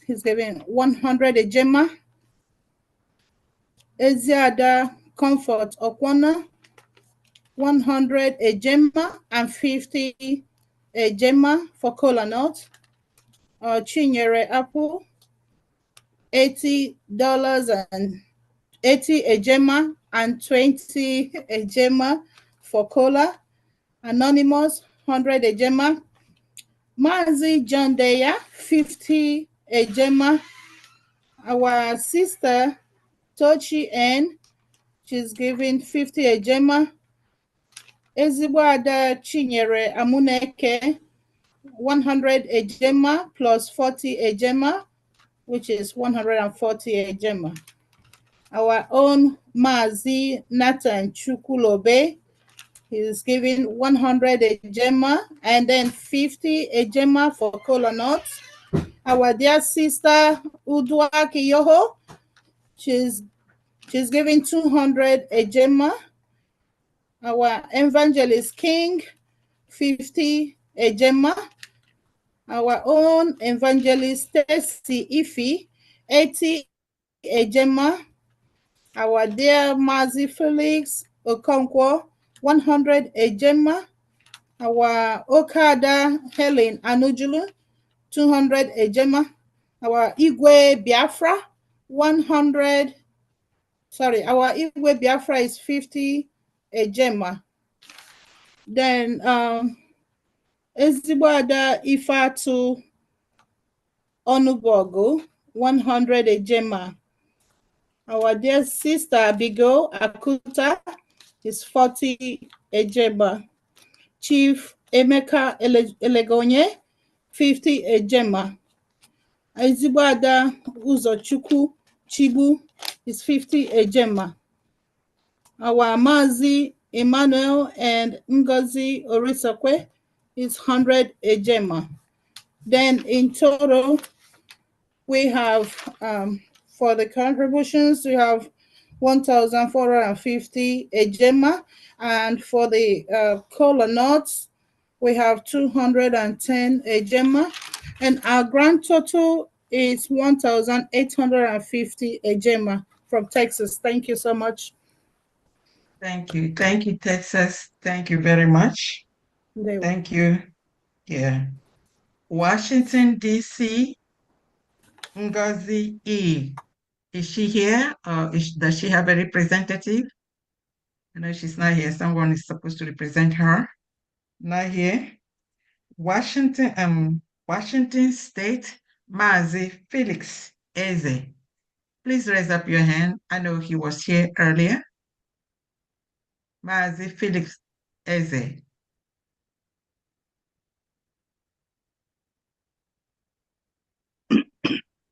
He's giving 100 ejema. Eziada Comfort Okwana, 100 ejema and 50 ejema for kola nut. Chinyere Apple, $80 and 80 ejema and 20 ejema for cola. Anonymous, 100 ejema. Mazi John Deya, 50 ejema. Our sister Tochi N, she's giving 50 ejema. Ezigboada Chinyere Amuneke, 100 ejema plus 40 ejema, which is 140 ejema. Our own Mazi Nathan Chukulobe, he's giving 100 ejema and then 50 ejema for kola nuts. Our dear sister Udwa Kiyoho, she's giving 200 ejema. Our evangelist King, 50 ejema. Our own evangelist Stacy Ifi, 80 ejema. Our dear Mazi Felix Okonkwo, 100 ejema. Our Okada Helen Anujulu, 200 ejema. Our Igwe Biafra, our Igwe Biafra is 50 ejema. Then Ezigboada Ifatu Onubogo, 100 ejema. Our dear sister Abigail Akuta is 40 ejema. Chief Emeka Elegonye, 50 ejema. Ezigboada Uzochukwu Chibu is 50 ejema. Our Mazi Emmanuel and Ngozi Orisakwe is 100 ejema. Then in total, we have, for the contributions, we have 1,450 ejema, and for the kola nuts, we have 210 ejema, and our grand total is 1,850 ejema from Texas. Thank you so much. Thank you. Thank you, Texas. Thank you very much. Thank you. Yeah. Washington, D.C., Ngozi E. Is she here, or does she have a representative? I know she's not here. Someone is supposed to represent her. Not here. Washington State, Mazi Felix Eze. Please raise up your hand. I know he was here earlier. Mazi Felix Eze.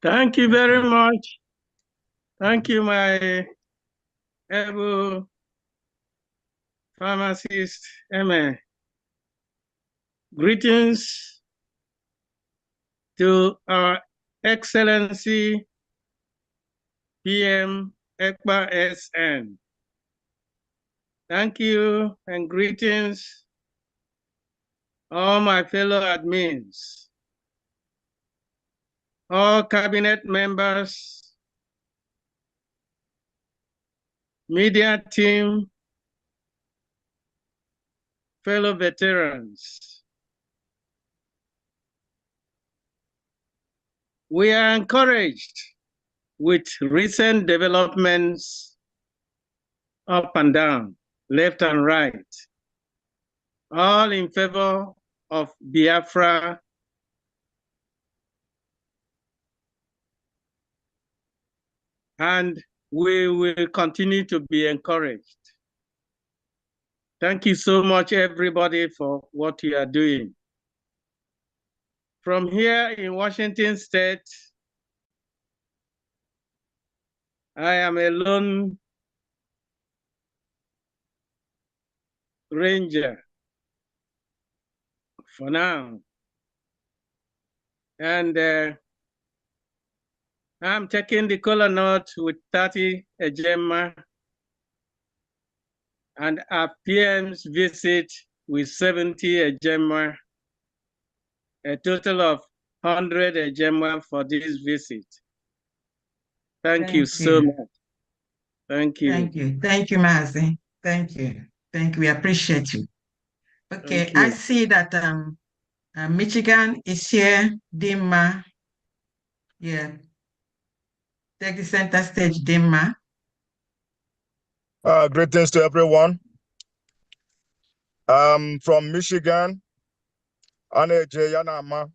Thank you very much. Thank you, my able pharmacist, Emma. Greetings to our Excellency PM Ekpa SN. Thank you and greetings, all my fellow admins, all cabinet members, media team, fellow veterans. We are encouraged with recent developments up and down. left and right, all in favor of Biafra, and we will continue to be encouraged. Thank you so much, everybody, for what you are doing. From here in Washington State, I am a lone ranger for now. And I'm taking the kola nut with 30 ejema and our PM's visit with 70 ejema, a total of 100 ejema for this visit. Thank you so much. Thank you. Thank you. Thank you, Mazi. Thank you. Thank you. We appreciate you. Okay, I see that Michigan is here. Dimma. Yeah. Take the center stage, Dimma. Greetings to everyone. From Michigan, Aneje Yanama,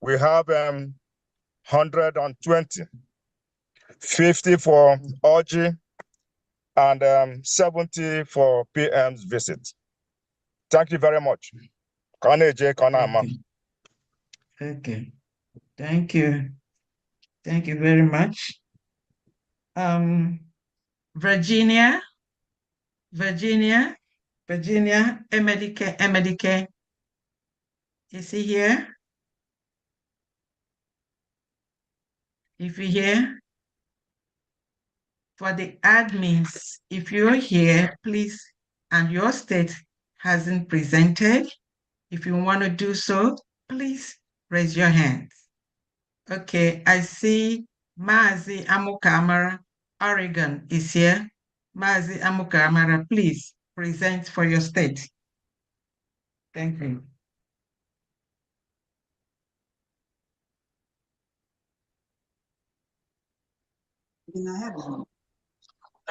we have 120, 50 for Orgy, and 70 for PM's visit. Thank you very much. Aneje Kanama. Okay. Thank you. Thank you very much. Virginia, Emedike, is he here? If you're here, for the admins, if you're here, please, and your state hasn't presented, if you want to do so, please raise your hands. Okay, I see Mazi Amukamara, Oregon is here. Mazi Amukamara, please present for your state. Thank you.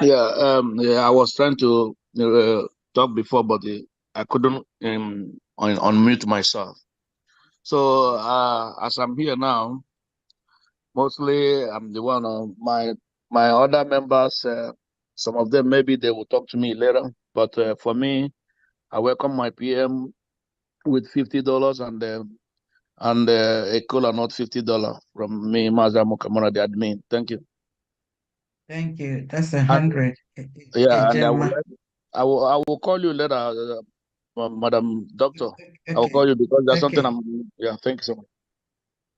Yeah, I was trying to talk before, but I couldn't unmute myself. So as I'm here now, mostly I'm the one on my other members. Some of them maybe they will talk to me later, but for me, I welcome my PM with $50 and a cola not $50 from me, Mazda Mukamura, the admin. Thank you. Thank you. That's 100. Yeah, and I will call you later, Madam Doctor. I will call you because there's something yeah, thank you so much.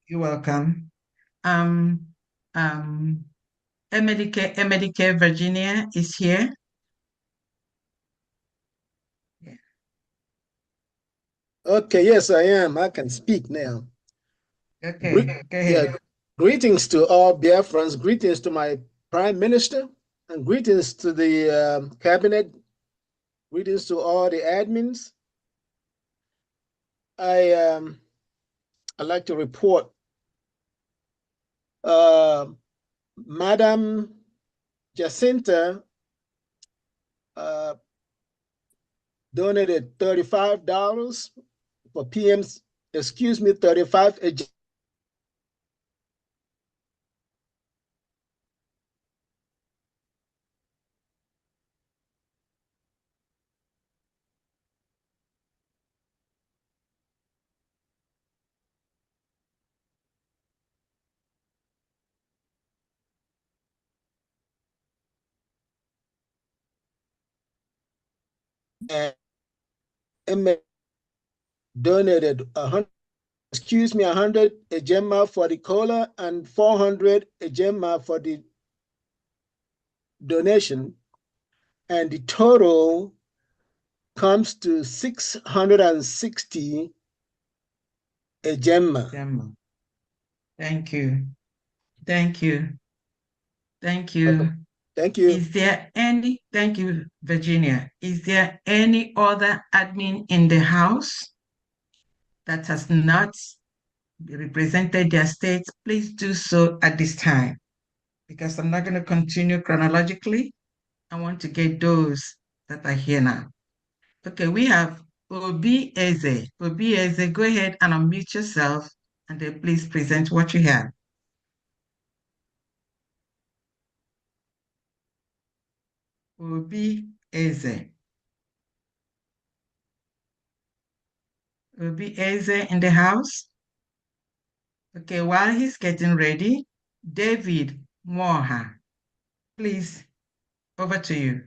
You're welcome. Emedike Virginia is here. Okay, yes, I am. I can speak now. Okay, go ahead. Yeah, greetings to all Biafrans, greetings to my Prime Minister, and greetings to the Cabinet, greetings to all the admins. I'd like to report Madam Jacinta donated $35 for PM's, 35 and donated 100 ejema for the cola and 400 ejema for the donation, and the total comes to 660 ejema. Thank you. Thank you. Thank you. Thank you. Is there any, thank you, Virginia. Is there any other admin in the House that has not represented their state? Please do so at this time, because I'm not going to continue chronologically. I want to get those that are here now. Okay, we have Obi Eze. Obi Eze, go ahead and unmute yourself and then please present what you have. Obi Eze. Obi Eze in the house? Okay, while he's getting ready, David Moha, please, over to you.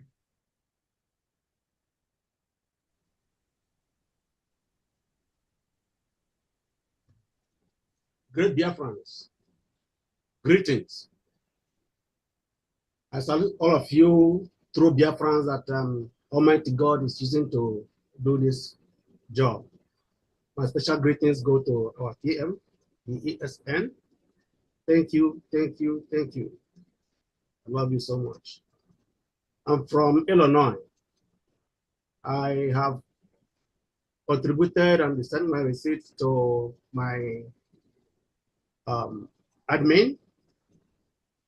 Great Biafrans, greetings. I salute all of you true Biafrans that Almighty God is using to do this job. My special greetings go to our PM, the ESN. Thank you, thank you, thank you. I love you so much. I'm from Illinois. I have contributed and sent my receipts to my admin.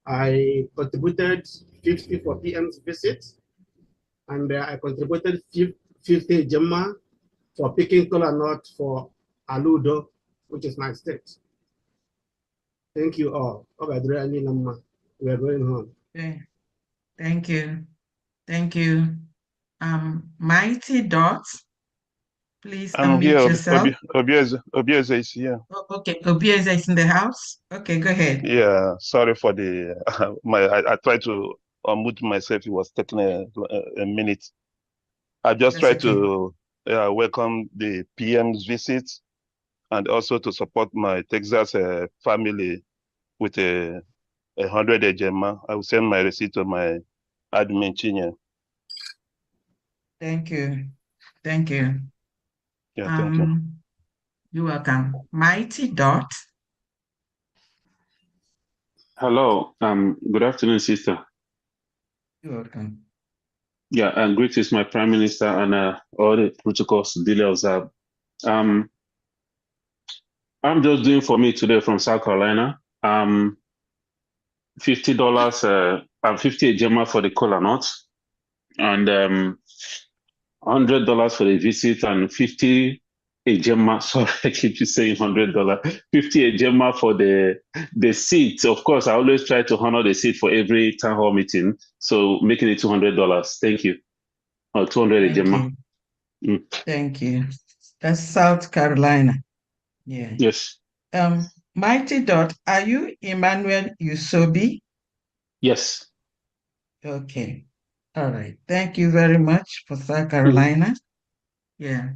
I contributed 50 for PM's visit, and I contributed 50 Gemma for picking kola nut for Aludo, which is my state. Thank you all. We are going home. Okay. Thank you. Thank you. Mighty Dots, please I'm unmute here. yourself. Obieze is here. Oh, okay, Obieze is in the house. Okay, go ahead. Yeah, sorry for the I tried to unmute myself. It was taking a minute. I just That's tried okay. to welcome the PM's visit and also to support my Texas family with a 100 Ejema. I will send my receipt to my admin Chinye. Thank you. Thank you. Yeah, thank you. You're welcome. Mighty Dot. Hello, good afternoon, sister. You're welcome. Yeah, and greetings, my Prime Minister, and all the protocols duly observed. I'm just doing for me today from South Carolina. $50, 50 Ejema for the kola nuts, and $100 for the visit, and 50 Ejema. Sorry, I keep you saying $100. 50 Ejema for the seat. Of course, I always try to honor the seat for every town hall meeting, so making it $200. Thank you. Or 200 Thank Ejema. you. Thank you. That's South Carolina. Yeah. Yes. Mighty Dot, are you Emmanuel Usobi? Yes. Okay. All right. Thank you very much for South Carolina. Yeah.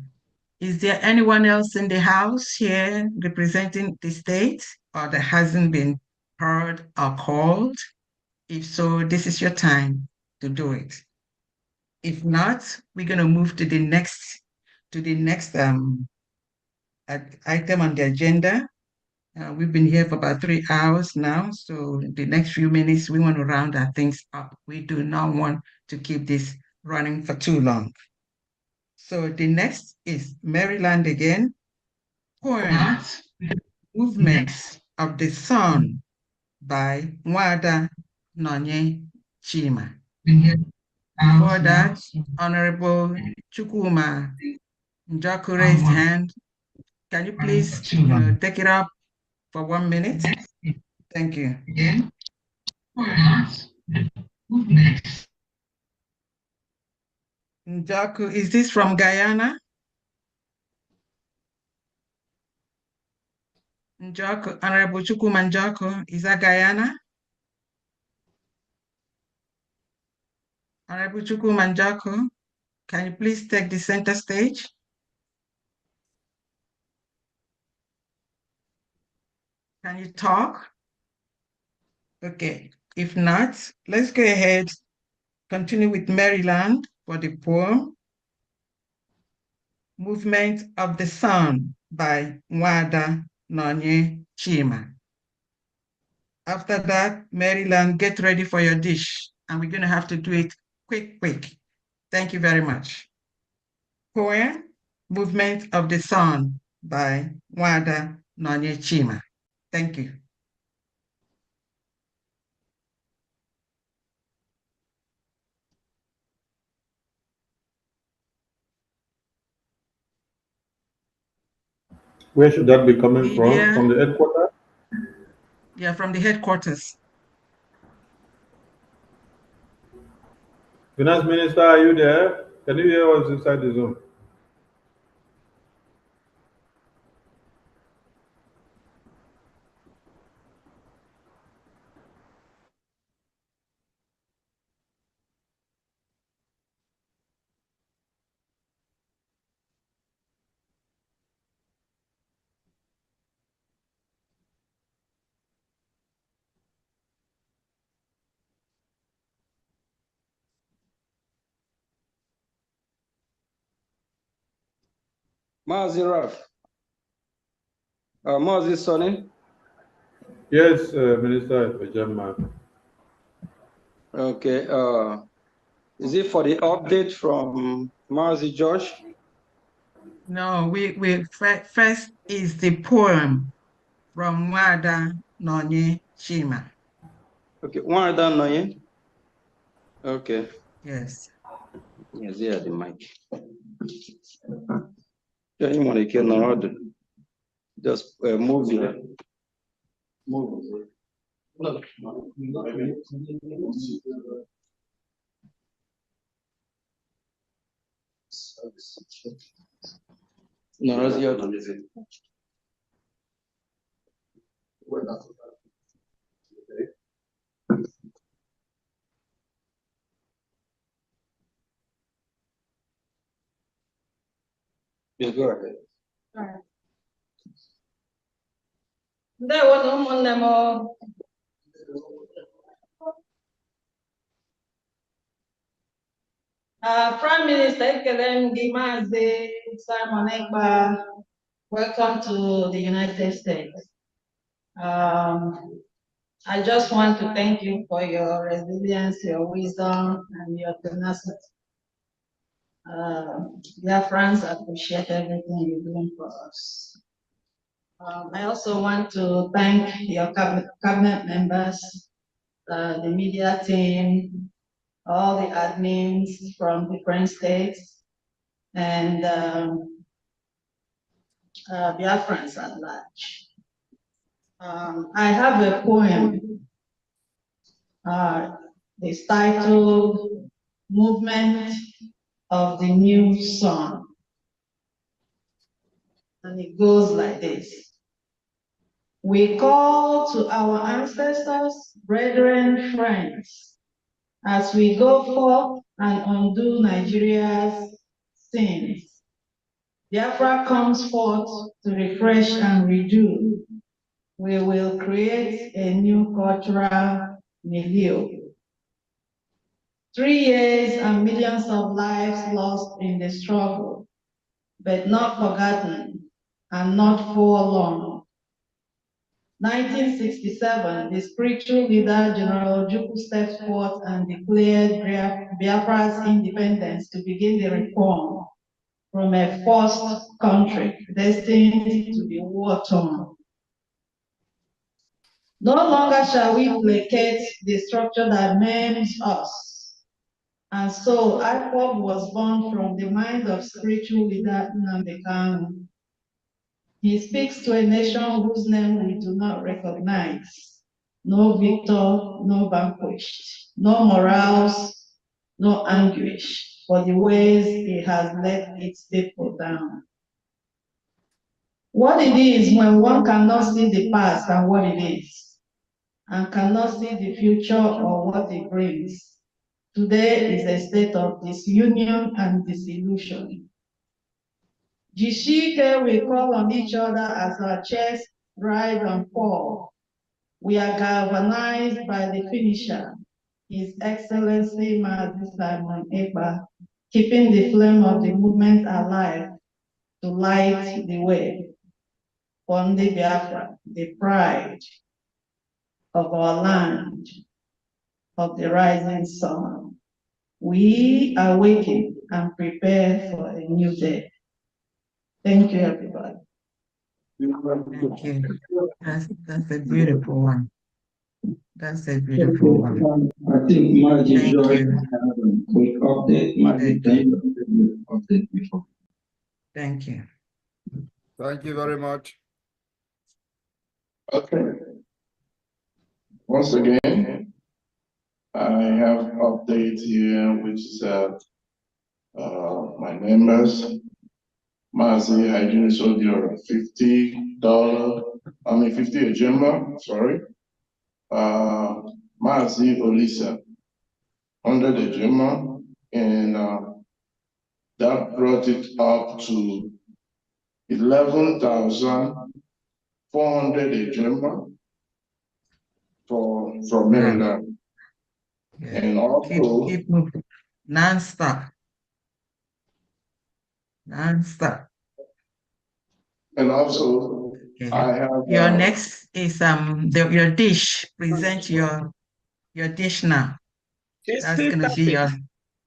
Is there anyone else in the house here representing the state or that hasn't been heard or called? If so, this is your time to do it. If not, we're going to move to the next item on the agenda. We've been here for about 3 hours now, so the next few minutes, we want to round our things up. We do not want to keep this running for too long. So the next is Maryland again. Poem, Movements of the Sun by Nwada Nonye Chima. Before that, Honorable Chukwuma Njoku raised hand. Can you please take it up for 1 minute? Thank you. Njoku, is this from Guyana? Njoku, Honorable Chukwuma Njoku, is that Guyana? Honorable Chukwuma Njoku, can you please take the center stage? Can you talk? Okay, if not, let's go ahead, continue with Maryland for the poem, Movement of the Sun by Nwada Nonye Chima. After that, Maryland, get ready for your dish, and we're gonna have to do it quick. Thank you very much. Poem, Movement of the Sun by Nwada Nonye Chima. Thank you. Where should that be coming from? Media. From the headquarters? Yeah, from the headquarters. Finance Minister, are you there? Can you hear us inside the Zoom? Mazi Raf. Mazi Sonny. Yes, Minister Ejema. Okay. Is it for the update from Mazi Josh? No, we first is the poem from Wada Nonye Chima. Okay, Wada Nonye. Okay. Yes. Yes, yeah, the mic. Yeah, you want to kill no just move here. Move. No. No, that's the other. Yeah, go ahead. All right. There was no more. Prime Minister Ekpa Gimaze Simon Ekpa, welcome to the United States. I just want to thank you for your resilience, your wisdom, and your tenacity. Biafrans appreciate everything you're doing for us. I also want to thank your cabinet members, the media team, all the admins from different states, and Biafrans at large. I have a poem. It's titled Movement of the New Sun. And it goes like this. We call to our ancestors, brethren, friends, as we go forth and undo Nigeria's sins. Biafra comes forth to refresh and redo. We will create a new cultural milieu. 3 years and millions of lives lost in the struggle, but not forgotten and not forlorn. 1967, the spiritual leader General Ojukwu stepped forth and declared Biafra's independence to begin the reform from a forced country destined to be war-torn. No longer shall we placate the structure that maims us. And so IPOB was born from the mind of spiritual leader Nnamdi Kanu. He speaks to a nation whose name we do not recognize. No victor, no vanquished, no morals, no anguish for the ways he has let its people down. What it is when one cannot see the past and what it is, and cannot see the future or what it brings. Today is a state of disunion and disillusion. Jishike, we call on each other as our chests rise and fall. We are galvanized by the finisher, His Excellency Mazi Simon Ekpa, keeping the flame of the movement alive to light the way. Fondi Biafra, the pride of our land, of the rising sun. We awaken and prepare for a new day. Thank you, everybody. Thank you. That's a beautiful one. That's a beautiful one. I think Margie Thank Joy you. have a quick update. Margie, can you update before? Thank you. Thank you very much. Okay. Once again, I have update here, which is my members. Mazi Hygiene Soldier, $50. 50 Ejema, sorry. Mazi Olisa, 100 Ejema, and that brought it up to 11,400 Ejema from Maryland. Yeah. And also keep moving. Non-stop. Non-stop. And also, Okay. I have Your next is your dish. Present your dish now. That's gonna be your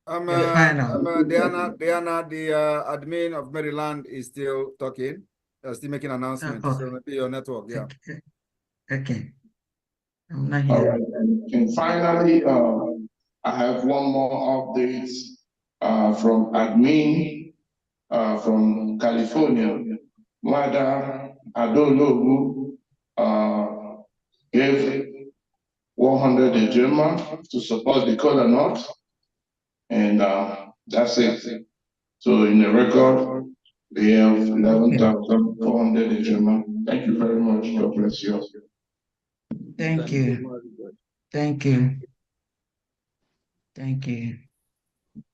final. Diana, the admin of Maryland is still talking, still making announcements. Oh, So maybe your network, yeah. Okay. I'm not all here. right. And finally, I have one more update from admin from California. Mada Adologu gave 100 Ejema to support the Kola North, and that's it. So in the record, we have 11,400 Ejema. Thank you very much. God bless you. Thank you. Thank you. Thank you.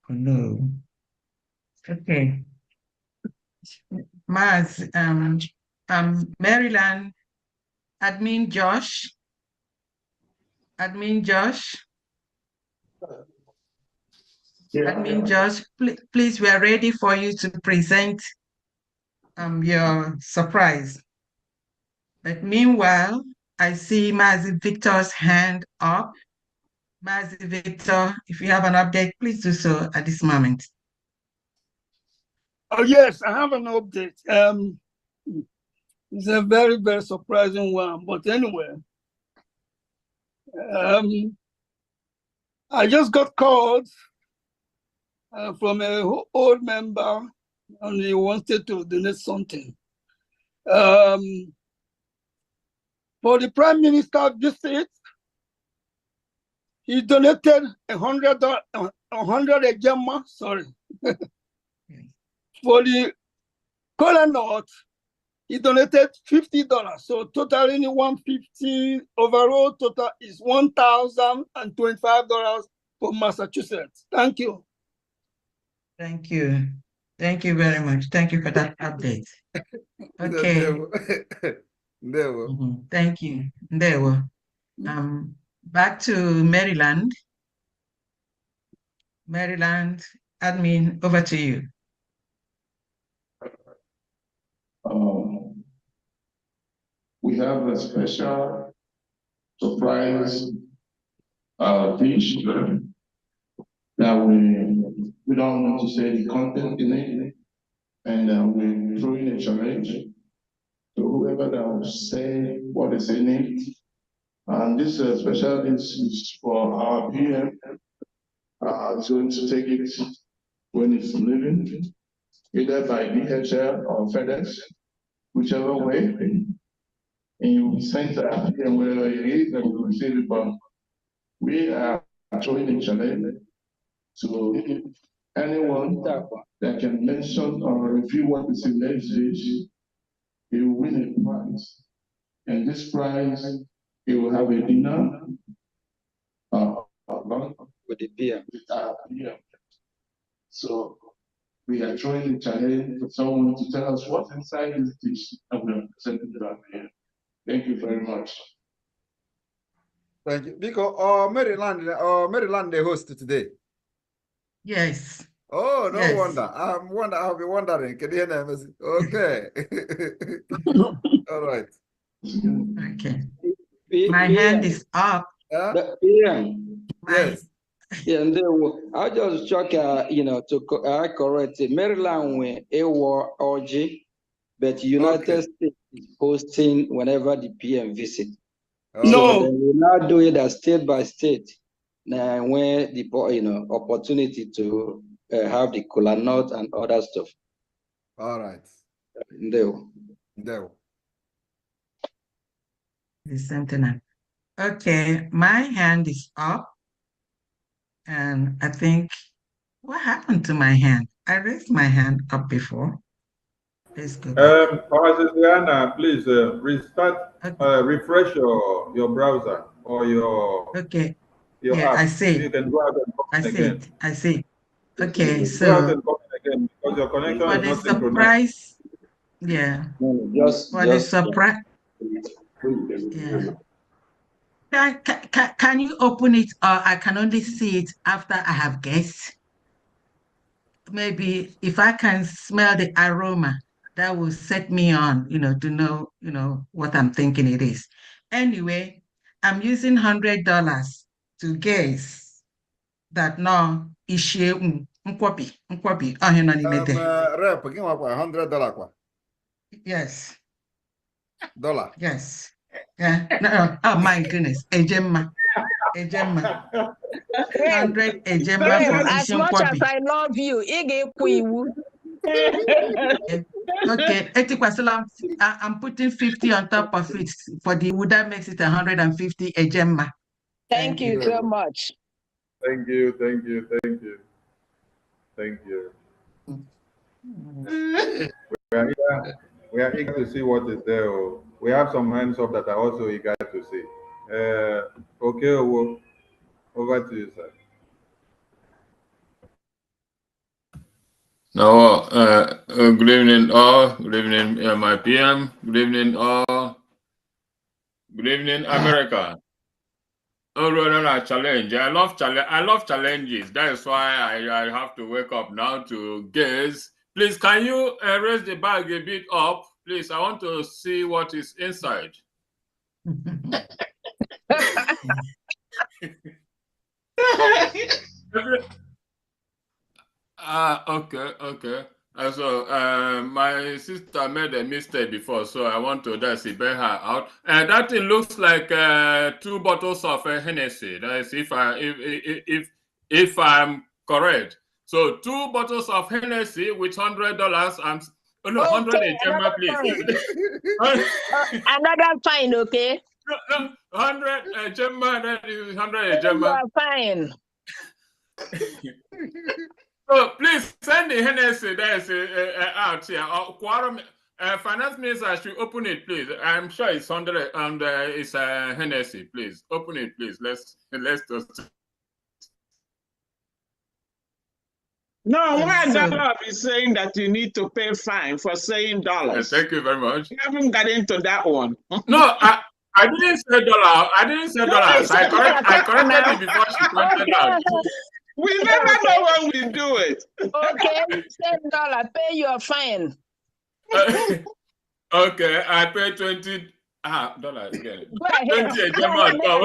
Hello. Okay. Maz, Maryland, admin Josh. Admin Josh. Admin Josh, please, we are ready for you to present your surprise. But meanwhile, I see Mazi Victor's hand up. Mazi Victor, if you have an update, please do so at this moment. Oh, yes, I have an update. It's a very, very surprising one. But anyway, I just got called from an old member, and he wanted to donate something. For the Prime Minister visit, he donated $100 Ejema, sorry. For the Kola North, he donated $50. So totaling $150, overall total is $1,025 for Massachusetts. Thank you. Thank you. Thank you very much. Thank you for that update. Okay. Thank you. There we back to Maryland. Maryland, admin, over to you. We have a special surprise dish that we don't want to say the content in it, and we're throwing a challenge to whoever that will say what is in it. And this special dish is for our PM. It's going to take it when it's leaving, either by DHL or FedEx, whichever way. And you will send to our PM wherever it is, and we will receive it. But we are throwing a challenge to anyone that can mention or review what is in this dish. He will win a prize. And this prize, he will have a dinner along with the beer. So we are throwing a challenge for someone to tell us what's inside this dish, and we are presenting it out here. Thank you very much. Thank you. Because Maryland the host today. Yes. Oh, no yes. wonder. I'll be wondering. Can you hear me? Okay. All right. Okay. My hand is up. Yes. Yeah, and I just check, to correct it. Maryland when a war orgy, but United States is hosting whenever the PM visit. No. So then we now do it as state by state. Now when the opportunity to have the Kola Nut and other stuff. All right. No. No. The same thing. Okay, my hand is up. And I think, what happened to my hand? I raised my hand up before. Let's go back. Diana, please restart, refresh your browser or your Yeah, app. I see. You can go out and come I in see again. it. I see. Okay, Go out so and come in again because your connection for is the not synchronized. surprise, yeah. For the surprise, yeah. Can you open it, or I can only see it after I have guessed? Maybe if I can smell the aroma, that will set me on, to know, what I'm thinking it is. Anyway, I'm using $100 to guess that no issue nkwobi. Rep, give me $100. Yes. Dollar. Yes. Yeah. No. Oh my goodness. Ejemma. 100 Ejemma for As issue much as nkwobi. I love you, Okay, I'm putting 50 on top of it for the wood. That makes it 150 Ejemma. Thank you so much. Thank you. We are eager to see what is there. We have some hands up that are also eager to see. Okay, over to you, sir. No, good evening all. Good evening, my PM. Good evening all. Good evening, America. Oh, no, challenge. I love challenges. That is why I have to wake up now to guess. Please, can you raise the bag a bit up? Please, I want to see what is inside. Okay. So my sister made a mistake before, so I want to bail her out. That thing looks like 2 bottles of Hennessy. That is, if I'm correct. So 2 bottles of Hennessy with $100. 100 Ejemma, please. Another fine, okay? No, 100 Ejemma. That is 100 You Ejemma. are fine. So please send the Hennessy out here. Finance minister should open it, please. I'm sure it's 100 and it's Hennessy. Please open it, please. Let's just. No, why Dollar is saying that you need to pay fine for saying dollars? Thank you very much. You haven't got into that one. No, I didn't say dollar. I didn't say dollars. I corrected it before she pointed out. We never know when we do it. Okay, $10, pay your fine. Okay, I pay $20 again. Go ahead. 20 Ejemma on top.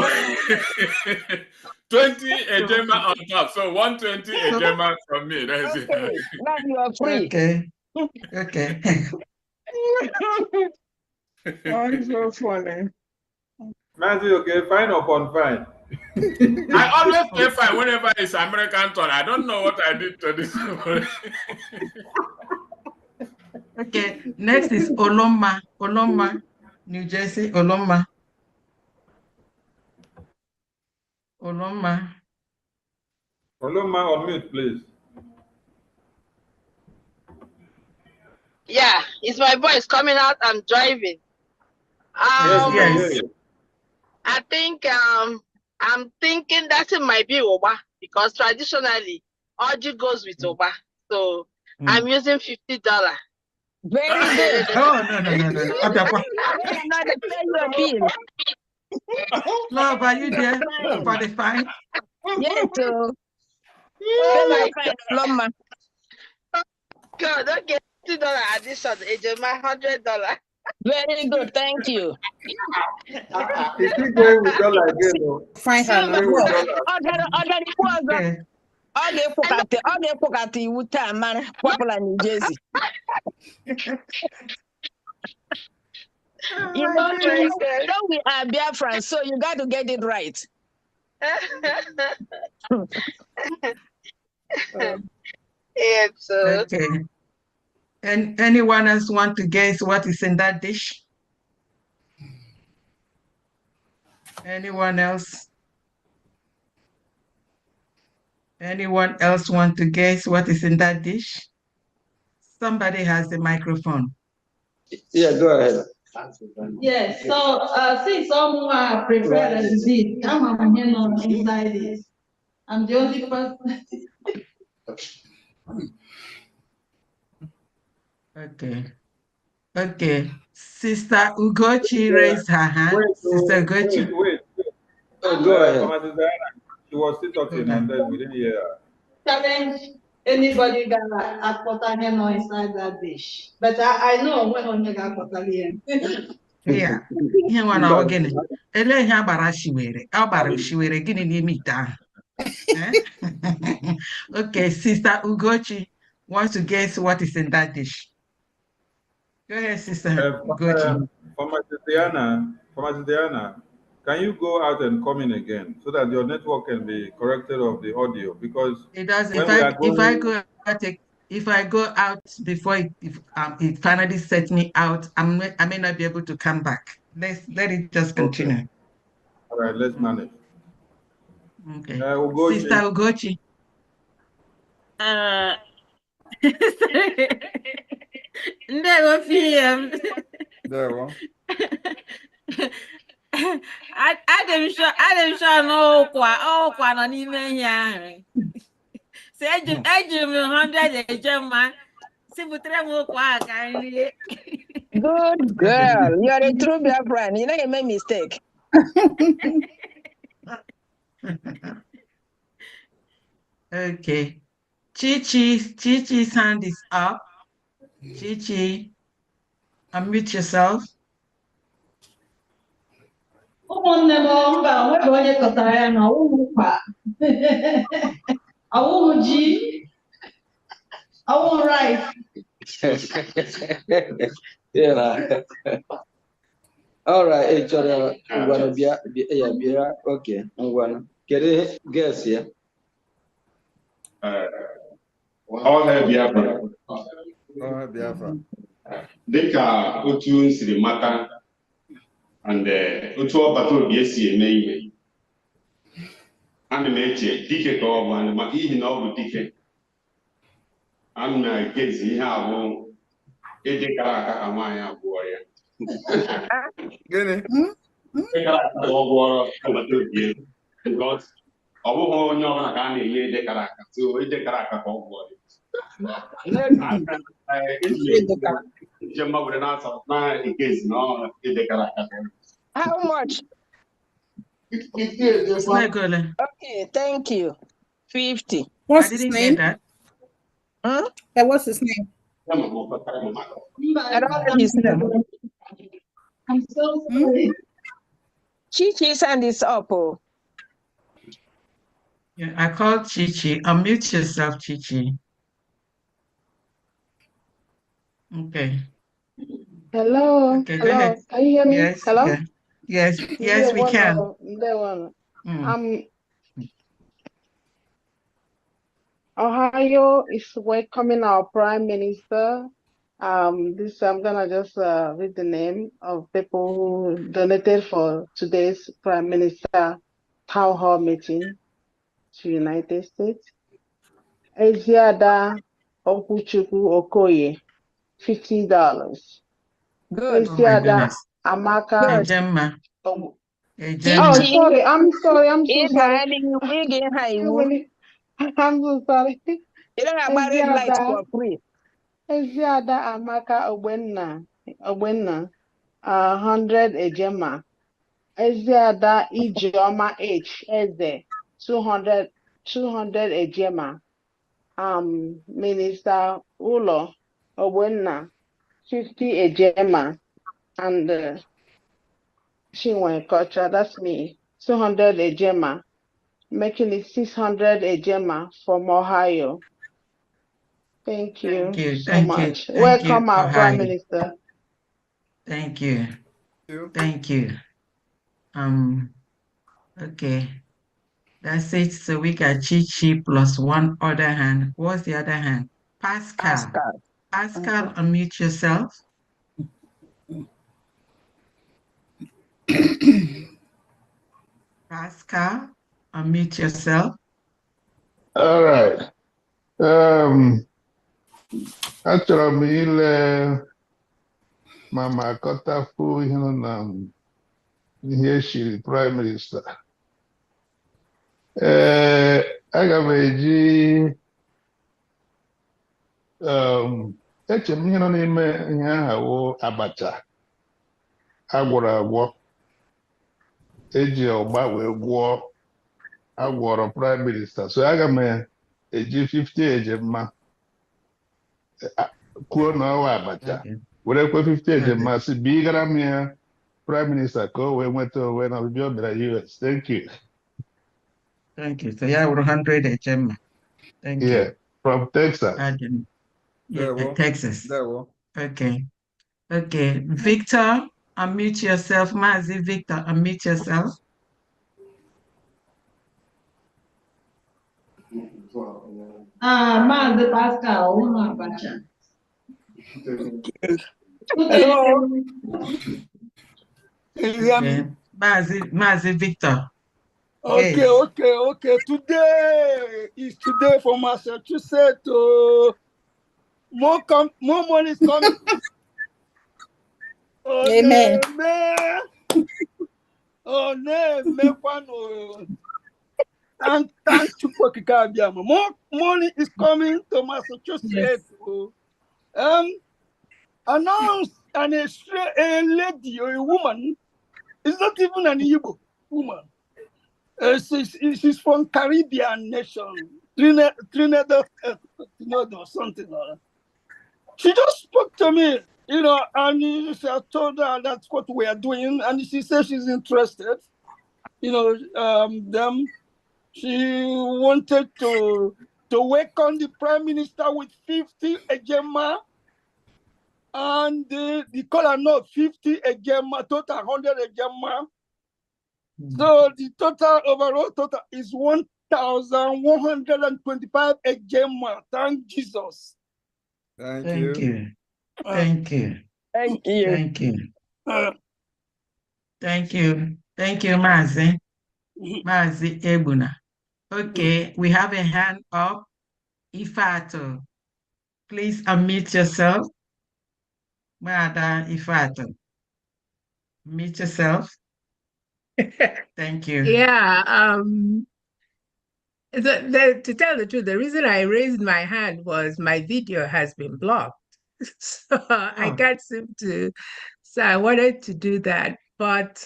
20 Ejemma on top. So 120 Ejemma from me. That's it. Now you are free. Okay. Oh, it's so funny. Nancy, okay, fine upon fine. I always pay fine whenever it's American turn. I don't know what I did to this. Okay, next is Oloma, New Jersey, Oloma. Oloma, on mute, please. Yeah, is my voice coming out? I'm driving. Yes. I think I'm thinking that it might be Oba because traditionally Oji goes with Oba. So I'm using $50. Very good. Oh no. Not to pay your bill. Love, are you there for the fine? Yes, so pay my fine, Loma. Good, okay, $50 addition, Ejemma, $100. Very good, thank you. If you go with dollar again, though. Fine her now. Ọ ga-ekwukata iwu taa mara kwapụla New Jersey. You know we are Biafran, so you got to get it right. Okay. And anyone else want to guess what is in that dish? Anyone else? Anyone else want to guess what is in that dish? Somebody has the microphone. Yeah, go ahead. Yes, so since someone prepared this, I'm here inside this. I'm the only person. Okay. Okay. Sister Ugochi raised her hand. Sister Ugochi. Wait. Go ahead. She was still talking and then we didn't hear her. Challenge anybody that has put him inside that dish. But I know when onye ga-akpọta him. Yeah. Ihe nwa na ọ gịnị? Ele ihe agbara shiwere. Ọ gbara shiwere gịnị n'ime ite ahụ? Okay, Sister Ugochi wants to guess what is in that dish. Go ahead, Sister Ugochi. Former Diana, can you go out and come in again so that your network can be corrected of the audio? Because it does. If I go out before it finally sets me out, I may not be able to come back. Let it just continue. Okay. All right, let's manage. Okay. Ugochi. Sister Ugochi. Ndewo PM. Ndewo. Adị m sure na ọkwa nọ n'ime ihe ahụ. So eji m 100 eje mma. Si butere m ụkwa ahụ ka m rie. Good girl. You are a true Biafran. You don't make mistake. Okay. Chichi's hand is up. Chichi, unmute yourself. Ụmụnne m mba nwebe onye kọtara ya na ọwụwụ mkpa ọwụwụ ji ọwụwụ rice. Yeah. All right, ngwana bịa. Okay, ngwana. Kedu guess ya? All hail Biafra. All hail Biafra. Dịka otu siri mata and otu ọbata obi esi eme ihe. Ana m eche dike ka ọ bụ maka ihi na ọ bụ dike. Ana m egezi ihe abụ ịdị kara aka ka nwaanyị abụọ ya. Gịnị? Ịkara aka ka ọ gwọrọ ọbata obi elu. Because ọ bụghị onye ọbụla ka a na-enye ịdị kara aka. So ịdị kara aka ka ọ gwọrọ. How much? Okay, thank you. 50. What's his name? Huh? Yeah, what's his name? I don't know his name. I'm so sorry. Chichi's hand is up. Oh. Yeah, I called Chichi. Unmute yourself, Chichi. Okay. Hello. Okay, Hello. ahead. Can you hear me? Yes. Hello. Yeah. Yes, we can. Ohio is welcoming our Prime Minister. I'm gonna just read the name of people who donated for today's Prime Minister town hall meeting to United States. Eziada Okuchukwu Okoye, $50. Good. Eziada Amaka. Ejemma. Oh, Ejemma. sorry. I'm so sorry. I'm so sorry. You don't have married lights for free. Eziada Amaka Ogbenna, 100 Ejema. Eziada Ijeoma H. Eze, 200 Ejema. Minister Ulo Ogbenna, 50 Ejema. And Chinwe Kocha, that's me, 200 Ejema. Making it 600 Ejema from Ohio. Thank you so much. Welcome, our Prime Minister. Thank you. Okay. That's it. So we got Chichi plus one other hand. What's the other hand? Pascal. Pascal, unmute yourself. Pascal, unmute yourself. All right. Achọrọ m ile Mama Kotafu ihe nọ na ihe eshiri Prime Minister. Aga m eji eche m ihe nọ n'ime ihe ahụ abacha agwọrọ agwọ eji ọgba wee gwọọ agwọrọ Prime Minister. So aga m eji 50 ejemma kwuo na ọwa abacha were kwe 50 ejemma si bigara m ya Prime Minister ka o wee nweta onwe na ọbịbịa ọ bịara US. Thank you. Thank you. So yeah, we're 100 HM. Thank Yeah, you. from Texas. Yeah, Texas. Okay. Okay. Victor, unmute yourself. Mazi, Victor, unmute yourself. Mazi Pascal, Abacha. Hello. Okay. Mazi Victor. Okay, Yes. okay. Today is today for Massachusetts. More money is coming. Amen. Thank you. More money is coming to Massachusetts. Yes. Announced a lady or a woman. It's not even an Igbo woman. She's from Caribbean nation, Trinidad or something like that. She just spoke to me, and I told her that's what we are doing, and she said she's interested. She wanted to welcome the Prime Minister with 50 ejema, and the color note 50 ejema, total 100 ejema. So the overall total is 1,125 ejema. Thank Jesus. Thank you. Thank you. Thank you. Thank you. Thank you. Thank you, Mazi. Mazi Ebuna. Okay, we have a hand up. Ifato, please unmute yourself. Mada Ifato. Mute yourself. Thank you. Yeah, to tell the truth, the reason I raised my hand was my video has been blocked. So I can't seem to, so I wanted to do that. But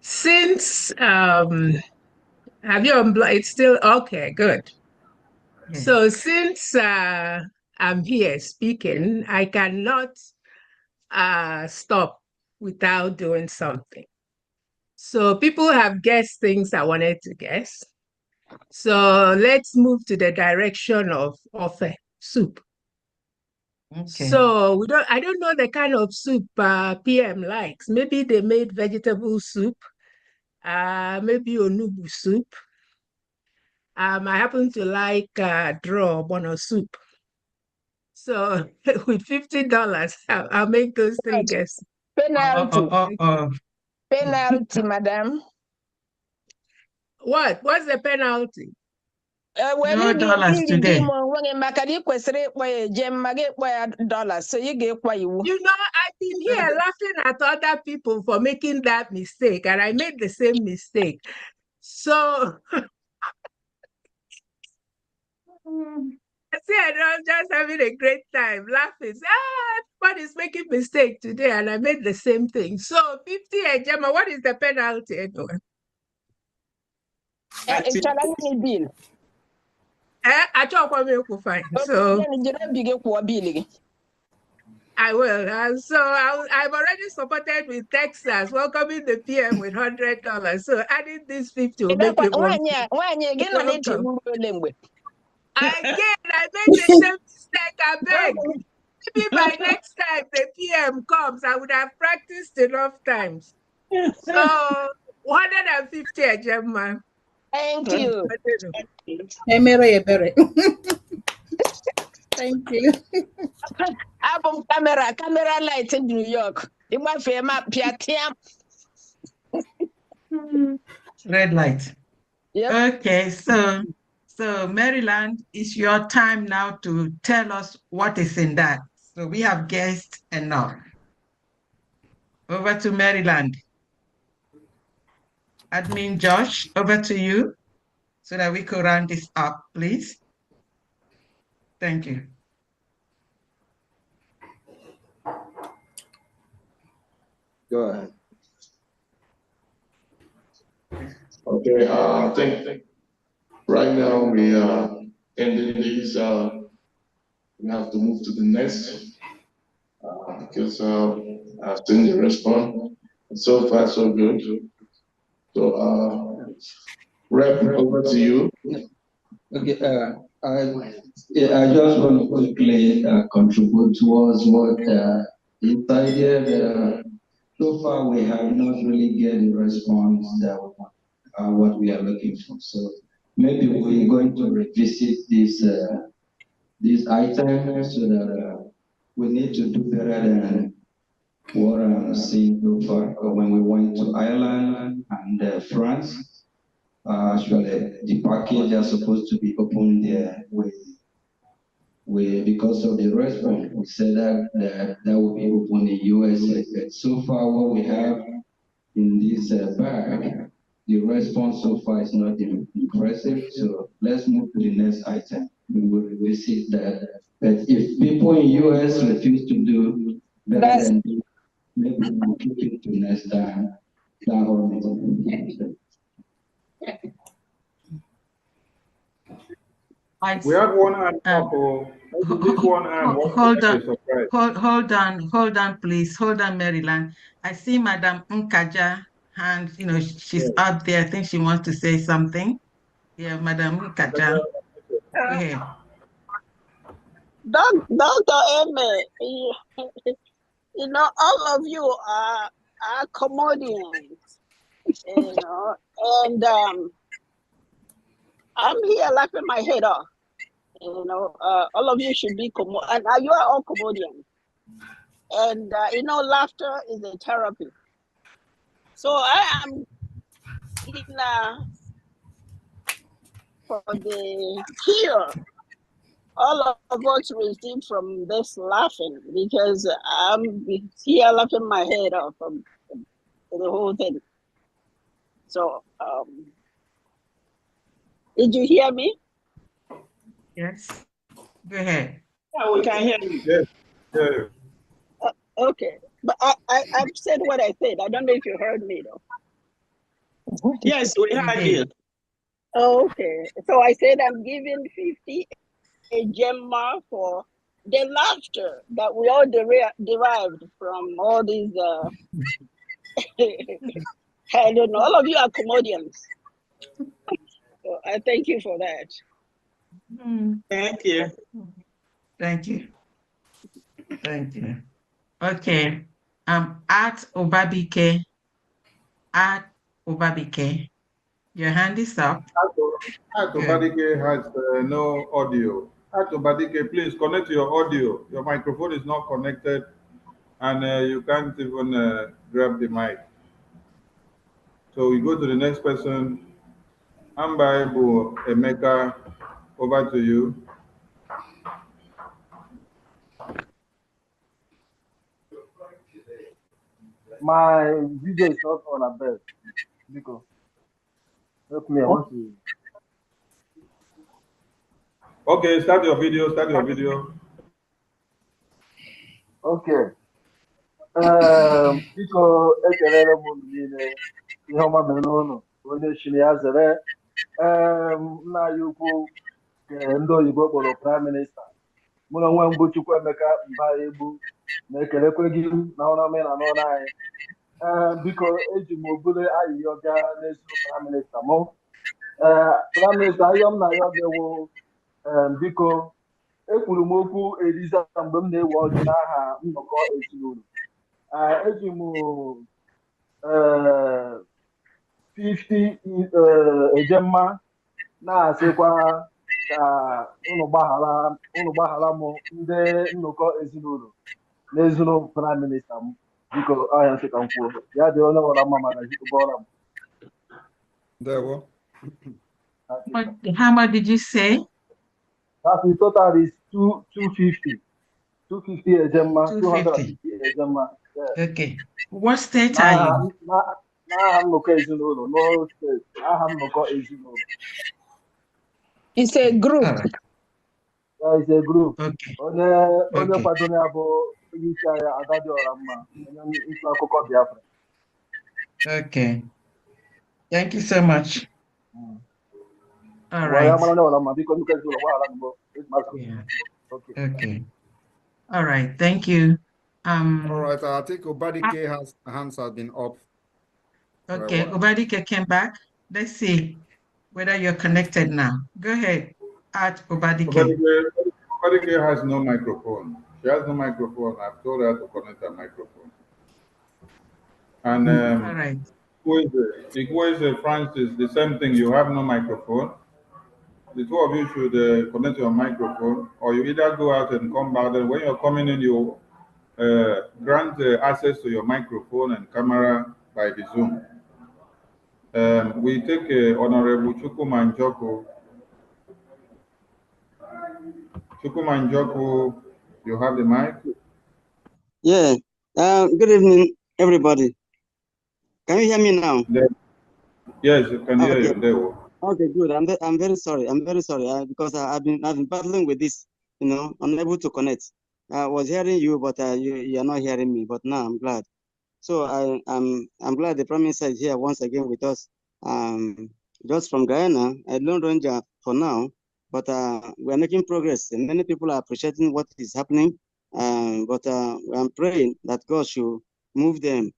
since, have you unblocked? It's still, okay, good. Yes. So since I'm here speaking, I cannot stop without doing something. So people have guessed things I wanted to guess. So let's move to the direction of soup. Okay. So I don't know the kind of soup PM likes. Maybe they made vegetable soup, maybe onubu soup. I happen to like draw bono soup. So with $50, I'll make those three guesses. Penalty. Penalty, madam. What's the penalty? $0 today. So you get what you. You know, I've been here laughing at other people for making that mistake, and I made the same mistake. So I said, I'm just having a great time laughing. Everybody's making mistake today, and I made the same thing. So 50 ejema, what is the penalty anyway? It's a bill. I talk about me fine. So I will. So I've already supported with Texas, welcoming the PM with $100. So adding this 50 will make it one. Again, I made the same mistake. I beg. Maybe by next time the PM comes, I would have practiced enough times. So 150 ejema. Thank you. Thank you. Album camera light in New York. The one for my Piatiam. Red light. Yep. Okay, so Maryland, it's your time now to tell us what is in that. So we have guessed enough. Over to Maryland. Admin Josh, over to you so that we could round this up, please. Thank you. Go ahead. Okay, I think right now we are ending these. We have to move to the next because I've seen the response. So far, so good. So, Rep, over to you. Okay, I just want to quickly contribute towards what inside here. So far, we have not really get the response that what we are looking for. So maybe we're going to revisit this item so that we need to do better than what I'm seeing so far. When we went to Ireland and France, actually the package are supposed to be open there because of the response, we said that will be open in USA. But so far, what we have in this bag, the response so far is not impressive. So let's move to the next item. We will revisit that. But if people in US refuse to do better than this, maybe we'll keep it to next time. That whole meeting. We have one hand up. This one hand. Hold on, please. Hold on, Maryland. I see Madam Nkaja hand, she's up there. I think she wants to say something. Yeah, Madam Nkaja. Go ahead. Dr. Emme, all of you are Cambodians, and I'm here laughing my head off. All of you should be and you are all Cambodians, and laughter is a therapy. So I am for the cure all of us receive from this laughing, because I'm here laughing my head off from the whole thing. So, did you hear me? Yes. Go ahead. Yeah, we can hear you. Yes. Okay, but I've said what I said. I don't know if you heard me though. Yes, we heard you. Okay, so I said I'm giving 50 a Gemma for the laughter that we all derived from all these. I don't know. All of you are Cambodians. So I thank you for that. Thank you. Thank you. Thank you. Okay. At Obabike. At Obabike. Your hand is up. At Obadike has no audio. At Obadike, please connect your audio. Your microphone is not connected, and you can't even grab the mic. So we go to the next person. Ambaibu Emeka, over to you. My video is not on a bed. Because help me, I want to. Okay, start your video. Start your video. Okay. Biko ekelere m niile ihe ọma mere n'ụlọ onye chiri ya zere nna anyị ukwu ndị oyibo kpọrọ prime minista mụ na onwe m bụ Chukwuemeka Mbagbu na-ekelekwe gị na ọrụ ọma na n'ọrụ anyị biko eji m obere ayịyọ gaa n'ezigbo prime minista mụ prime minista ayọ m na ayọ gị wụ biko ekwuru m okwu eriza mgbe m na-ewe ọjị n'aha nnọkọ ezinụlọ eji m 50 ejemma na-asịkwa ka unu gbaghara m ndị nnọkọ ezinụlọ na ezinụlọ prime minista m biko ahịa nsị ka m kwuo ya dị onye ọbụla mma maka jikọbọra m. How much did you say? That in total is 250. 250 ejemma, 250. 250 ejemma. Yeah. Okay. What state are you? N'aha nnọkọ ezinụlọ, no state. Aha nnọkọ ezinụlọ. It's a group. All right. Yeah, it's a group. Okay. Onye kwadoro ya bụ onye isi agha Adadiora Mma, onye isi akụkọ Biafra. Okay. Thank you so much. All Well, right. Yeah. Okay. All right. Thank you. All right. I think Obadike hands have been up. Okay. Obadike came back. Let's see whether you're connected now. Go ahead. At Obadike. Obadike has no microphone. She has no microphone. I've told her to connect her microphone. And all right. Francis, the same thing. You have no microphone. The two of you should connect your microphone, or you either go out and come back. Then when you're coming in, you grant access to your microphone and camera by the Zoom. We take Honorable Chukwumanjoko. Chukwumanjoko, you have the mic. Yeah. Good evening, everybody. Can you hear me now? Yes, I can hear you. There. Okay, good. I'm very sorry. I'm very sorry because I've been battling with this. Unable to connect. I was hearing you, but you are not hearing me. But now I'm glad. So I'm glad the Prime Minister is here once again with us. Just from Guyana, I don't run for now, but we are making progress. And many people are appreciating what is happening. But I'm praying that God should move them,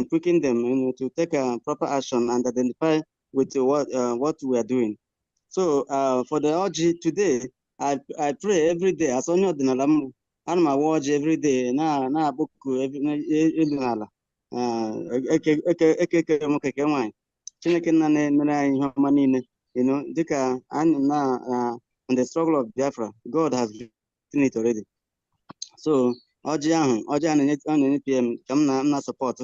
quicken them, to take proper action and identify with what we are doing. So for the OG today, I pray every day. As only the I'm watch every day. Na book every Chineke na dika on the struggle of Biafra, God has written it already. So ọjị ahụ na-enye PM ka m na support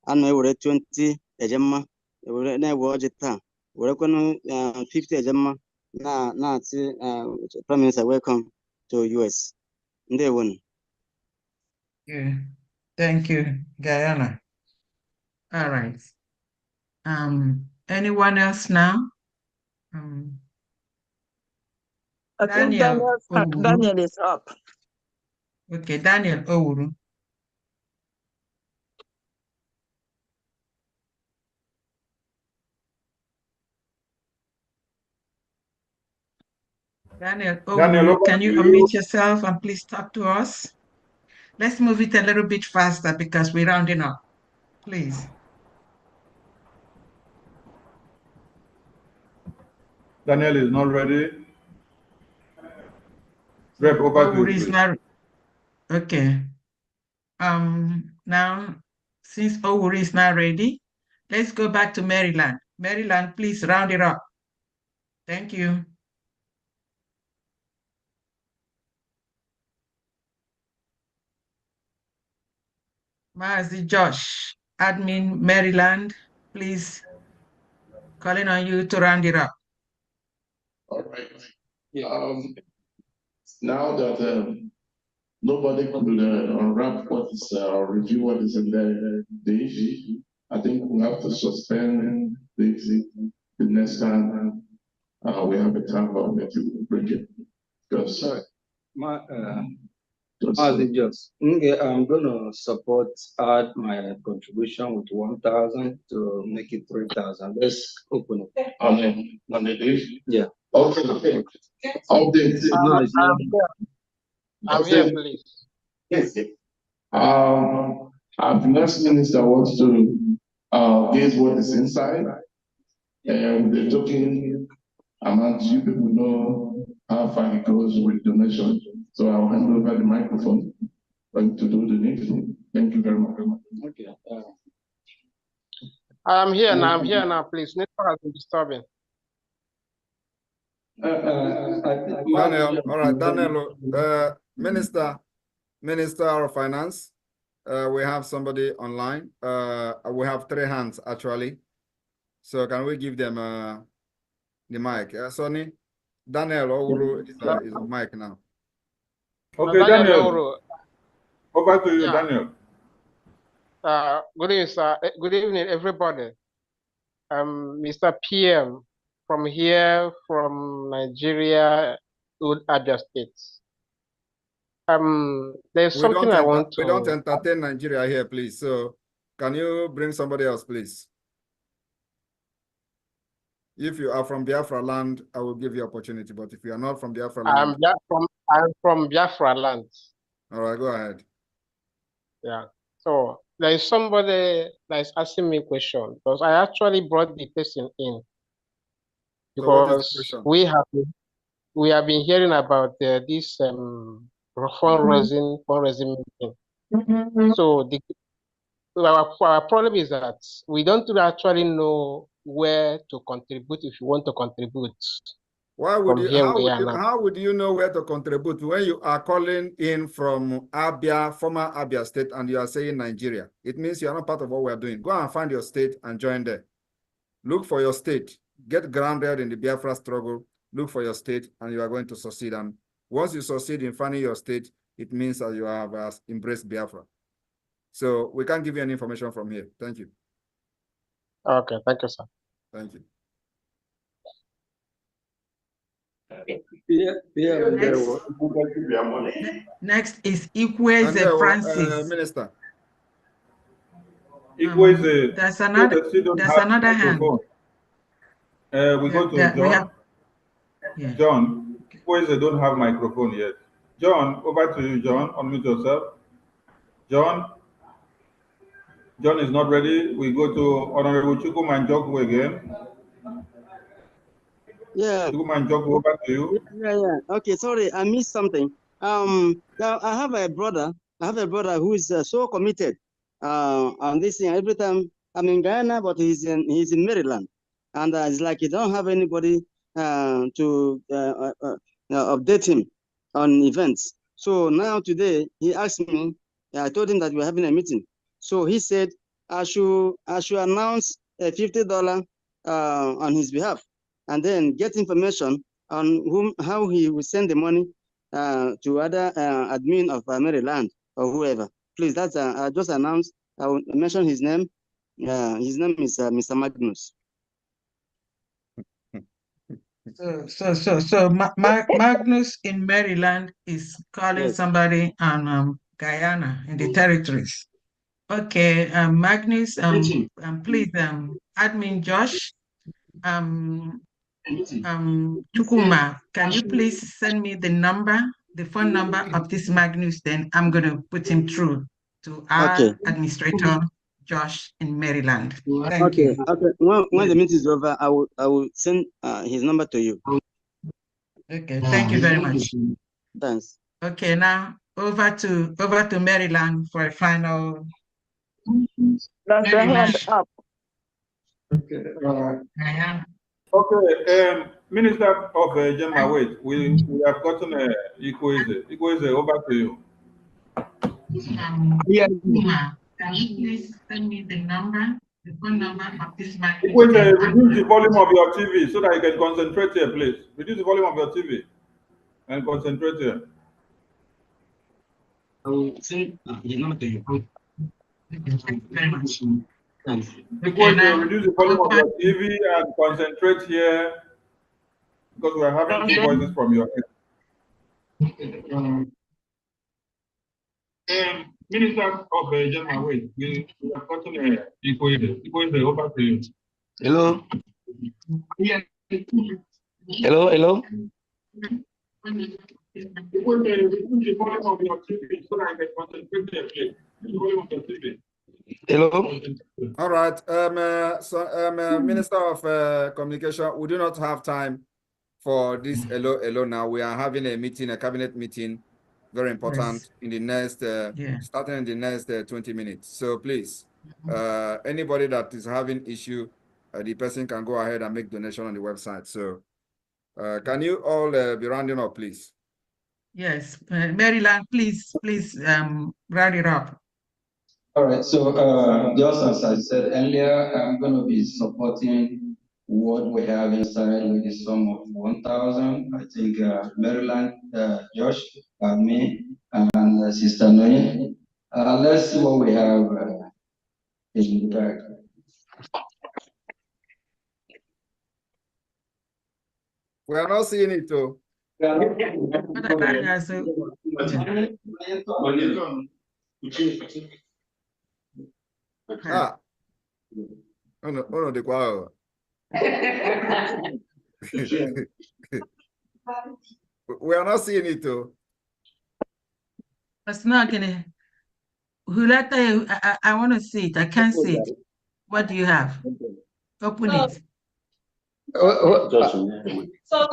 anụ ewere 20 ejemma ewere na-ewe ọjị taa werekwanụ 50 ejemma na-atị Prime Minister welcome to US. Ndewonu. Yeah. Thank you, Guyana. All right. Anyone else now? I think Daniel is up. Okay, Daniel Owuru. Daniel Owuru, can you unmute yourself and please talk to us? Let's move it a little bit faster because we're rounding up. Please. Daniel is not ready. Rep, over to you, please. Okay. Now, since Owuru is not ready, let's go back to Maryland. Maryland, please round it up. Thank you. Mazi Josh, admin Maryland, please, calling on you to round it up. All right. Now that nobody could unwrap what is review what is in the issue, I think we have to suspend the next time we have a time of to bring it. Because I'm going to add my contribution with 1,000 to make it 3,000. Let's open it. On the day? Yeah. Okay. I'm here, please. Yes. Our finance minister wants to gauge what is inside, and the token amount, you people know how far it goes with donation. So I'll hand over the microphone for you to do the next thing. Thank you very much. Okay. I'm here now, please. Network has been disturbing. Daniel, all right, Daniel, Minister of Finance. We have somebody online. We have 3 hands actually. So can we give them the mic? Sonny, Daniel Ouru is on mic now. Okay, Daniel. Over to you, Yeah. Daniel. Good evening, sir. Good evening, everybody. Mr. PM from here, from Nigeria, to Abia State. There's something I want to. We don't entertain Nigeria here, please. So can you bring somebody else, please? If you are from Biafra land, I will give you opportunity. But if you are not from Biafra land, I'm from Biafra land. All right, go ahead. Yeah. So there is somebody that is asking me a question because I actually brought the person in So what is the because question? we have been hearing about this fundraising meeting. So our problem is that we don't actually know where to contribute if you want to contribute. Why would you? Now. How would you know where to contribute when you are calling in from Abia, former Abia State, and you are saying Nigeria? It means you are not part of what we are doing. Go and find your state and join there. Look for your state. Get grounded in the Biafra struggle. Look for your state, and you are going to succeed. And once you succeed in finding your state, it means that you have embraced Biafra. So we can't give you any information from here. Thank you. Okay, thank you, sir. Thank you. Next is Ikweze Francis. Minister. Ikweze. There's another hand. We go to John. John, Ikweze don't have microphone yet. John, over to you, John. Unmute yourself. John. John is not ready. We go to Honorable Chukwumanjoku again. Yeah. Chukwumanjoku, over to you. Yeah. Okay, sorry, I missed something. Now I have a brother who is so committed on this thing. Every time I'm in Guyana, but he's in Maryland, and it's like he don't have anybody to update him on events. So now today he asked me. I told him that we're having a meeting. So he said I should announce a $50 on his behalf, and then get information on how he will send the money to other admin of Maryland or whoever. Please, that's I just announced. I will mention his name. His name is Mr. Magnus. So Magnus in Maryland is calling somebody on Guyana in the territories. Okay, Magnus, please, admin Josh, Chukuma, can you please send me the phone number of this Magnus? Then I'm going to put him through to our administrator, Josh in Maryland. Thank you. Okay. When the meeting is over, I will send his number to you. Okay. Thank you very much. Thanks. Okay. Now over to Maryland for a final. That's the hand up. Okay. Okay. Minister of Gemma, wait. We have gotten Ikweze. Ikweze, over to you. Yeah. Can you please send me the phone number of this man? Ikweze, reduce the volume of your TV so that you can concentrate here, please. Reduce the volume of your TV and concentrate here. I will send his number to you. Thank you very much. Thanks. Ikweze, reduce the volume of your TV and concentrate here because we are having two voices from your end. Minister of Gemma, wait. We have gotten Ikweze. Ikweze, over to you. Hello. Hello. Hello. All right. Minister of Communication, we do not have time for this hello now. We are having a meeting, a cabinet meeting, very important in the next starting in the next 20 minutes. So please, anybody that is having issue, the person can go ahead and make donation on the website. So Can you all be rounding up, please? Yes, Maryland, please round it up. All right, so just as I said earlier, I'm going to be supporting what we have inside with the sum of 1,000. I think Maryland, Josh, me, and Sister Noye. Let's see what we have in the bag. We are not seeing it, though. Ah. Oh no, the choir. We are not seeing it, though. It's not gonna. Hulata, I want to see it. I can't see it. What do you have? Open it. So,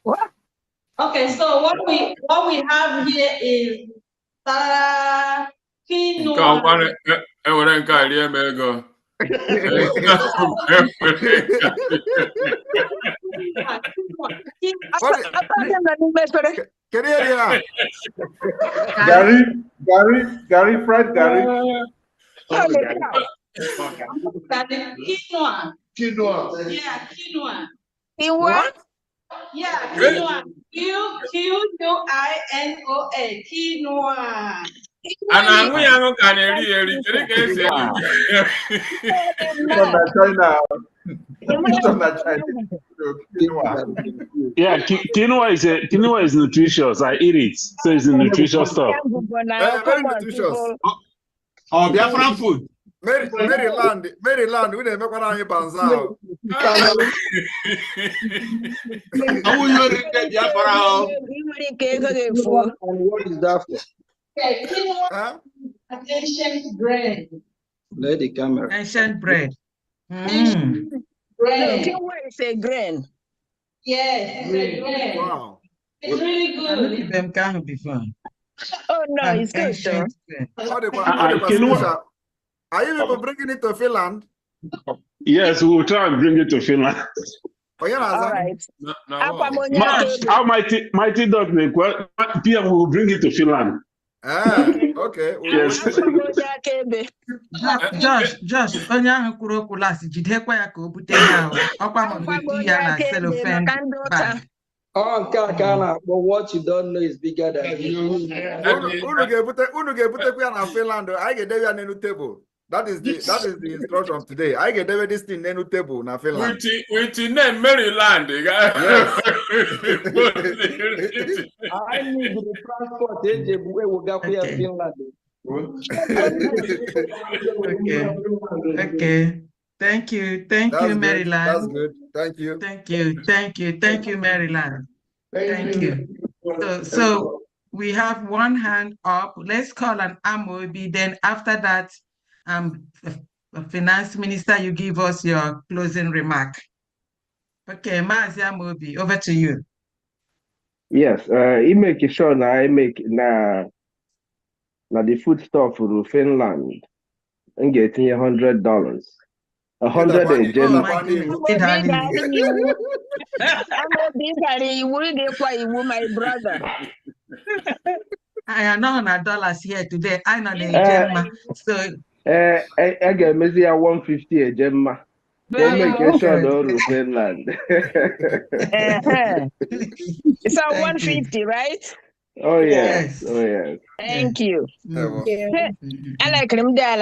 What? okay, so what we have here is quinoa. Gary, fried Gary. Quinoa. Quinoa. Yeah, quinoa. What? Yeah, quinoa. Quinoa. Quinoa. Yeah, quinoa is nutritious. I eat it, so it's a nutritious stuff. Very nutritious. Oh, Biafran food. Maryland, we didn't make one on your banzao. What is that for? Okay, quinoa. Ancient bread. Let the camera. Ancient bread. Ancient bread. No, quinoa is a grain. Yes, it's a grain. Wow. It's really good. I look at them kind of before. Oh no, it's good though. Are you even bringing it to Finland? Yes, we will try and bring it to Finland. Oh, yeah, all right. How mighty dog PM will bring it to Finland. Okay. Yes. Josh, onye ahụ kwuru okwu last jidekwa ya ka o bute ihe ahụ. Ọkwa ma gote ya na cellophane bag. Oh, Kakana, but what you don't know is bigger than you. Unu ga-ebutekwa ya na Finland. I get there n'elu table. That is the instruction today. I get there this thing n'elu table na Finland. With the name Maryland. Yes. I need the transport agent where we go to Finland. Okay. Thank you, Maryland. That's good. Thank you. Thank you, Maryland. Thank you. So we have one hand up. Let's call an Amobi. Then after that, Finance Minister, you give us your closing remark. Okay, Mazi Amobi, over to you. Yes, I make sure now I make na the food stuff for Finland and getting $100. $100 my brother. I am not on dollars here today. I'm not a Gemma. So I get maybe 150 a Gemma. We'll make sure to Finland. It's 150, right? Oh yes. Oh yes. Thank you. I like him there.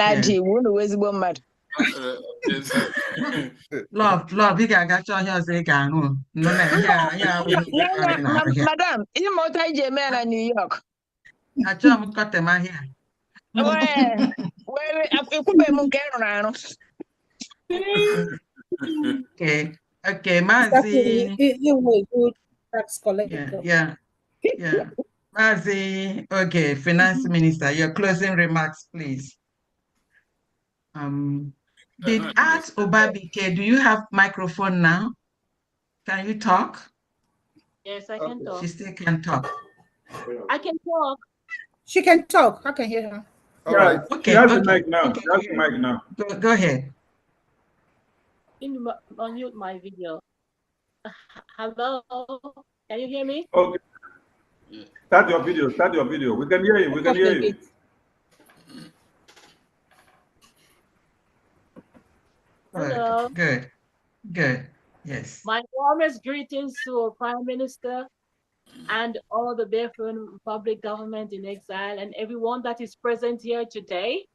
Love, you got your hands again. Madam, you multi-German in New York. I just got them here. Okay, Mazi. You will good tax collector. Yeah. Mazi, okay, Finance Minister, your closing remarks, please. Did Art Obabike, do you have microphone now? Can you talk? Yes, I can talk. She still can talk. I can talk. She can talk. I can hear her. All right. Okay. She has the mic now. She has the mic now. Go ahead. Unmute my video. Hello, can you hear me? Okay. Start your video. Start your video. We can hear you. We can hear you. Hello. Good. Good. Yes. My warmest greetings to Prime Minister and all the Biafran Republic government in exile and everyone that is present here today.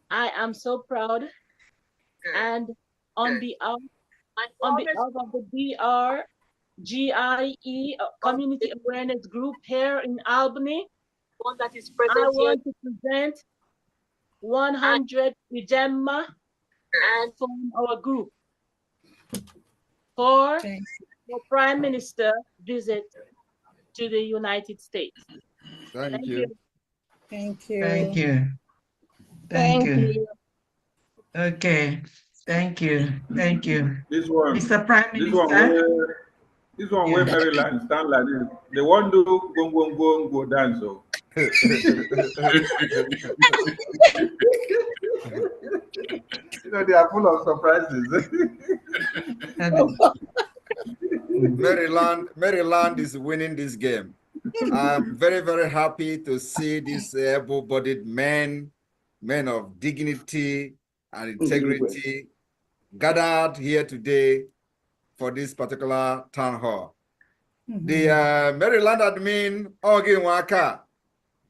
I am so proud, and on behalf of the BRGIE Community Awareness Group here in Albany, I want to present 100 Ujemma from our group for Prime Minister visit to the United States. Thank you. Thank you. Thank you. Thank you. Okay. Thank you. Thank you. This one. Mr. Prime Minister. This one where Maryland stand like this. They want to go dance. So. You know, they are full of surprises. Maryland is winning this game. I'm very, very happy to see these able-bodied men of dignity and integrity gathered here today for this particular town hall. The Maryland admin, Ogin Waka,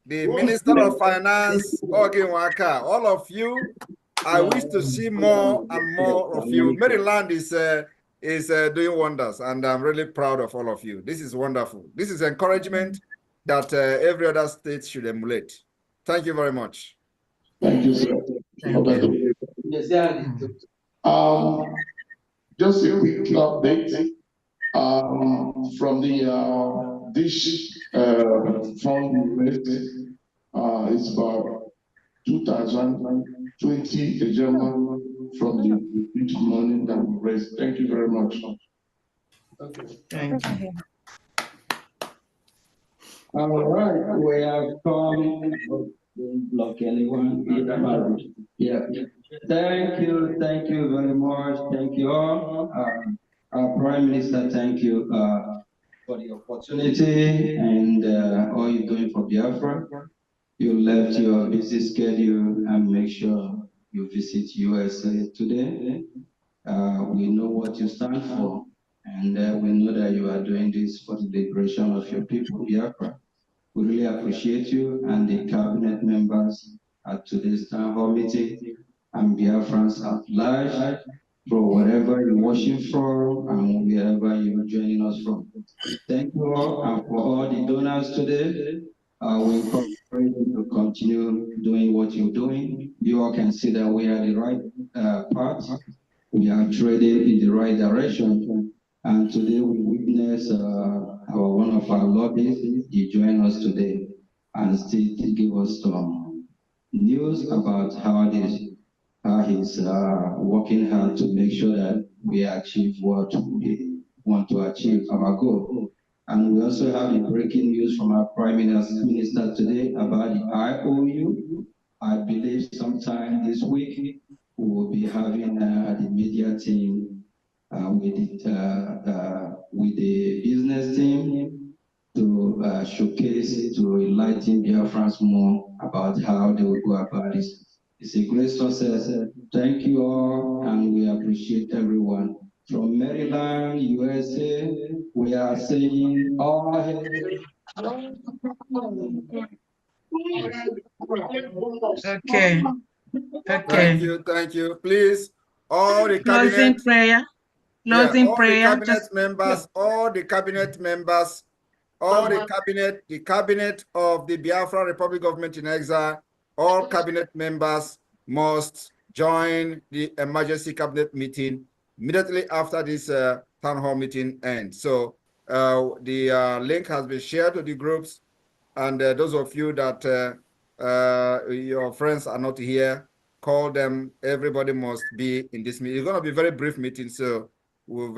the Minister of Finance, Ogin Waka, all of you, I wish to see more and more of you. Maryland is doing wonders, and I'm really proud of all of you. This is wonderful. This is encouragement that every other state should emulate. Thank you very much. Thank you, sir. Just a quick update from the dish fund raised. It's about 2020 ejema from the huge money that we raised. Thank you very much. Thank you. All right, we have come. Don't block anyone. Yeah. Thank you very much. Thank you all. Our Prime Minister, thank you for the opportunity and all you're doing for Biafra. You left your busy schedule and make sure you visit USA today. We know what you stand for, and we know that you are doing this for the liberation of your people, Biafra. We really appreciate you and the cabinet members at today's town hall meeting and Biafrans at large for wherever you're watching from and wherever you're joining us from. Thank you all, and for all the donors today. We encourage you to continue doing what you're doing. You all can see that we are the right path. We are trading in the right direction. And today we witness one of our lobbyists. He joined us today and still to give us some news about how he's working hard to make sure that we achieve what we want to achieve, our goal. And we also have the breaking news from our Prime Minister today about the IOU. I believe sometime this week we will be having the media team with the business team to showcase, to enlighten Biafrans more about how they will go about this. It's a great success. Thank you all, and we appreciate everyone. From Maryland, USA, we are saying all Okay. Thank you. Please, all the Closing cabinet prayer. Closing prayer. All the cabinet members, the cabinet of the Biafra Republic Government in Exile, all cabinet members must join the emergency cabinet meeting immediately after this town hall meeting ends. So the link has been shared to the groups, and those of you that your friends are not here, call them. Everybody must be in this meeting. It's going to be a very brief meeting, so we've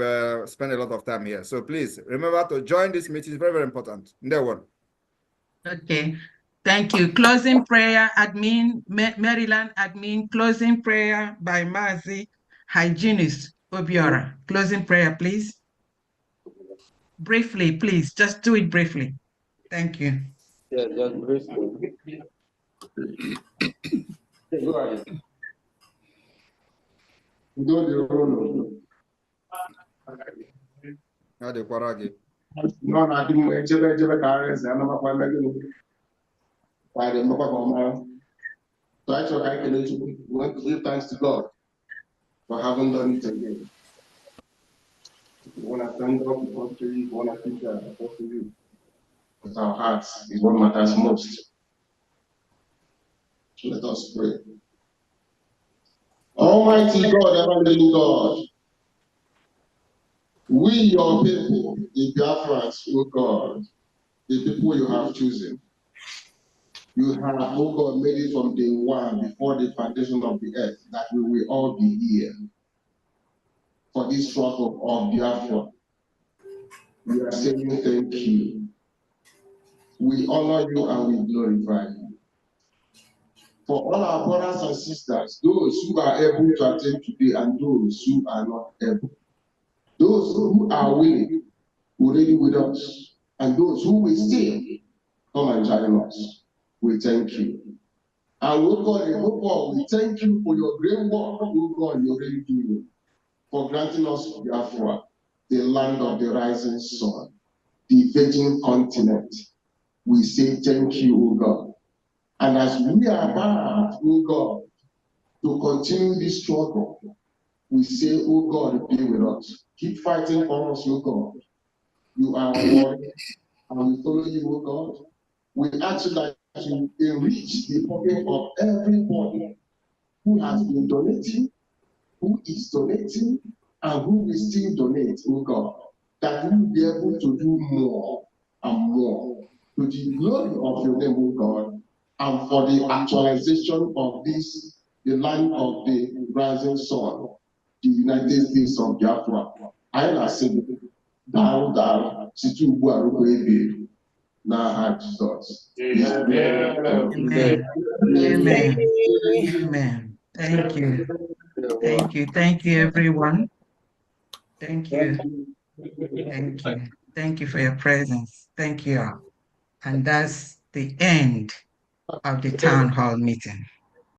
spent a lot of time here. So please remember to join this meeting. It's very, very important. Okay. Thank you. Closing prayer, admin, Maryland admin, closing prayer by Mazi, hygienist, Obiora, closing prayer, please. Briefly, please, just do it briefly. Thank you. Yeah, just briefly. Go ahead. No, I didn't why the mother so I thought I can want to give thanks to God for having done it again. We want to thank God for to you, we want to keep that for you. Because our hearts is what matters most. Let us pray. Almighty God, ever-living God, we, your people, the Biafrans, O God, the people you have chosen, you have, O God, made it from day one, before the foundation of the earth, that we will all be here for this struggle of Biafra. We are saying thank you. We honor you and we glorify you. For all our brothers and sisters, those who are able to attend today and those who are not able, those who are willing, already with us, and those who will still come and join us, we thank you. And oh God, we thank you for your great work, oh God, you're already doing, for granting us Biafra, the land of the rising sun, the virgin continent. We say thank you, oh God. And as we are about, oh God, to continue this struggle, we say, oh God, be with us. Keep fighting for us, oh God. You are our warrior, and we follow you, oh God. We ask you that you enrich the pocket of everybody who has been donating, who is donating, and who will still donate, oh God, that we will be able to do more and more to the glory of your name, oh God, and for the actualization of this, the land of the rising sun, the United States of Biafra. I am saying, down, situ buaru na Jesus. Amen. Amen. Amen. Thank you. Thank you. Thank you, everyone. Thank you. Thank you. Thank you for your presence. Thank you all. And that's the end of the town hall meeting.